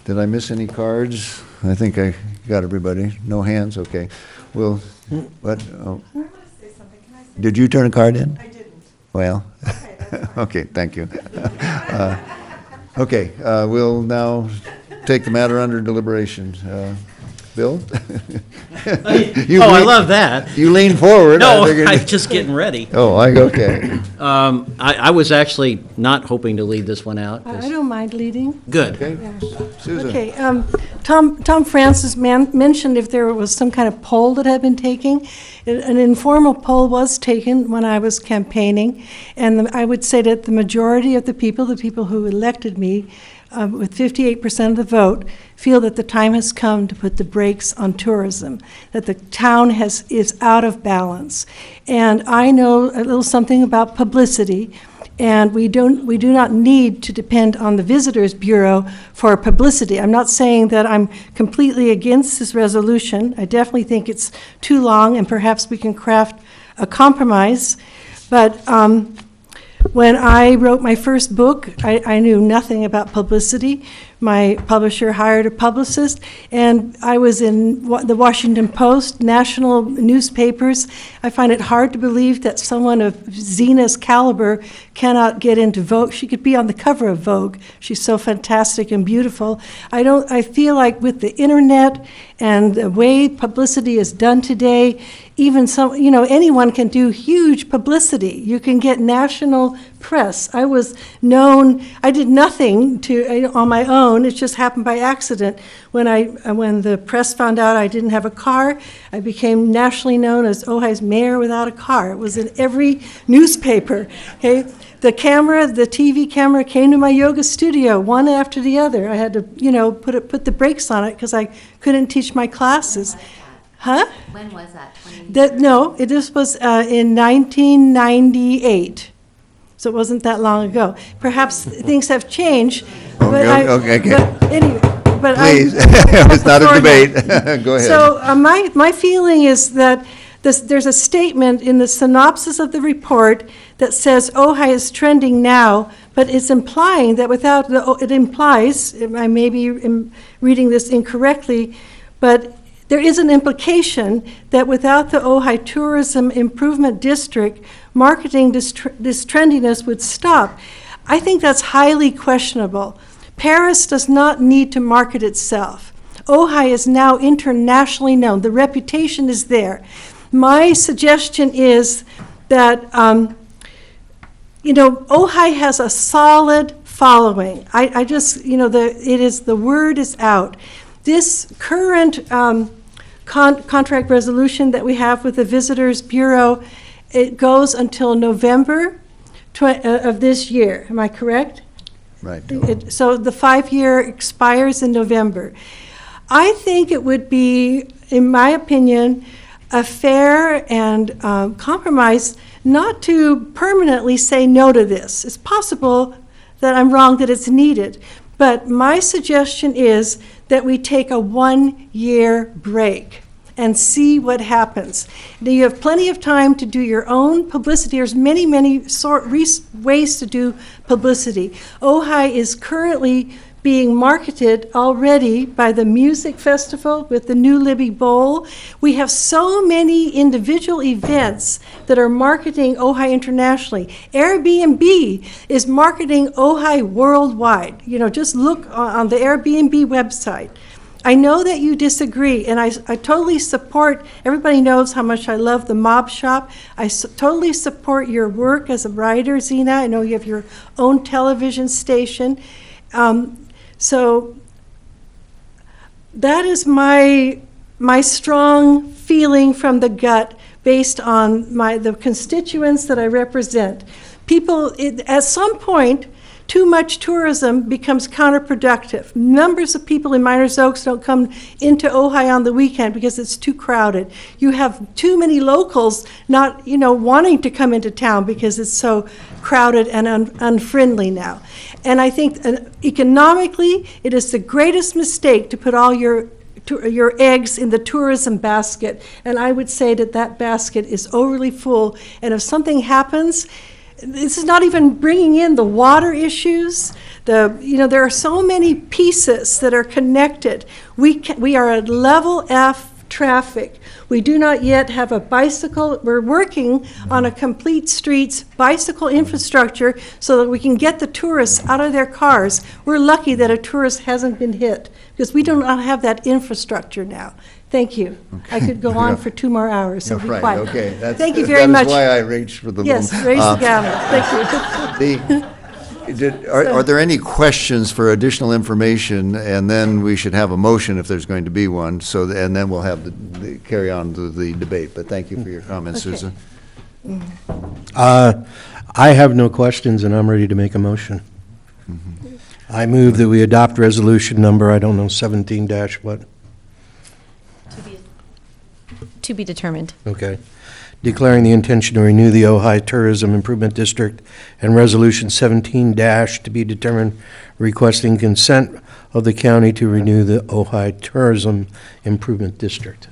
did I miss any cards? I think I got everybody. No hands? Okay. Well, what? Oh. Did you turn a card in? I didn't. Well, okay, thank you. Okay, we'll now take the matter under deliberation. Bill? I love that. You lean forward. No, I'm just getting ready. Oh, okay. I was actually not hoping to lead this one out. I don't mind leading. Good. Okay. Yeah. Susan. Okay, Tom Francis mentioned if there was some kind of poll that had been taken. An informal poll was taken when I was campaigning, and I would say that the majority of the people who elected me, with 58% of the vote, feel that the time has come to put the brakes on tourism, that the town is out of balance. And I know a little something about publicity, And we do not need to depend on the Visitors Bureau for publicity. I'm not saying that I'm completely against this resolution. I definitely think it's too long, and perhaps we can craft a compromise. But when I wrote my first book, I knew nothing about publicity. My publisher hired a publicist, and I was in the Washington Post, national newspapers. I find it hard to believe that someone of Zena's caliber cannot get into Vogue. She could be on the cover of Vogue. She's so fantastic and beautiful. I feel like with the internet and the way publicity is done today, even anyone can do huge publicity. You can get national press. I was known, I did nothing on my own. It just happened by accident. When the press found out I didn't have a car, I became nationally known as Ojai's mayor without a car. It was in every newspaper. Okay, the TV camera came to my yoga studio one after the other. I had to, put the brakes on it because I couldn't teach my classes. Huh? When was that? This was in 1998. So it wasn't that long ago. Perhaps things have changed. But anyway, please, it's not a debate. Go ahead. So my feeling is that there's a statement in the synopsis of the report that says Ojai is trending now, but it's implying that it implies, I may be reading this incorrectly, but there is an implication that without the Ojai Tourism Improvement District, marketing this trendiness would stop. I think that's highly questionable. Paris does not need to market itself. Ojai is now internationally known. The reputation is there. My suggestion is that, Ojai has a solid following. The word is out. This current contract resolution that we have with the Visitors Bureau, it goes until November of this year. Am I correct? Right. So the 5-year expires in November. I think it would be, in my opinion, a fair and compromise not to permanently say no to this. It's possible that I'm wrong, that it's needed. But my suggestion is that we take a 1-year break and see what happens. Now, you have plenty of time to do your own publicity. There's many ways to do publicity. Ojai is currently being marketed already by the music festival with the New Libby Bowl. We have so many individual events that are marketing Ojai internationally. Airbnb is marketing Ojai worldwide. Just look on the Airbnb website. I know that you disagree, and I totally support, everybody knows how much I love the Mob Shop. I totally support your work as a writer, Zena. I know you have your own television station. So that is my strong feeling from the gut based on the constituents that I represent. People, at some point, too much tourism becomes counterproductive. Numbers of people in Miners Oaks don't come into Ojai on the weekend because it's too crowded. You have too many locals not, wanting to come into town because it's so crowded and unfriendly now. And I think economically, it is the greatest mistake to put all your eggs in the tourism basket. And I would say that basket is overly full. And if something happens, this is not even bringing in the water issues. There are so many pieces that are connected. We are at level F traffic. We do not yet have a bicycle. We're working on a complete streets bicycle infrastructure so that we can get the tourists out of their cars. We're lucky that a tourist hasn't been hit because we do not have that infrastructure now. Thank you. Okay. I could go on for 2 more hours, so be quiet. Okay. Thank you very much. That's why I reached for the Yes, little, raise the gavel. Thank you. Are there any questions for additional information? And then we should have a motion if there's going to be one. And then we'll have carry on to the debate. But thank you for your comments, Okay. Susan. I have no questions, and I'm ready to make a motion. I move that we adopt resolution number, 17 dash what? To be determined. Okay. declaring the intention to renew the Ojai Tourism Improvement District, and Resolution 17- to be determined, requesting consent of the county to renew the Ojai Tourism Improvement District.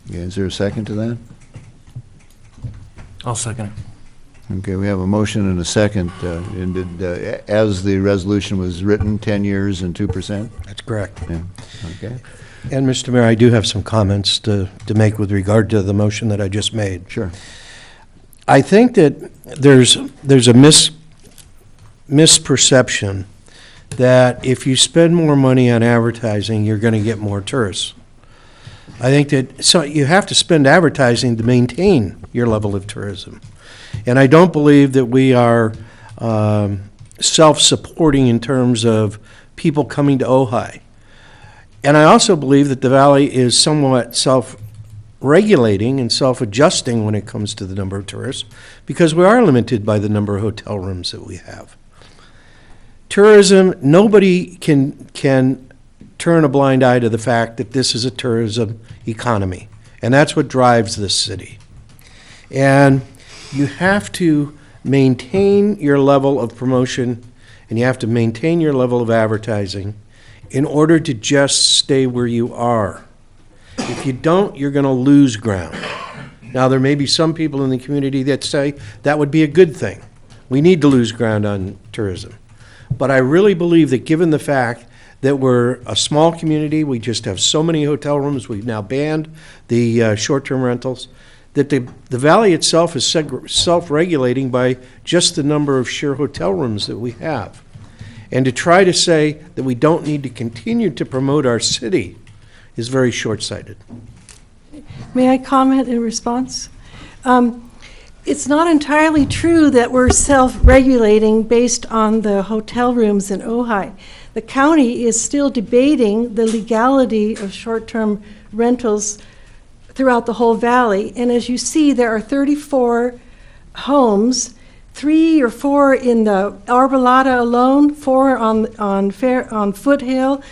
Yeah, is there a second to that? I'll second it. Okay, we have a motion and a second. And as the resolution was written, 10 years and 2%? That's correct. Yeah, okay. And, Mr. Mayor, I do have some comments to make with regard to the motion that I just made. Sure. I think that there's a misperception that if you spend more money on advertising, you're going to get more tourists. I think that you have to spend advertising to maintain your level of tourism. And I don't believe that we are self-supporting in terms of people coming to Ojai. And I also believe that the valley is somewhat self-regulating and self-adjusting when it comes to the number of tourists, because we are limited by the number of hotel rooms that we have. Tourism, nobody can turn a blind eye to the fact that this is a tourism economy, and that's what drives this city. And you have to maintain your level of promotion, and you have to maintain your level of advertising in order to just stay where you are. If you don't, you're going to lose ground. Now, there may be some people in the community that say that would be a good thing. We need to lose ground on tourism. But I really believe that given the fact that we're a small community, we just have so many hotel rooms, we've now banned the short-term rentals, that the valley itself is self-regulating by just the number of sheer hotel rooms that we have. And to try to say that we don't need to continue to promote our city is very short-sighted. May I comment in response? It's not entirely true that we're self-regulating based on the hotel rooms in Ojai. The county is still debating the legality of short-term rentals throughout the whole valley. And as you see, there are 34 homes, 3 or 4 in the Arbolada alone, 4 on Foothill.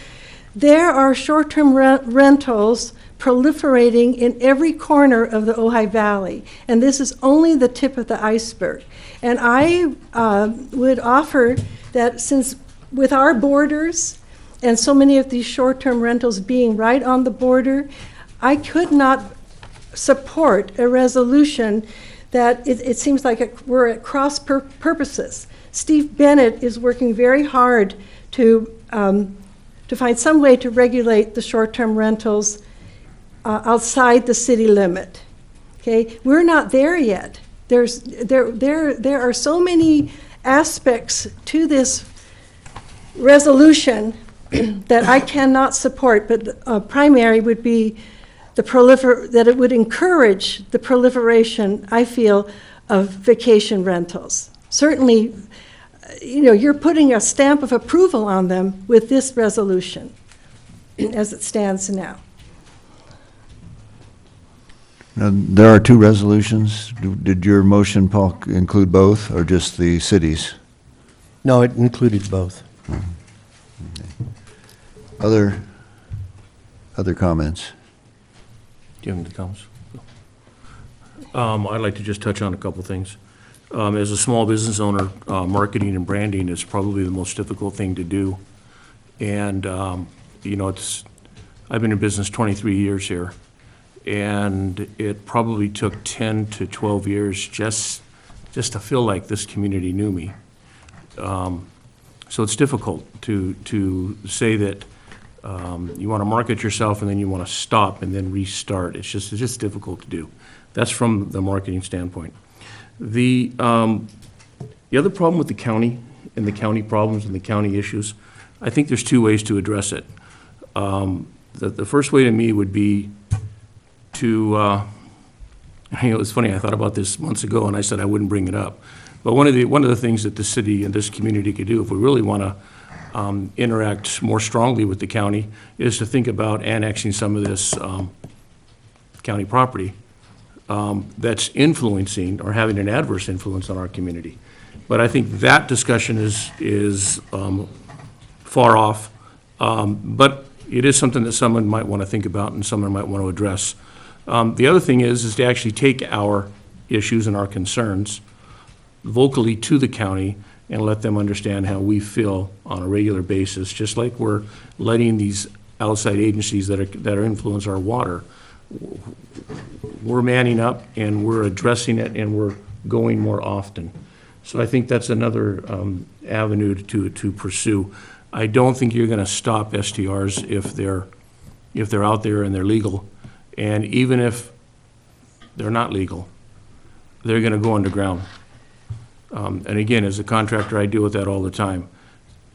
There are short-term rentals proliferating in every corner of the Ojai Valley, and this is only the tip of the iceberg. And I would offer that since with our borders and so many of these short-term rentals being right on the border, I could not support a resolution that it seems like we're at cross purposes. Steve Bennett is working very hard to find some way to regulate the short-term rentals outside the city limit. Okay, we're not there yet. There are so many aspects to this resolution that I cannot support, but primary would be that it would encourage the proliferation, I feel, of vacation rentals. Certainly, you're putting a stamp of approval on them with this resolution as it stands now. Now, there are 2 resolutions. Did your motion, Paul, include both, or just the cities? No, it included both. Okay. Other comments? Do you have any comments? I'd like to just touch on a couple things. As a small business owner, marketing and branding is probably the most difficult thing to do. And, I've been in business 23 years here, and it probably took 10 to 12 years just to feel like this community knew me. So it's difficult to say that you want to market yourself and then you want to stop and then restart. It's just difficult to do. That's from the marketing standpoint. The other problem with the county and the county problems and the county issues, I think there's 2 ways to address it. The first way to me would be to, it's funny, I thought about this months ago and I said I wouldn't bring it up. But one of the things that the city and this community could do if we really want to interact more strongly with the county is to think about annexing some of this county property that's influencing or having an adverse influence on our community. But I think that discussion is far off, but it is something that someone might want to think about and someone might want to address. The other thing is to actually take our issues and our concerns vocally to the county and let them understand how we feel on a regular basis, just like we're letting these outside agencies that influence our water. We're manning up and we're addressing it and we're going more often. So I think that's another avenue to pursue. I don't think you're going to stop STRs if they're out there and they're legal. And even if they're not legal, they're going to go underground. And again, as a contractor, I deal with that all the time,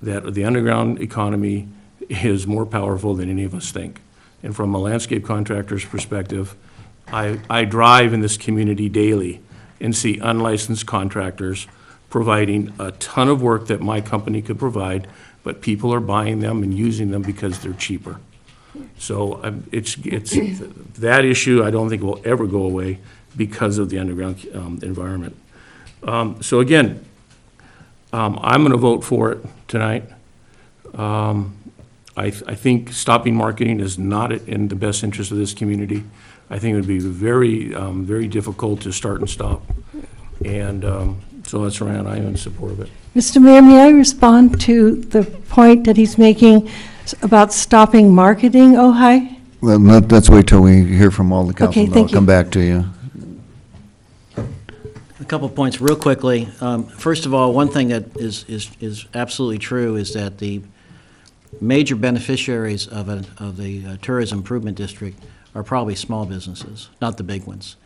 that the underground economy is more powerful than any of us think. And from a landscape contractor's perspective, I drive in this community daily and see unlicensed contractors providing a ton of work that my company could provide, but people are buying them and using them because they're cheaper. So it's that issue I don't think will ever go away because of the underground environment. So again, I'm going to vote for it tonight. I think stopping marketing is not in the best interest of this community. I think it would be very, very difficult to start and stop. And so that's where I am in support of it. Mr. Mayor, may I respond to the point that he's making about stopping marketing Ojai? Well, let's wait till we hear from all the council. Okay, thank I'll come back to you. A couple points real quickly. First of all, one thing that is absolutely true is that the major beneficiaries of the tourism improvement district are probably small businesses, not the big ones,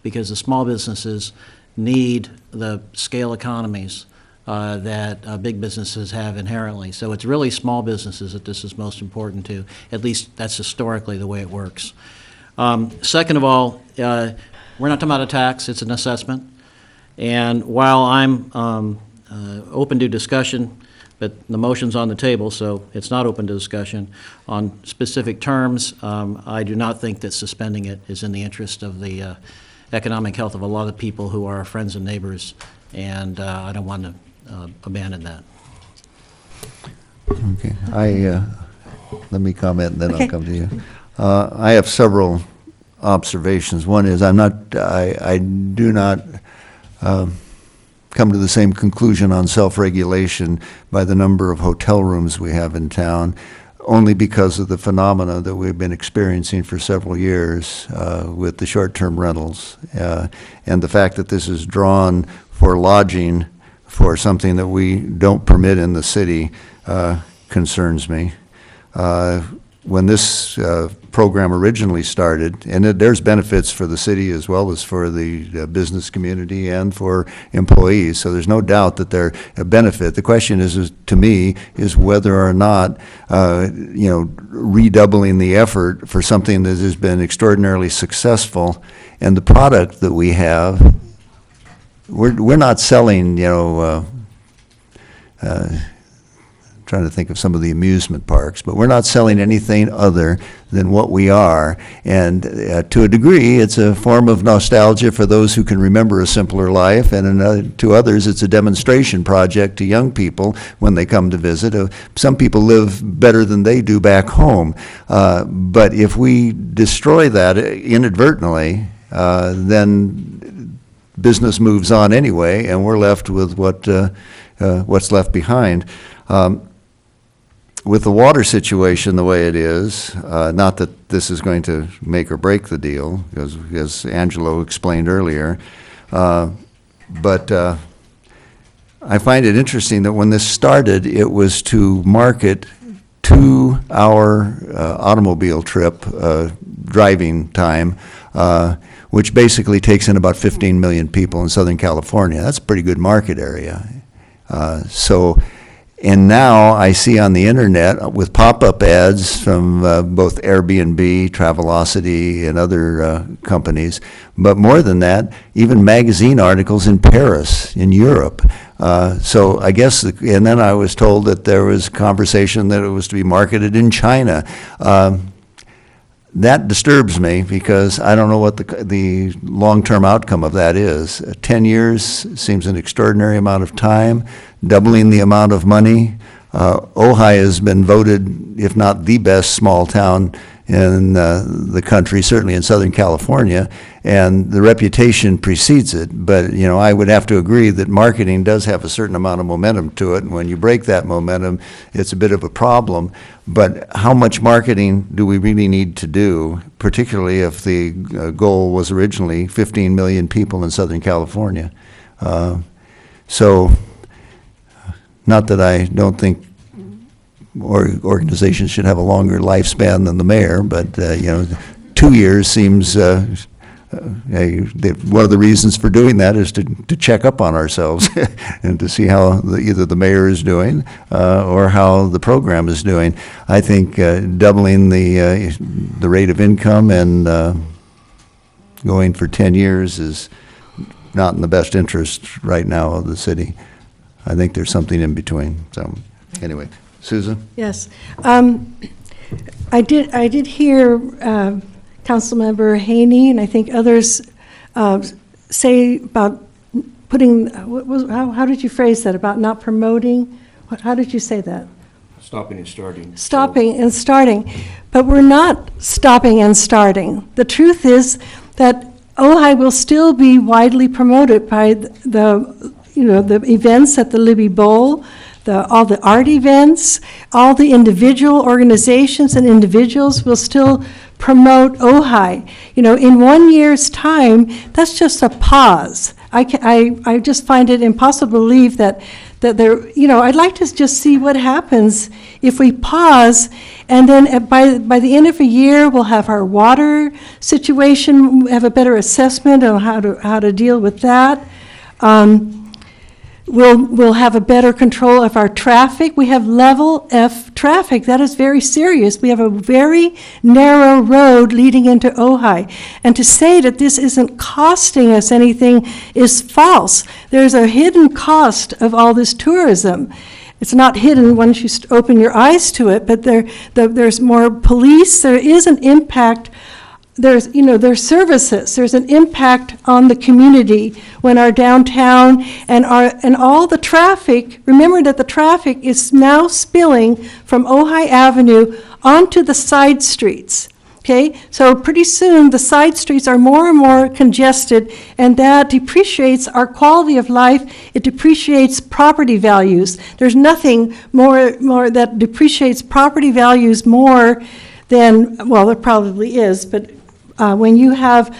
because the small businesses need the scale economies that big businesses have inherently. So it's really small businesses that this is most important to. At least that's historically the way it works. Second of all, we're not talking about a tax, it's an assessment. And while I'm open to discussion, but the motion's on the table, so it's not open to discussion on specific terms, I do not think that suspending it is in the interest of the economic health of a lot of people who are our friends and neighbors, and I don't want to abandon that. Okay, let me comment and then I'll come to you. I have several observations. One is I do not come to the same conclusion on self-regulation by the number of hotel rooms we have in town, only because of the phenomena that we've been experiencing for several years with the short-term rentals, and the fact that this is drawn for lodging for something that we don't permit in the city concerns me. When this program originally started, and there's benefits for the city as well as for the business community and for employees, so there's no doubt that they're a benefit. The question is to me, is whether or not, redoubling the effort for something that has been extraordinarily successful, and the product that we have, we're not selling, trying to think of some of the amusement parks, but we're not selling anything other than what we are. And to a degree, it's a form of nostalgia for those who can remember a simpler life, and to others, it's a demonstration project to young people when they come to visit. Some people live better than they do back home. But if we destroy that inadvertently, then business moves on anyway, and we're left with what's left behind. With the water situation the way it is, not that this is going to make or break the deal, because as Angelo explained earlier, but I find it interesting that when this started, it was to market 2-hour automobile trip driving time, which basically takes in about 15 million people in Southern California. That's a pretty good market area. And now I see on the internet with pop-up ads from both Airbnb, Travelocity, and other companies, but more than that, even magazine articles in Paris, in Europe. So I guess, and then I was told that there was conversation that it was to be marketed in China. That disturbs me because I don't know what the long-term outcome of that is. 10 years seems an extraordinary amount of time, doubling the amount of money. Ojai has been voted, if not the best small town in the country, certainly in Southern California, and the reputation precedes it. But, you know, I would have to agree that marketing does have a certain amount of momentum to it, and when you break that momentum, it's a bit of a problem. But how much marketing do we really need to do, particularly if the goal was originally 15 million people in Southern California? So, not that I don't think organizations should have a longer lifespan than the mayor, but, 2 years seems, one of the reasons for doing that is to check up on ourselves and to see how either the mayor is doing or how the program is doing. I think doubling the rate of income and going for 10 years is not in the best interest right now of the city. I think there's something in between. So, anyway. Susan? Yes. I did hear Councilmember Haney and I think others say about putting, how did you phrase that, about not promoting? How did you say that? Stopping and starting. Stopping and starting. But we're not stopping and starting. The truth is that Ojai will still be widely promoted by the events at the Libby Bowl, all the art events, all the individual organizations and individuals will still promote Ojai. In 1 year's time, that's just a pause. I just find it impossible to believe that there, I'd like to just see what happens if we pause, and then by the end of a year, we'll have our water situation, have a better assessment on how to deal with that. We'll have a better control of our traffic. We have level F traffic. That is very serious. We have a very narrow road leading into Ojai. And to say that this isn't costing us anything is false. There's a hidden cost of all this tourism. It's not hidden once you open your eyes to it, but there's more police. There is an impact. There's services. There's an impact on the community when our downtown and all the traffic. Remember that the traffic is now spilling from Ojai Avenue onto the side streets. Okay, so pretty soon the side streets are more and more congested, and that depreciates our quality of life. It depreciates property values. There's nothing more that depreciates property values more than, well, there probably is, but when you have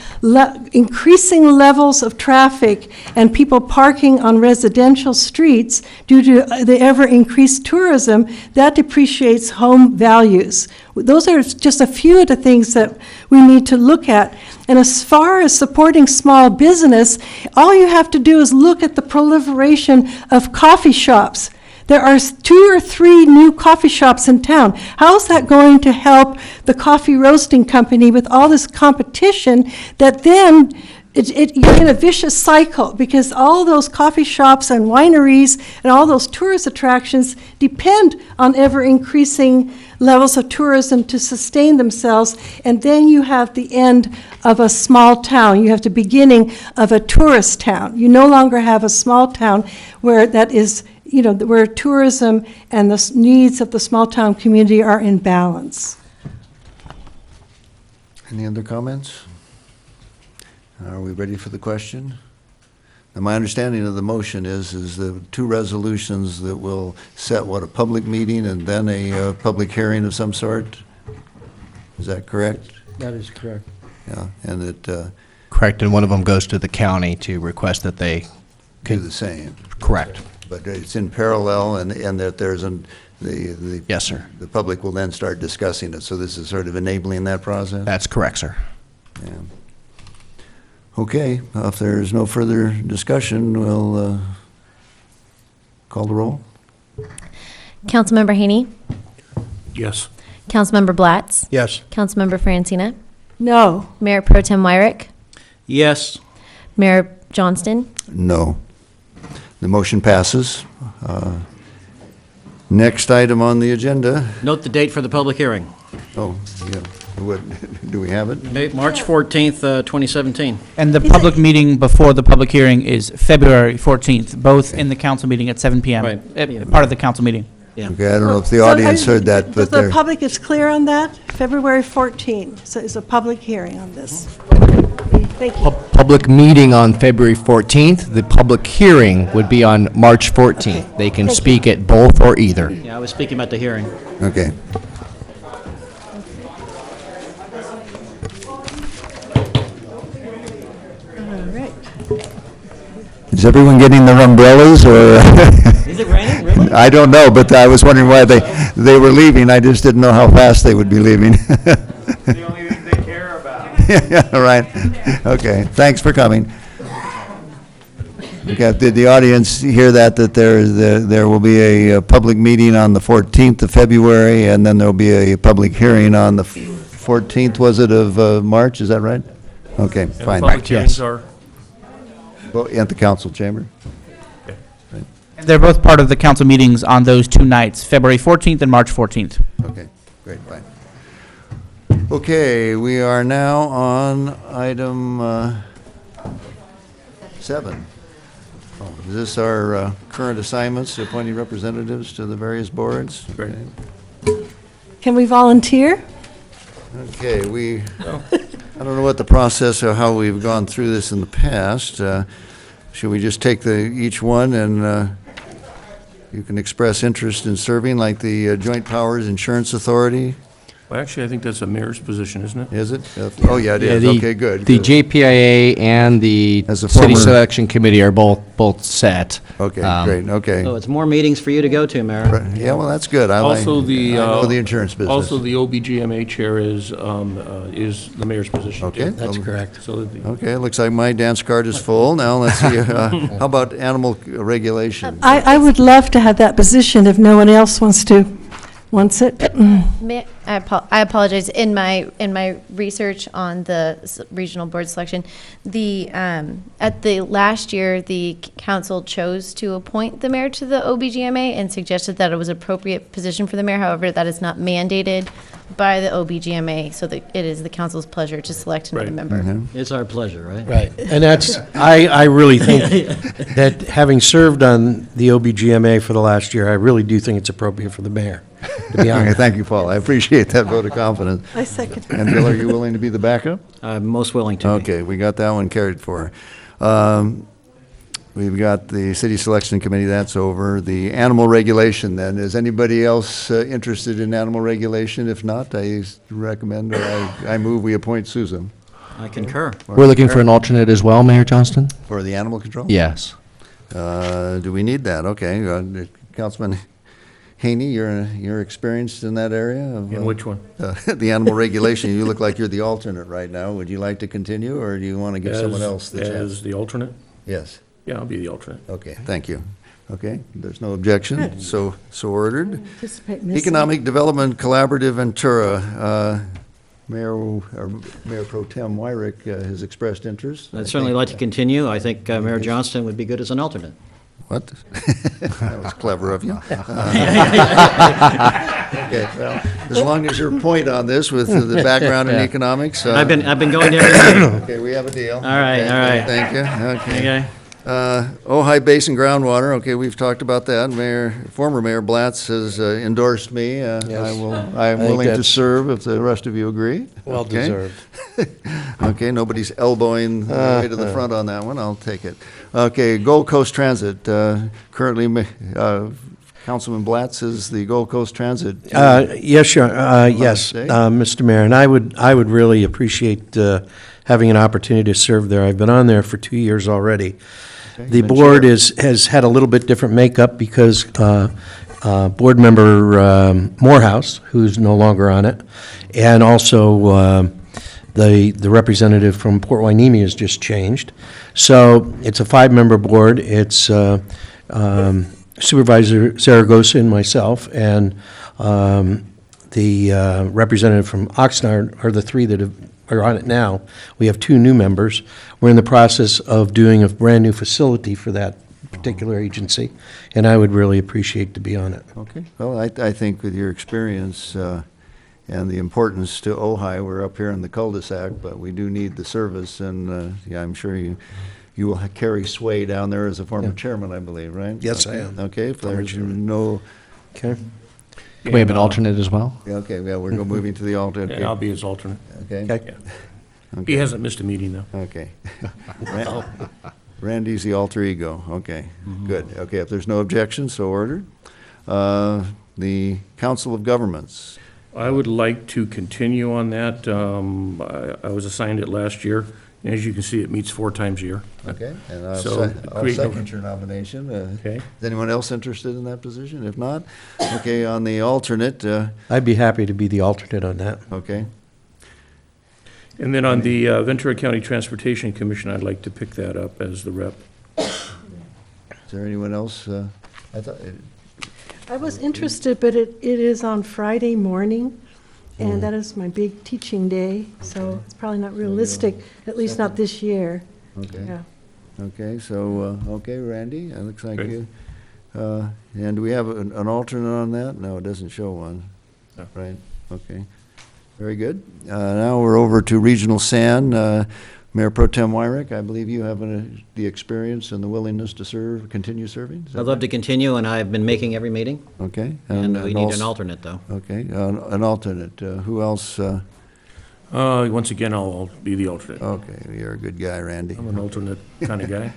increasing levels of traffic and people parking on residential streets due to the ever-increased tourism, that depreciates home values. Those are just a few of the things that we need to look at. And as far as supporting small business, all you have to do is look at the proliferation of coffee shops. There are 2 or 3 new coffee shops in town. How is that going to help the coffee roasting company with all this competition that then you're in a vicious cycle, because all those coffee shops and wineries and all those tourist attractions depend on ever-increasing levels of tourism to sustain themselves, and then you have the end of a small town. You have the beginning of a tourist town. You no longer have a small town where that is, where tourism and the needs of the small town community are in balance. Any other comments? Are we ready for the question? Now, my understanding of the motion is the 2 resolutions that will set a public meeting and then a public hearing of some sort? Is that correct? That is correct. Yeah, and that Correct, and one of them goes to the county to request that they do the same. Correct. But it's in parallel, and that there's Yes, sir. The public will then start discussing it. So this is sort of enabling that process? That's correct, sir. Yeah. Okay, if there's no further discussion, we'll call the roll. Councilmember Haney, Yes. Councilmember Blatz, Yes. Councilmember Francina, No. Mayor Pro Tem Wyrick, Yes. Mayor Johnston. No. The motion passes. Next item on the agenda. Note the date for the public hearing. Oh, yeah. What, do we have it? March 14th, 2017. And the public meeting before the public hearing is February 14th, both in the council meeting at 7 PM. Right. Part of the council meeting. Yeah. Okay, I don't know if the So, audience heard that, but The they're, public is clear on that? February 14, so it's a public hearing on this. Thank you. Public meeting on February 14th. The public hearing would be on March 14th. They can speak at both or either. Yeah, I was speaking about the hearing. okay. All right. Is everyone getting their umbrellas, or? Is it raining, really? I don't know, but I was wondering why they were leaving. I just didn't know how fast they would be leaving. The only thing they care about. Yeah, right. Okay, thanks for coming. Okay, did the audience hear that there will be a public meeting on the 14th of February, and then there'll be a public hearing on the 14th, was it, of March? Is that right? Okay, And fine. public hearings are, At the council chamber? And they're both part of the council meetings on those 2 nights, February 14th and March 14th. Okay, great, fine. Okay, we are now on item 7. Is this our current assignments, appointing representatives to the various boards? Great. Can we volunteer? Okay, I don't know what the process or how we've gone through this in the past. Should we just take each one and you can express interest in serving, like the Joint Powers Insurance Authority? well, actually, I think that's a mayor's position, isn't it? Is it? Oh, yeah, it is. Okay, good. The good. JPIA and the As a City former- Selection Committee are both set. Okay, great, okay. So it's more meetings for you to go to, Mayor. Yeah, well, that's good. I Also, know the insurance business. Also, the OBGMA chair is the mayor's position. Okay. too. That's correct. So the- Okay, it looks like my dance card is full. Now, let's see, how about animal regulation? I would love to have that position if no one else wants it. I apologize. In my research on the regional board selection, at the last year, the council chose to appoint the mayor to the OBGMA and suggested that it was appropriate position for the mayor. However, that is not mandated by the OBGMA, so that it is the council's pleasure to select another Right. member. It's our pleasure, right? Right, and that's, I really think that having served on the OBGMA for the last year, I really do think it's appropriate for the mayor, to be Okay, honest. thank you, Paul. I appreciate that vote of confidence. I second. And Bill, are you willing to be the backup? I'm most willing to. be. Okay, we got that one carried for. We've got the City Selection Committee, that's over. The animal regulation, then. Is anybody else interested in animal regulation? If not, I recommend, or I move we appoint Susan. I concur. We're looking for an alternate as well, Mayor Johnston? For the animal control? Yes. Do we need that? Okay. Councilman Haney, you're experienced in that area? In which one? The animal regulation. You look like you're the alternate right now. Would you like to continue, or do you want to give someone else the chance? As the alternate? Yes. Yeah, I'll be the alternate. Okay, thank you. Okay, there's no objection, so ordered. Anticipate missing. Economic Development Collaborative Ventura, Mayor Pro Tem Wyrick has expressed interest. I'd certainly like to continue. I think Mayor Johnston would be good as an alternate. What? That was clever of you. Okay, well, as long as your point on this with the background in Yeah. economics. I've been going to every meeting. Okay, we have a deal. All right, Okay, all right. Thank you, okay. Okay. Ojai Basin Groundwater, okay, we've talked about that. Former Mayor Blatz has endorsed me. I am I think willing to that's- serve if the rest of you agree. Well Okay. deserved. Okay, nobody's elbowing the way to the front on that one, I'll take it. Okay, Gold Coast Transit, currently, Councilman Blatz is the Gold Coast Transit. Yes, sure, yes, State. Mr. Mayor, and I would really appreciate having an opportunity to serve there. I've been on there for 2 years already. Okay, The then board chair. has had a little bit different makeup because board member Morehouse, who's no longer on it, and also the representative from Port Hueneme has just changed. So it's a 5-member board. It's Supervisor Zaragoza and myself, and the representative from Oxnard are the 3 that are on it now. We have 2 new members. We're in the process of doing a brand-new facility for that particular agency, and I would really appreciate to be on it. Okay, well, I think with your experience and the importance to Ojai, we're up here in the cul-de-sac, but we do need the service, and yeah, I'm sure you will carry sway down there as a former chairman, I believe, right? Yes, I Okay. am. Okay, if Former there's chairman. Okay. Can we have an And, alternate as well? Yeah, okay, yeah, we're moving to the alternate. And I'll be his alternate. Okay. Okay. He hasn't missed a meeting, though. Okay. Randy's the alter ego, okay, good. Okay, if there's no objections, so ordered. The Council of Governments, I would like to continue on that. I was assigned it last year. As you can see, it meets 4 times a year. okay, and I'll So, I'll create- second your nomination. Okay. Is anyone else interested in that position? If not, okay, on the alternate, I'd be happy to be the alternate on that. okay, And then on the Ventura County Transportation Commission, I'd like to pick that up as the rep. is there anyone else? I thought, I was interested, but it is on Friday morning, and that is my big teaching day, so it's probably not realistic, at least not this year. okay. Yeah. Okay, so, okay, Randy, it looks like Great. you. And do we have an alternate on that? No, it doesn't show one. No. Right, okay. Very good. Now we're over to Regional SAN. Mayor Pro Tem Wyrick, I believe you have the experience and the willingness to serve, continue serving? Is that I'd love right? to continue, and I've been making every meeting, Okay. and we need an also- alternate, though. Okay, an alternate. Who else? Once again, I'll be the alternate. Okay, you're a good guy, Randy. I'm an alternate kind of guy.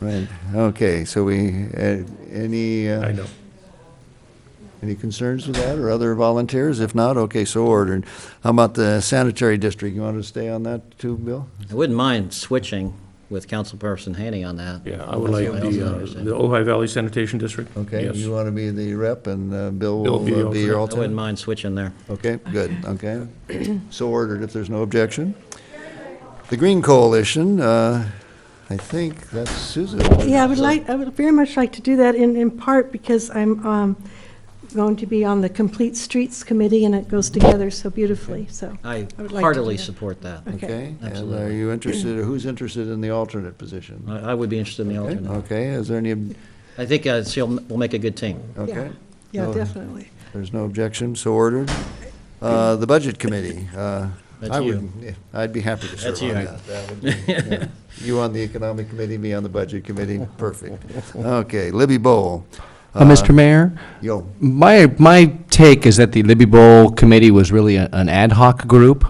Right, okay, so any, I know. any concerns with that, or other volunteers? If not, okay, so ordered. How about the sanitary district? You want to stay on that too, Bill? I wouldn't mind switching with Councilperson Haney on that. Yeah, I would like That's what else I understand. the Ojai Valley Sanitation District. Okay, Yes. you want to be the rep, and Bill Bill will be the be your alternate. I alternate? wouldn't mind switching there. Okay, good, okay. So ordered if there's no objection. The Green Coalition, I think that's Susan. Yeah, I would very much like to do that in part because I'm going to be on the Complete Streets Committee, and it goes together so beautifully, so. I would like to heartily do that. support that. Okay, and Absolutely. are you interested, or who's interested in the alternate position? I would be interested in the alternate. Okay, is there any, I think we'll make a good team. okay? Yeah, No, definitely. There's no objection, so ordered. The Budget Committee. That's I you. would, yeah, I'd be happy to serve That's on you. that. That would be, yeah. You on the Economic Committee, me on the Budget Committee, perfect. Okay, Libby Bowl. Mr. Mayor? Yo, My take is that the Libby Bowl Committee was really an ad hoc group.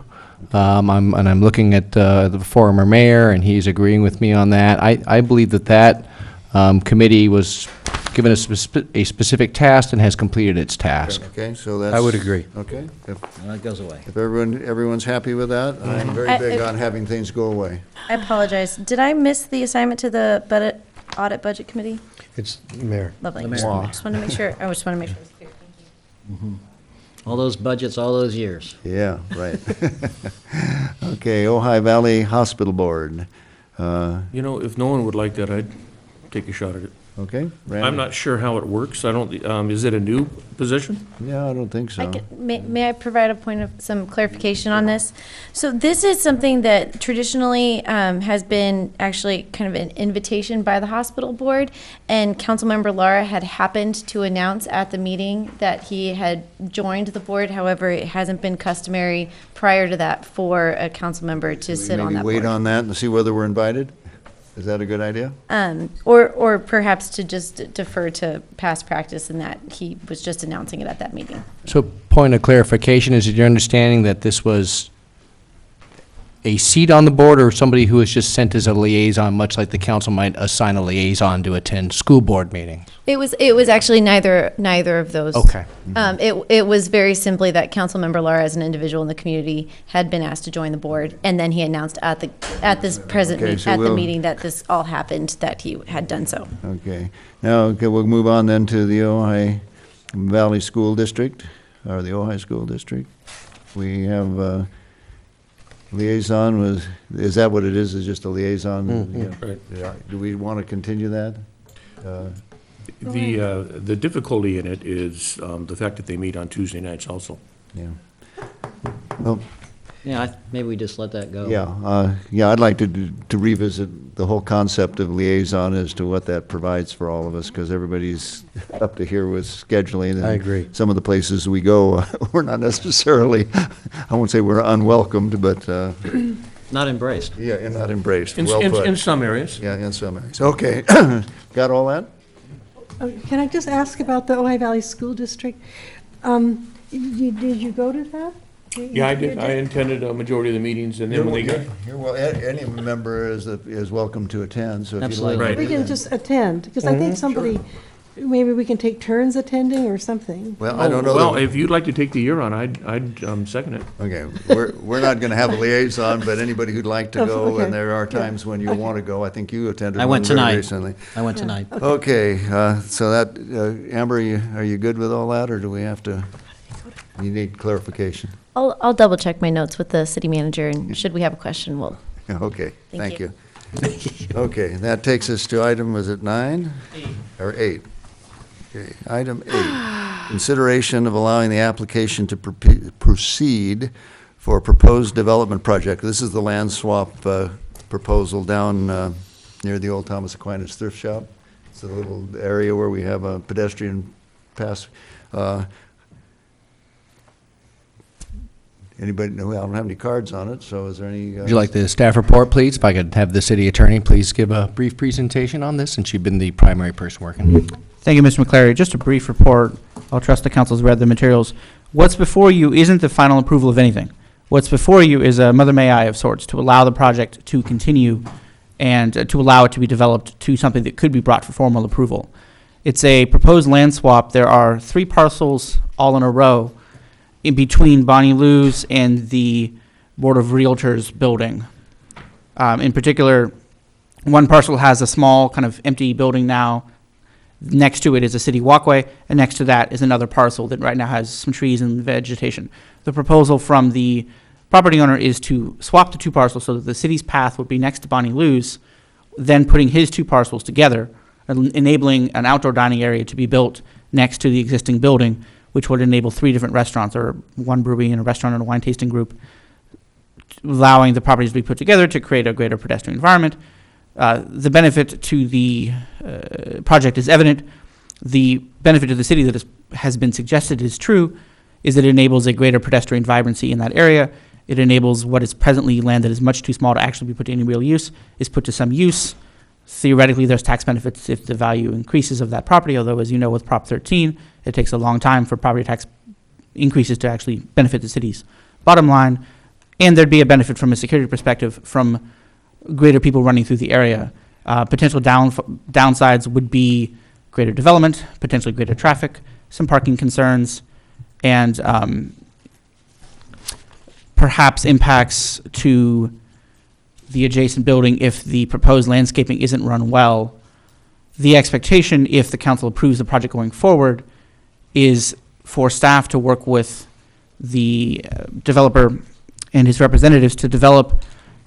I'm looking at the former mayor, and he's agreeing with me on that. I believe that committee was given a specific task and has completed its task. okay, so that's. I would agree. Okay, if That goes away. everyone's happy with that, I'm very I- big I- on having things go away. I apologize. Did I miss the assignment to the audit budget committee? It's Mayor. Lovely. The mayor. Just wanted to make sure, I just want to make sure it's clear. All those budgets, all those years. Yeah, right. Okay, Ojai Valley Hospital Board. You know, if no one would like that, I'd take a shot at it. Okay, Randy? I'm not sure how it works. I don't, is it a new position? Yeah, I don't think so. May I provide a point of some clarification on this? So this is something that traditionally has been actually kind of an invitation by the hospital board, and Councilmember Lara had happened to announce at the meeting that he had joined the board. However, it hasn't been customary prior to that for a council member to sit on that board. Maybe wait on that and see whether we're invited? Is that a good idea? Or perhaps to just defer to past practice in that he was just announcing it at that meeting. So point of clarification, is it your understanding that this was a seat on the board, or somebody who was just sent as a liaison, much like the council might assign a liaison to attend school board meetings? It was actually neither of those. Okay. It was very simply that Councilmember Lara, as an individual in the community, had been asked to join the board, and then he announced at this present Okay, so at the we'll- meeting that this all happened, that he had done so. Okay. Now, okay, we'll move on then to the Ojai Valley School District, or the Ojai School District. We have liaison is that what it is just a liaison? Right. Yeah. Do we want to continue that? The difficulty in it is the fact that they meet on Tuesday nights also. Yeah. Well, Yeah, maybe we just let that go. yeah, I'd like to revisit the whole concept of liaison as to what that provides for all of us, because everybody's up to here with scheduling. and I agree. Some of the places we go, we're not necessarily, I won't say we're unwelcomed, but, Not embraced. yeah, and not embraced. In Well put. in some areas. Yeah, in some areas. Okay, got all that? Can I just ask about the Ojai Valley School District? Did you go to that? Yeah, I did. I attended a majority of the meetings, and then when they got, Well, any member is welcome to attend, so if you'd like. Right. We can just attend, because I think somebody, maybe we can take turns attending or something. Well, I don't know. well, that- if you'd like to take the year on, I'd second it. Okay, we're not going to have a liaison, but anybody who'd like to Oh, go, okay. and there are times when you want to go. I think you attended I one went very tonight. recently. I went tonight. Okay, so that, Amber, are you good with all that, or do we have to, you need clarification? I'll double check my notes with the city manager, and should we have a question, we'll. Okay, thank you. you. Okay, that takes us to item, was it 9? 8. Or 8. Okay, item 8. Consideration of allowing the application to proceed for a proposed development project. This is the land swap proposal down near the old Thomas Aquinas thrift shop. It's a little area where we have a pedestrian pass. Anybody know? I don't have any cards on it, so is there any? Would you like the staff report, please? If I could have the city attorney please give a brief presentation on this, since you've been the primary person working. Thank you, Mr. McClary. Just a brief report. I'll trust the council's read the materials. What's before you isn't the final approval of anything. What's before you is a mother may I of sorts to allow the project to continue and to allow it to be developed to something that could be brought for formal approval. It's a proposed land swap. There are 3 parcels all in a row in between Bonnie Lou's and the Board of Realtors building. In particular, one parcel has a small kind of empty building now. Next to it is a city walkway, and next to that is another parcel that right now has some trees and vegetation. The proposal from the property owner is to swap the 2 parcels so that the city's path would be next to Bonnie Lou's, then putting his 2 parcels together, enabling an outdoor dining area to be built next to the existing building, which would enable 3 different restaurants, or 1 brewery and a restaurant and a wine tasting group, allowing the properties to be put together to create a greater pedestrian environment. The benefit to the project is evident. The benefit to the city that has been suggested is true, is that it enables a greater pedestrian vibrancy in that area. It enables what is presently land that is much too small to actually be put to any real use, is put to some use. Theoretically, there's tax benefits if the value increases of that property, although as you know with Prop 13, it takes a long time for property tax increases to actually benefit the city's bottom line. And there'd be a benefit from a security perspective from greater people running through the area. Potential downsides would be greater development, potentially greater traffic, some parking concerns, and perhaps impacts to the adjacent building if the proposed landscaping isn't run well. The expectation, if the council approves the project going forward, is for staff to work with the developer and his representatives to develop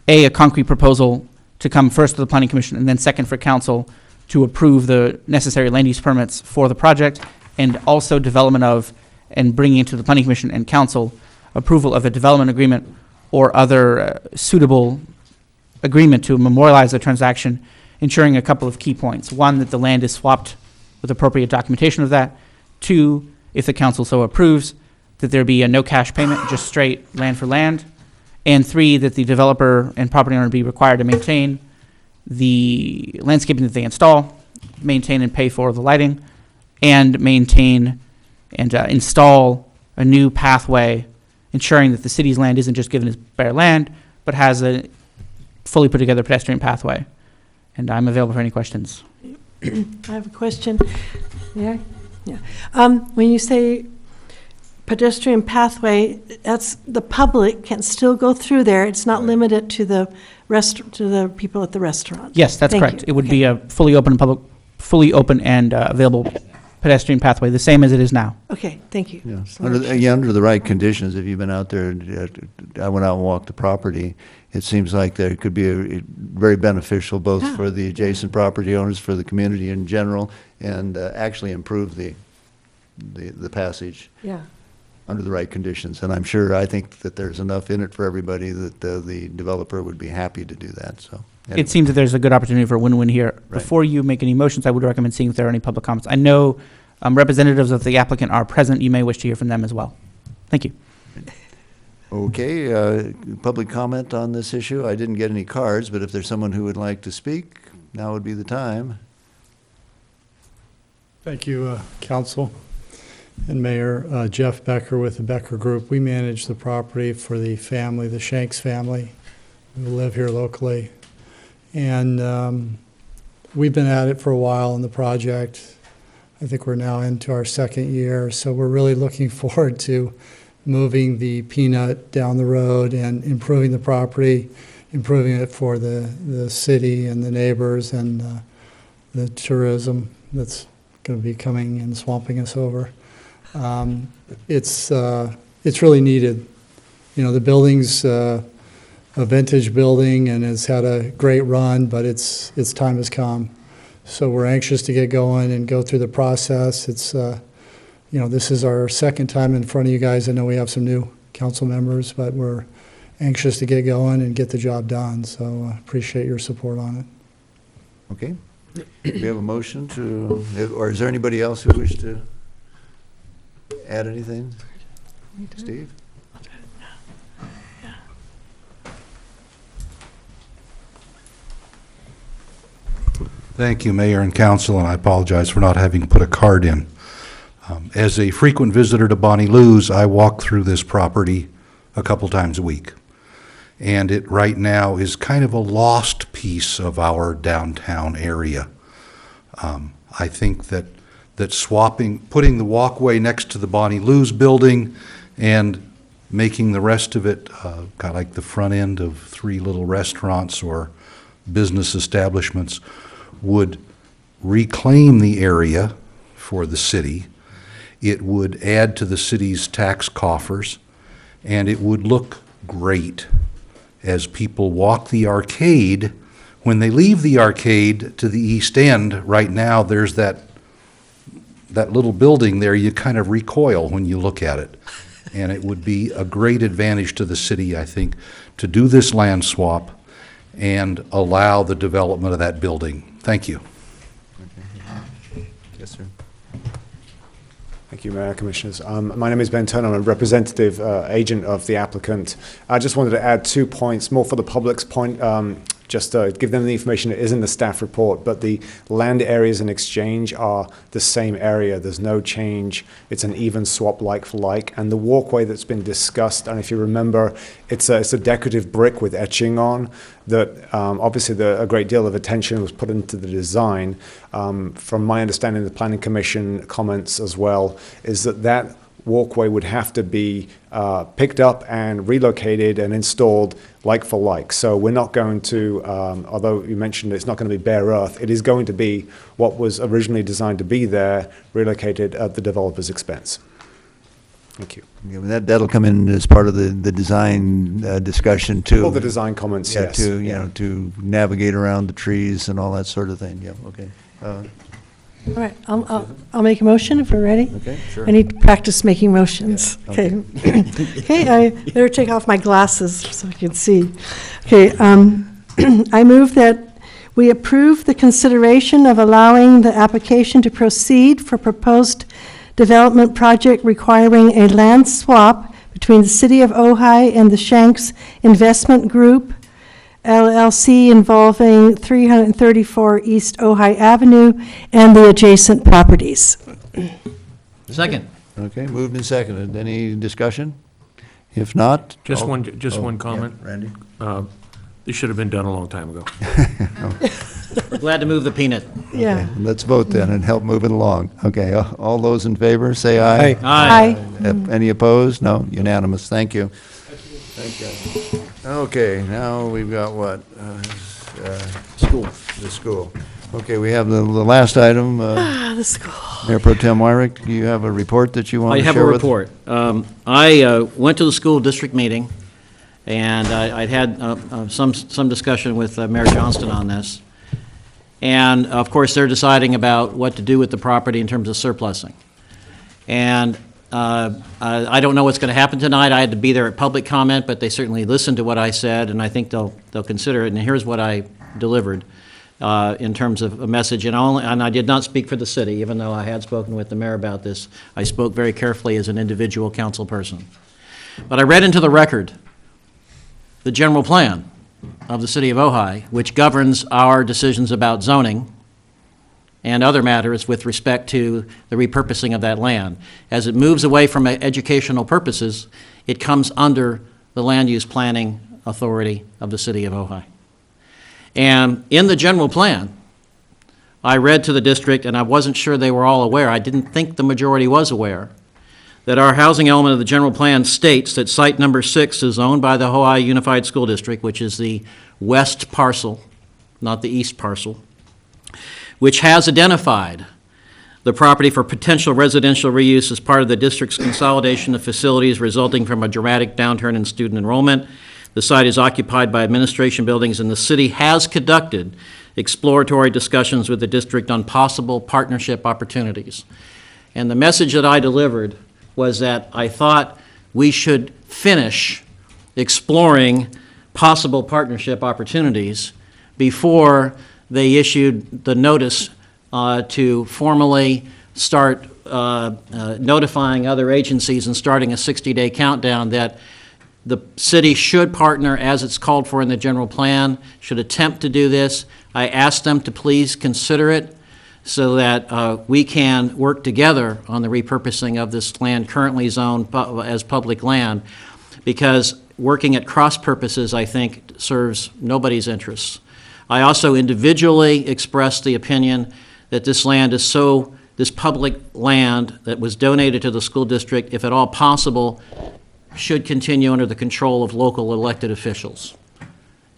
a concrete proposal to come first to the planning commission, and then second for council to approve the necessary land use permits for the project, and also development of and bringing into the planning commission and council approval of a development agreement or other suitable agreement to memorialize the transaction, ensuring a couple of key points. 1, that the land is swapped with appropriate documentation of that. 2, if the council so approves, that there be a no cash payment, just straight land for land. And 3, that the developer and property owner be required to maintain the landscaping that they install, maintain and pay for the lighting, and maintain and install a new pathway, ensuring that the city's land isn't just given as bare land, but has a fully put together pedestrian pathway. And I'm available for any questions. I have a question. Yeah? Yeah. When you say pedestrian pathway, that's the public can still go through there. It's not limited to the to the people at the restaurant. Yes, that's Thank correct. you. It would be a fully open and available pedestrian pathway, the same as it is now. Okay, thank you. Yeah. So Under the right conditions, if you've been out there, I went out and walked the property, it seems like there could be very beneficial both for the adjacent property owners, for the community in general, and actually improve the passage. Yeah. Under the right conditions. And I think that there's enough in it for everybody that the developer would be happy to do that, so. Anyway. It seems that there's a good opportunity for a win-win here. Right. Before you make any motions, I would recommend seeing if there are any public comments. I know representatives of the applicant are present. You may wish to hear from them as well. Thank you. Okay, public comment on this issue. I didn't get any cards, but if there's someone who would like to speak, now would be the time. Thank you, Council and Mayor. Jeff Becker with the Becker Group. We manage the property for the family, the Shanks family, who live here locally. And we've been at it for a while in the project. I think we're now into our second year, so we're really looking forward to moving the peanut down the road and improving the property, improving it for the city and the neighbors and the tourism that's going to be coming and swamping us over. It's really needed. You know, the building's a vintage building and has had a great run, but its time has come. So we're anxious to get going and go through the process. It's, you know, this is our second time in front of you guys. I know we have some new council members, but we're anxious to get going and get the job done. So appreciate your support on it. Okay. We have a motion to, or is there anybody else who wishes to add anything? Steve? Thank you, Mayor and Council, and I apologize for not having put a card in. As a frequent visitor to Bonnie Lou's, I walk through this property a couple times a week. And it right now is kind of a lost piece of our downtown area. I think that putting the walkway next to the Bonnie Lou's building and making the rest of it kind of like the front end of 3 little restaurants or business establishments would reclaim the area for the city. It would add to the city's tax coffers, and it would look great as people walk the arcade. When they leave the arcade to the east end, right now there's that little building there, you kind of recoil when you look at it. And it would be a great advantage to the city, I think, to do this land swap and allow the development of that building. Thank you. Yes, sir. Thank you, Mayor, Commissioners. My name is Ben Turner. I'm a representative agent of the applicant. I just wanted to add 2 points, more for the public's point, just to give them the information that is in the staff report, but the land areas in exchange are the same area. There's no change. It's an even swap like for like. And the walkway that's been discussed, and if you remember, it's a decorative brick with etching on that obviously a great deal of attention was put into the design. From my understanding, the Planning Commission comments as well, is that walkway would have to be picked up and relocated and installed like for like. So we're not going to, although you mentioned it's not going to be bare earth, it is going to be what was originally designed to be there, relocated at the developer's expense. Thank you. Yeah, that'll come in as part of the design discussion too. All the design comments, yeah, yes. To, you know, to navigate around the trees and all that sort of thing. Yeah, okay. All right, I'll make a motion if we're ready. Okay, sure. I need to practice making motions. Yeah, Okay. Okay, I better take off my glasses so I can see. Okay, I move that we approve the consideration of allowing the application to proceed for proposed development project requiring a land swap between the City of Ojai and the Shanks Investment Group, LLC, involving 334 East Ojai Avenue and the adjacent properties. Second. Okay, moved and seconded. Any discussion? If not? Just I'll- one comment. Yeah, Randy? This should have been done a long time ago. We're glad to move the peanut. Yeah. Okay, let's vote then and help move it along. Okay, all those in favor, say aye. Aye. Any opposed? No, unanimous. Thank you. Thank you. Okay, now we've got what? School. The school. Okay, we have the last item. The school. Mayor Pro Tem Wyrick, do you have a report that you want I to have a share with? report. I went to the school district meeting, and I'd had some discussion with Mayor Johnston on this. And, of course, they're deciding about what to do with the property in terms of surplusing. And I don't know what's going to happen tonight. I had to be there at public comment, but they certainly listened to what I said, and I think they'll consider it. And here's what I delivered in terms of a message. And I did not speak for the city, even though I had spoken with the mayor about this. I spoke very carefully as an individual council person. But I read into the record the general plan of the city of Ojai, which governs our decisions about zoning and other matters with respect to the repurposing of that land. As it moves away from educational purposes, it comes under the land use planning authority of the city of Ojai. And in the general plan, I read to the district, and I wasn't sure they were all aware, I didn't think the majority was aware, that our housing element of the general plan states that site number 6 is owned by the Ojai Unified School District, which is the west parcel, not the east parcel, which has identified the property for potential residential reuse as part of the district's consolidation of facilities resulting from a dramatic downturn in student enrollment. The site is occupied by administration buildings, and the city has conducted exploratory discussions with the district on possible partnership opportunities. And the message that I delivered was that I thought we should finish exploring possible partnership opportunities before they issued the notice to formally start notifying other agencies and starting a 60-day countdown that the city should partner as it's called for in the general plan, should attempt to do this. I asked them to please consider it so that we can work together on the repurposing of this land currently zoned as public land, because working at cross purposes, I think, serves nobody's interests. I also individually expressed the opinion that this land is this public land that was donated to the school district, if at all possible, should continue under the control of local elected officials.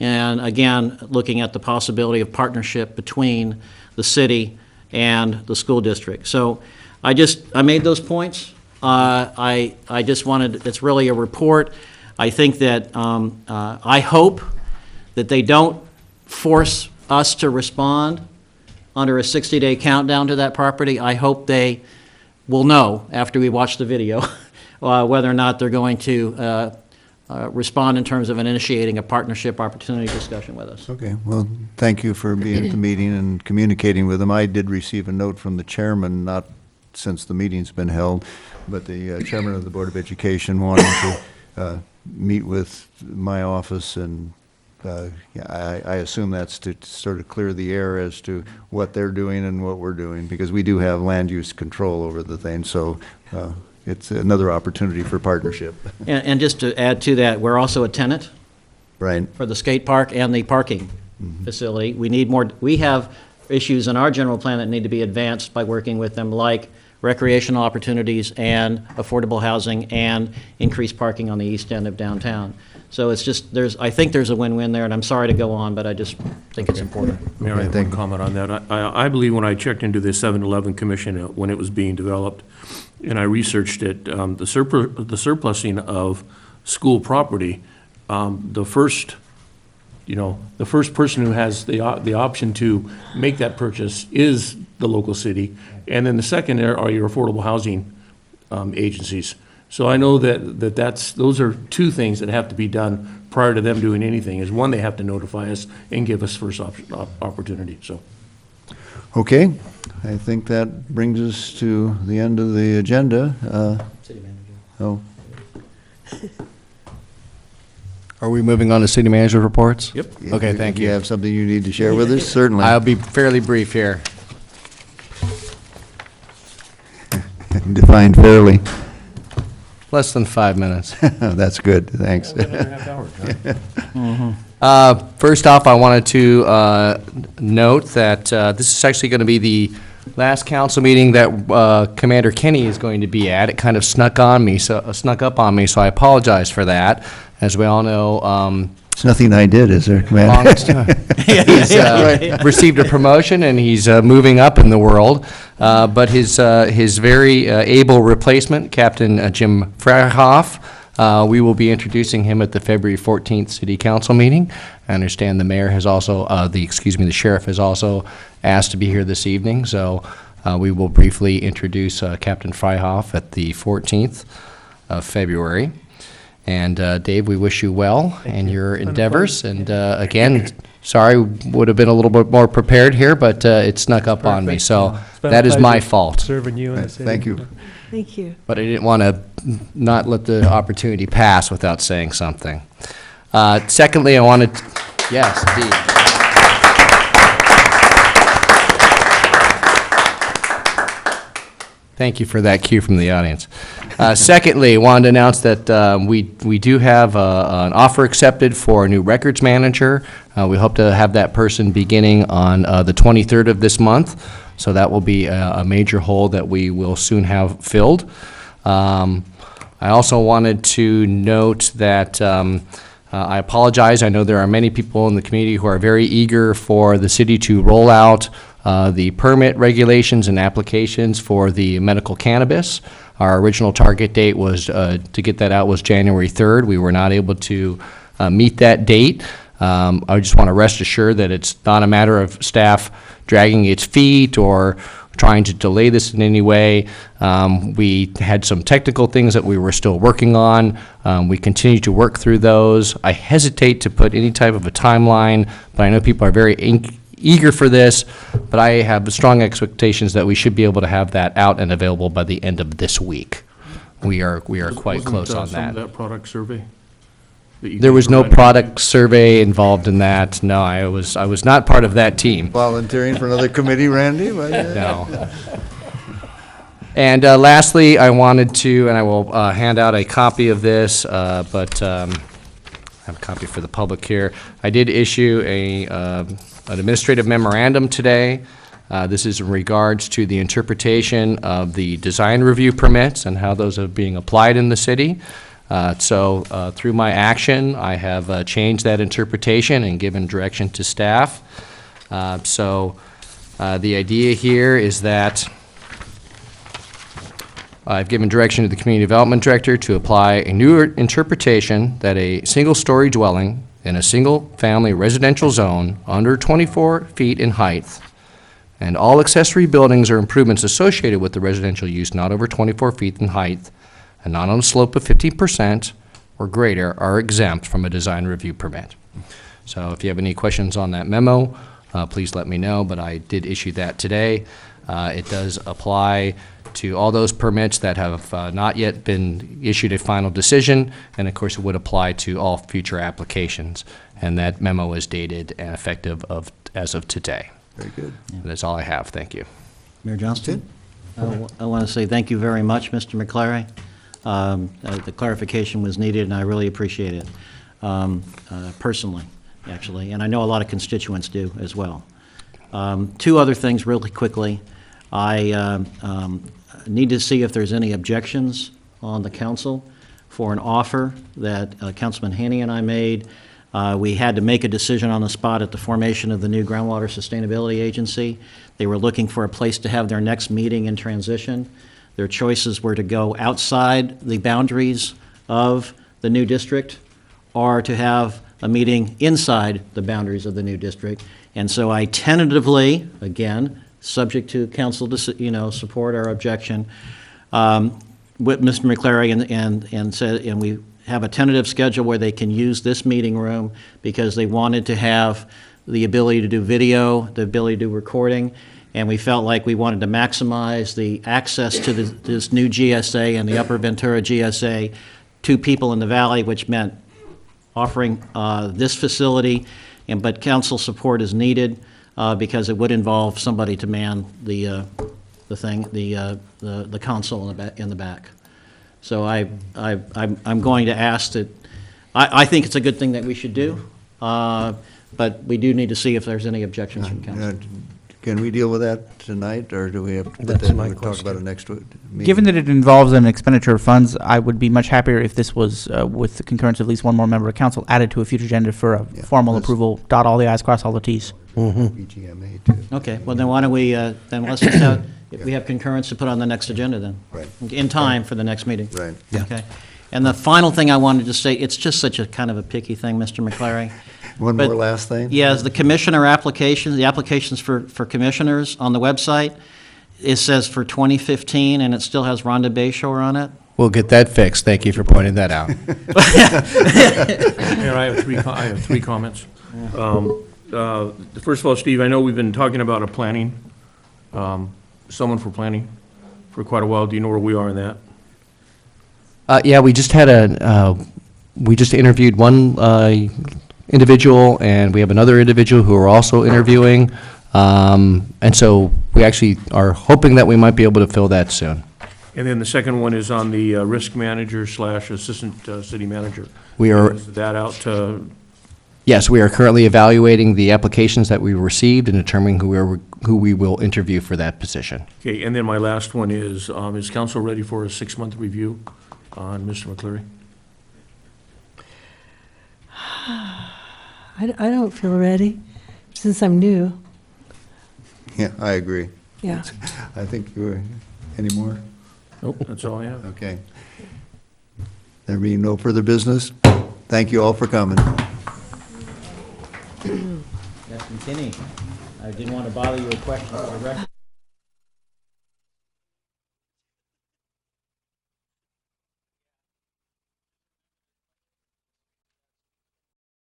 And again, looking at the possibility of partnership between the city and the school district. So I made those points. I just wanted, it's really a report. I think that, I hope that they don't force us to respond under a 60-day countdown to that property. I hope they will know after we watch the video whether or not they're going to respond in terms of initiating a partnership opportunity discussion with us. Okay, well, thank you for being at the meeting and communicating with them. I did receive a note from the chairman, not since the meeting's been held, but the chairman of the Board of Education wanting to meet with my office, and I assume that's to sort of clear the air as to what they're doing and what we're doing, because we do have land use control over the thing, so it's another opportunity for partnership. And just to add to that, we're also a tenant right for the skate park and the parking facility. We need more. We have issues in our general plan that need to be advanced by working with them, like recreational opportunities and affordable housing and increased parking on the east end of downtown. So it's just, I think there's a win-win there, and I'm sorry to go on, but I just think it's important. Mayor, I have one comment on that. I believe when I checked into the 7-Eleven Commission when it was being developed, and I researched it, the surplusing of school property, the first person who has the option to make that purchase is the local city, and then the second are your affordable housing agencies. So I know those are two things that have to be done prior to them doing anything. Is one, they have to notify us and give us first opportunity. So. Okay, I think that brings us to the end of the agenda. City manager. Oh. Are we moving on to city manager reports? Yep. Okay, thank you. You have something you need to share with us? Certainly. I'll be fairly brief here. Defined fairly. Less than 5 minutes. That's good, thanks. First off, I wanted to note that this is actually going to be the last council meeting that Commander Kenny is going to be at. It kind of snuck up on me, so I apologize for that. As we all know, it's nothing I did, is there, Commander? He's received a promotion and he's moving up in the world. But his very able replacement, Captain Jim Freihoff, we will be introducing him at the February 14th City Council meeting. I understand the mayor has also, the sheriff has also asked to be here this evening. So we will briefly introduce Captain Freihoff at the 14th of February. And Dave, we wish you well in your endeavors. And again, sorry, would have been a little bit more prepared here, but it snuck up on me. So that is my fault. Serving you in the city. Thank you. Thank you. But I didn't want to not let the opportunity pass without saying something. Secondly, I wanted, yes, indeed. Thank you for that cue from the audience. Secondly, wanted to announce that we do have an offer accepted for a new records manager. We hope to have that person beginning on the 23rd of this month, so that will be a major hole that we will soon have filled. I also wanted to note that I apologize. I know there are many people in the community who are very eager for the city to roll out the permit regulations and applications for the medical cannabis. Our original target date was to get that out was January 3rd. We were not able to meet that date. I just want to rest assured that it's not a matter of staff dragging its feet or trying to delay this in any way. We had some technical things that we were still working on. We continue to work through those. I hesitate to put any type of a timeline, but I know people are very eager for this, but I have strong expectations that we should be able to have that out and available by the end of this week. We are quite close on Some that. of that product survey? that you There guys was no provided? product survey involved in that. No, I was not part of that team. Volunteering for another committee, Randy? No. And lastly, I wanted to, and I will hand out a copy of this, but I have a copy for the public here. I did issue an administrative memorandum today. This is in regards to the interpretation of the design review permits and how those are being applied in the city. So through my action, I have changed that interpretation and given direction to staff. So the idea here is that I've given direction to the Community Development Director to apply a new interpretation that a single-story dwelling in a single-family residential zone under 24 feet in height and all accessory buildings or improvements associated with the residential use not over 24 feet in height and not on a slope of 50% or greater are exempt from a design review permit. So if you have any questions on that memo, please let me know, but I did issue that today. It does apply to all those permits that have not yet been issued a final decision, and of course it would apply to all future applications. And that memo is dated and effective as of today. Very good. That's all I have. Thank you. Mayor Johnston? I want to say thank you very much, Mr. McClary. The clarification was needed, and I really appreciate it, personally, actually. And I know a lot of constituents do as well. Two other things really quickly. I need to see if there's any objections on the council for an offer that Councilman Haney and I made. We had to make a decision on the spot at the formation of the new Groundwater Sustainability Agency. They were looking for a place to have their next meeting in transition. Their choices were to go outside the boundaries of the new district or to have a meeting inside the boundaries of the new district. And so I tentatively, again, subject to council to, support our objection, with Mr. McClary and said, and we have a tentative schedule where they can use this meeting room because they wanted to have the ability to do video, the ability to do recording, and we felt like we wanted to maximize the access to this new GSA and the Upper Ventura GSA to people in the valley, which meant offering this facility, but council support is needed because it would involve somebody to man the console in the back. So I'm going to ask that. I think it's a good thing that we should do, but we do need to see if there's any objections from council. Can we deal with that tonight, or do we have to put That's that, my we'll talk about it next meeting? Given that it involves an expenditure of funds, I would be much happier if this was, with the concurrence of at least one more member of council, added to a future agenda for a formal approval, dot all the i's, cross all the t's. BGMA too. Okay, well then why don't we, then let's just have, if we have concurrence to put on the next agenda then. Right. In time for the next meeting. Right. Yeah. Okay. And the final thing I wanted to say, it's just such a kind of a picky thing, Mr. McClary. One But- more last thing? Yes, the commissioner applications, the applications for commissioners on the website, it says for 2015, and it still has Rhonda Bayshore on it. We'll get that fixed. Thank you for pointing that out. Mayor, I have three comments. First of all, Steve, I know we've been talking about someone for planning for quite a while. Do you know where we are in that? Yeah, we just had we just interviewed one individual, and we have another individual who are also interviewing. And so we actually are hoping that we might be able to fill that soon. And then the second one is on the risk manager slash assistant city manager. We are, Is that out to, yes, we are currently evaluating the applications that we received and determining who we will interview for that position. okay, and then my last one is council ready for a 6-month review on Mr. McCleary? I don't feel ready, since I'm new. Yeah, I agree. Yeah. I think any more? Nope, that's all I have. Okay. There being no further business, thank you all for coming. Captain Kinney, I didn't want to bother you with questions for the record.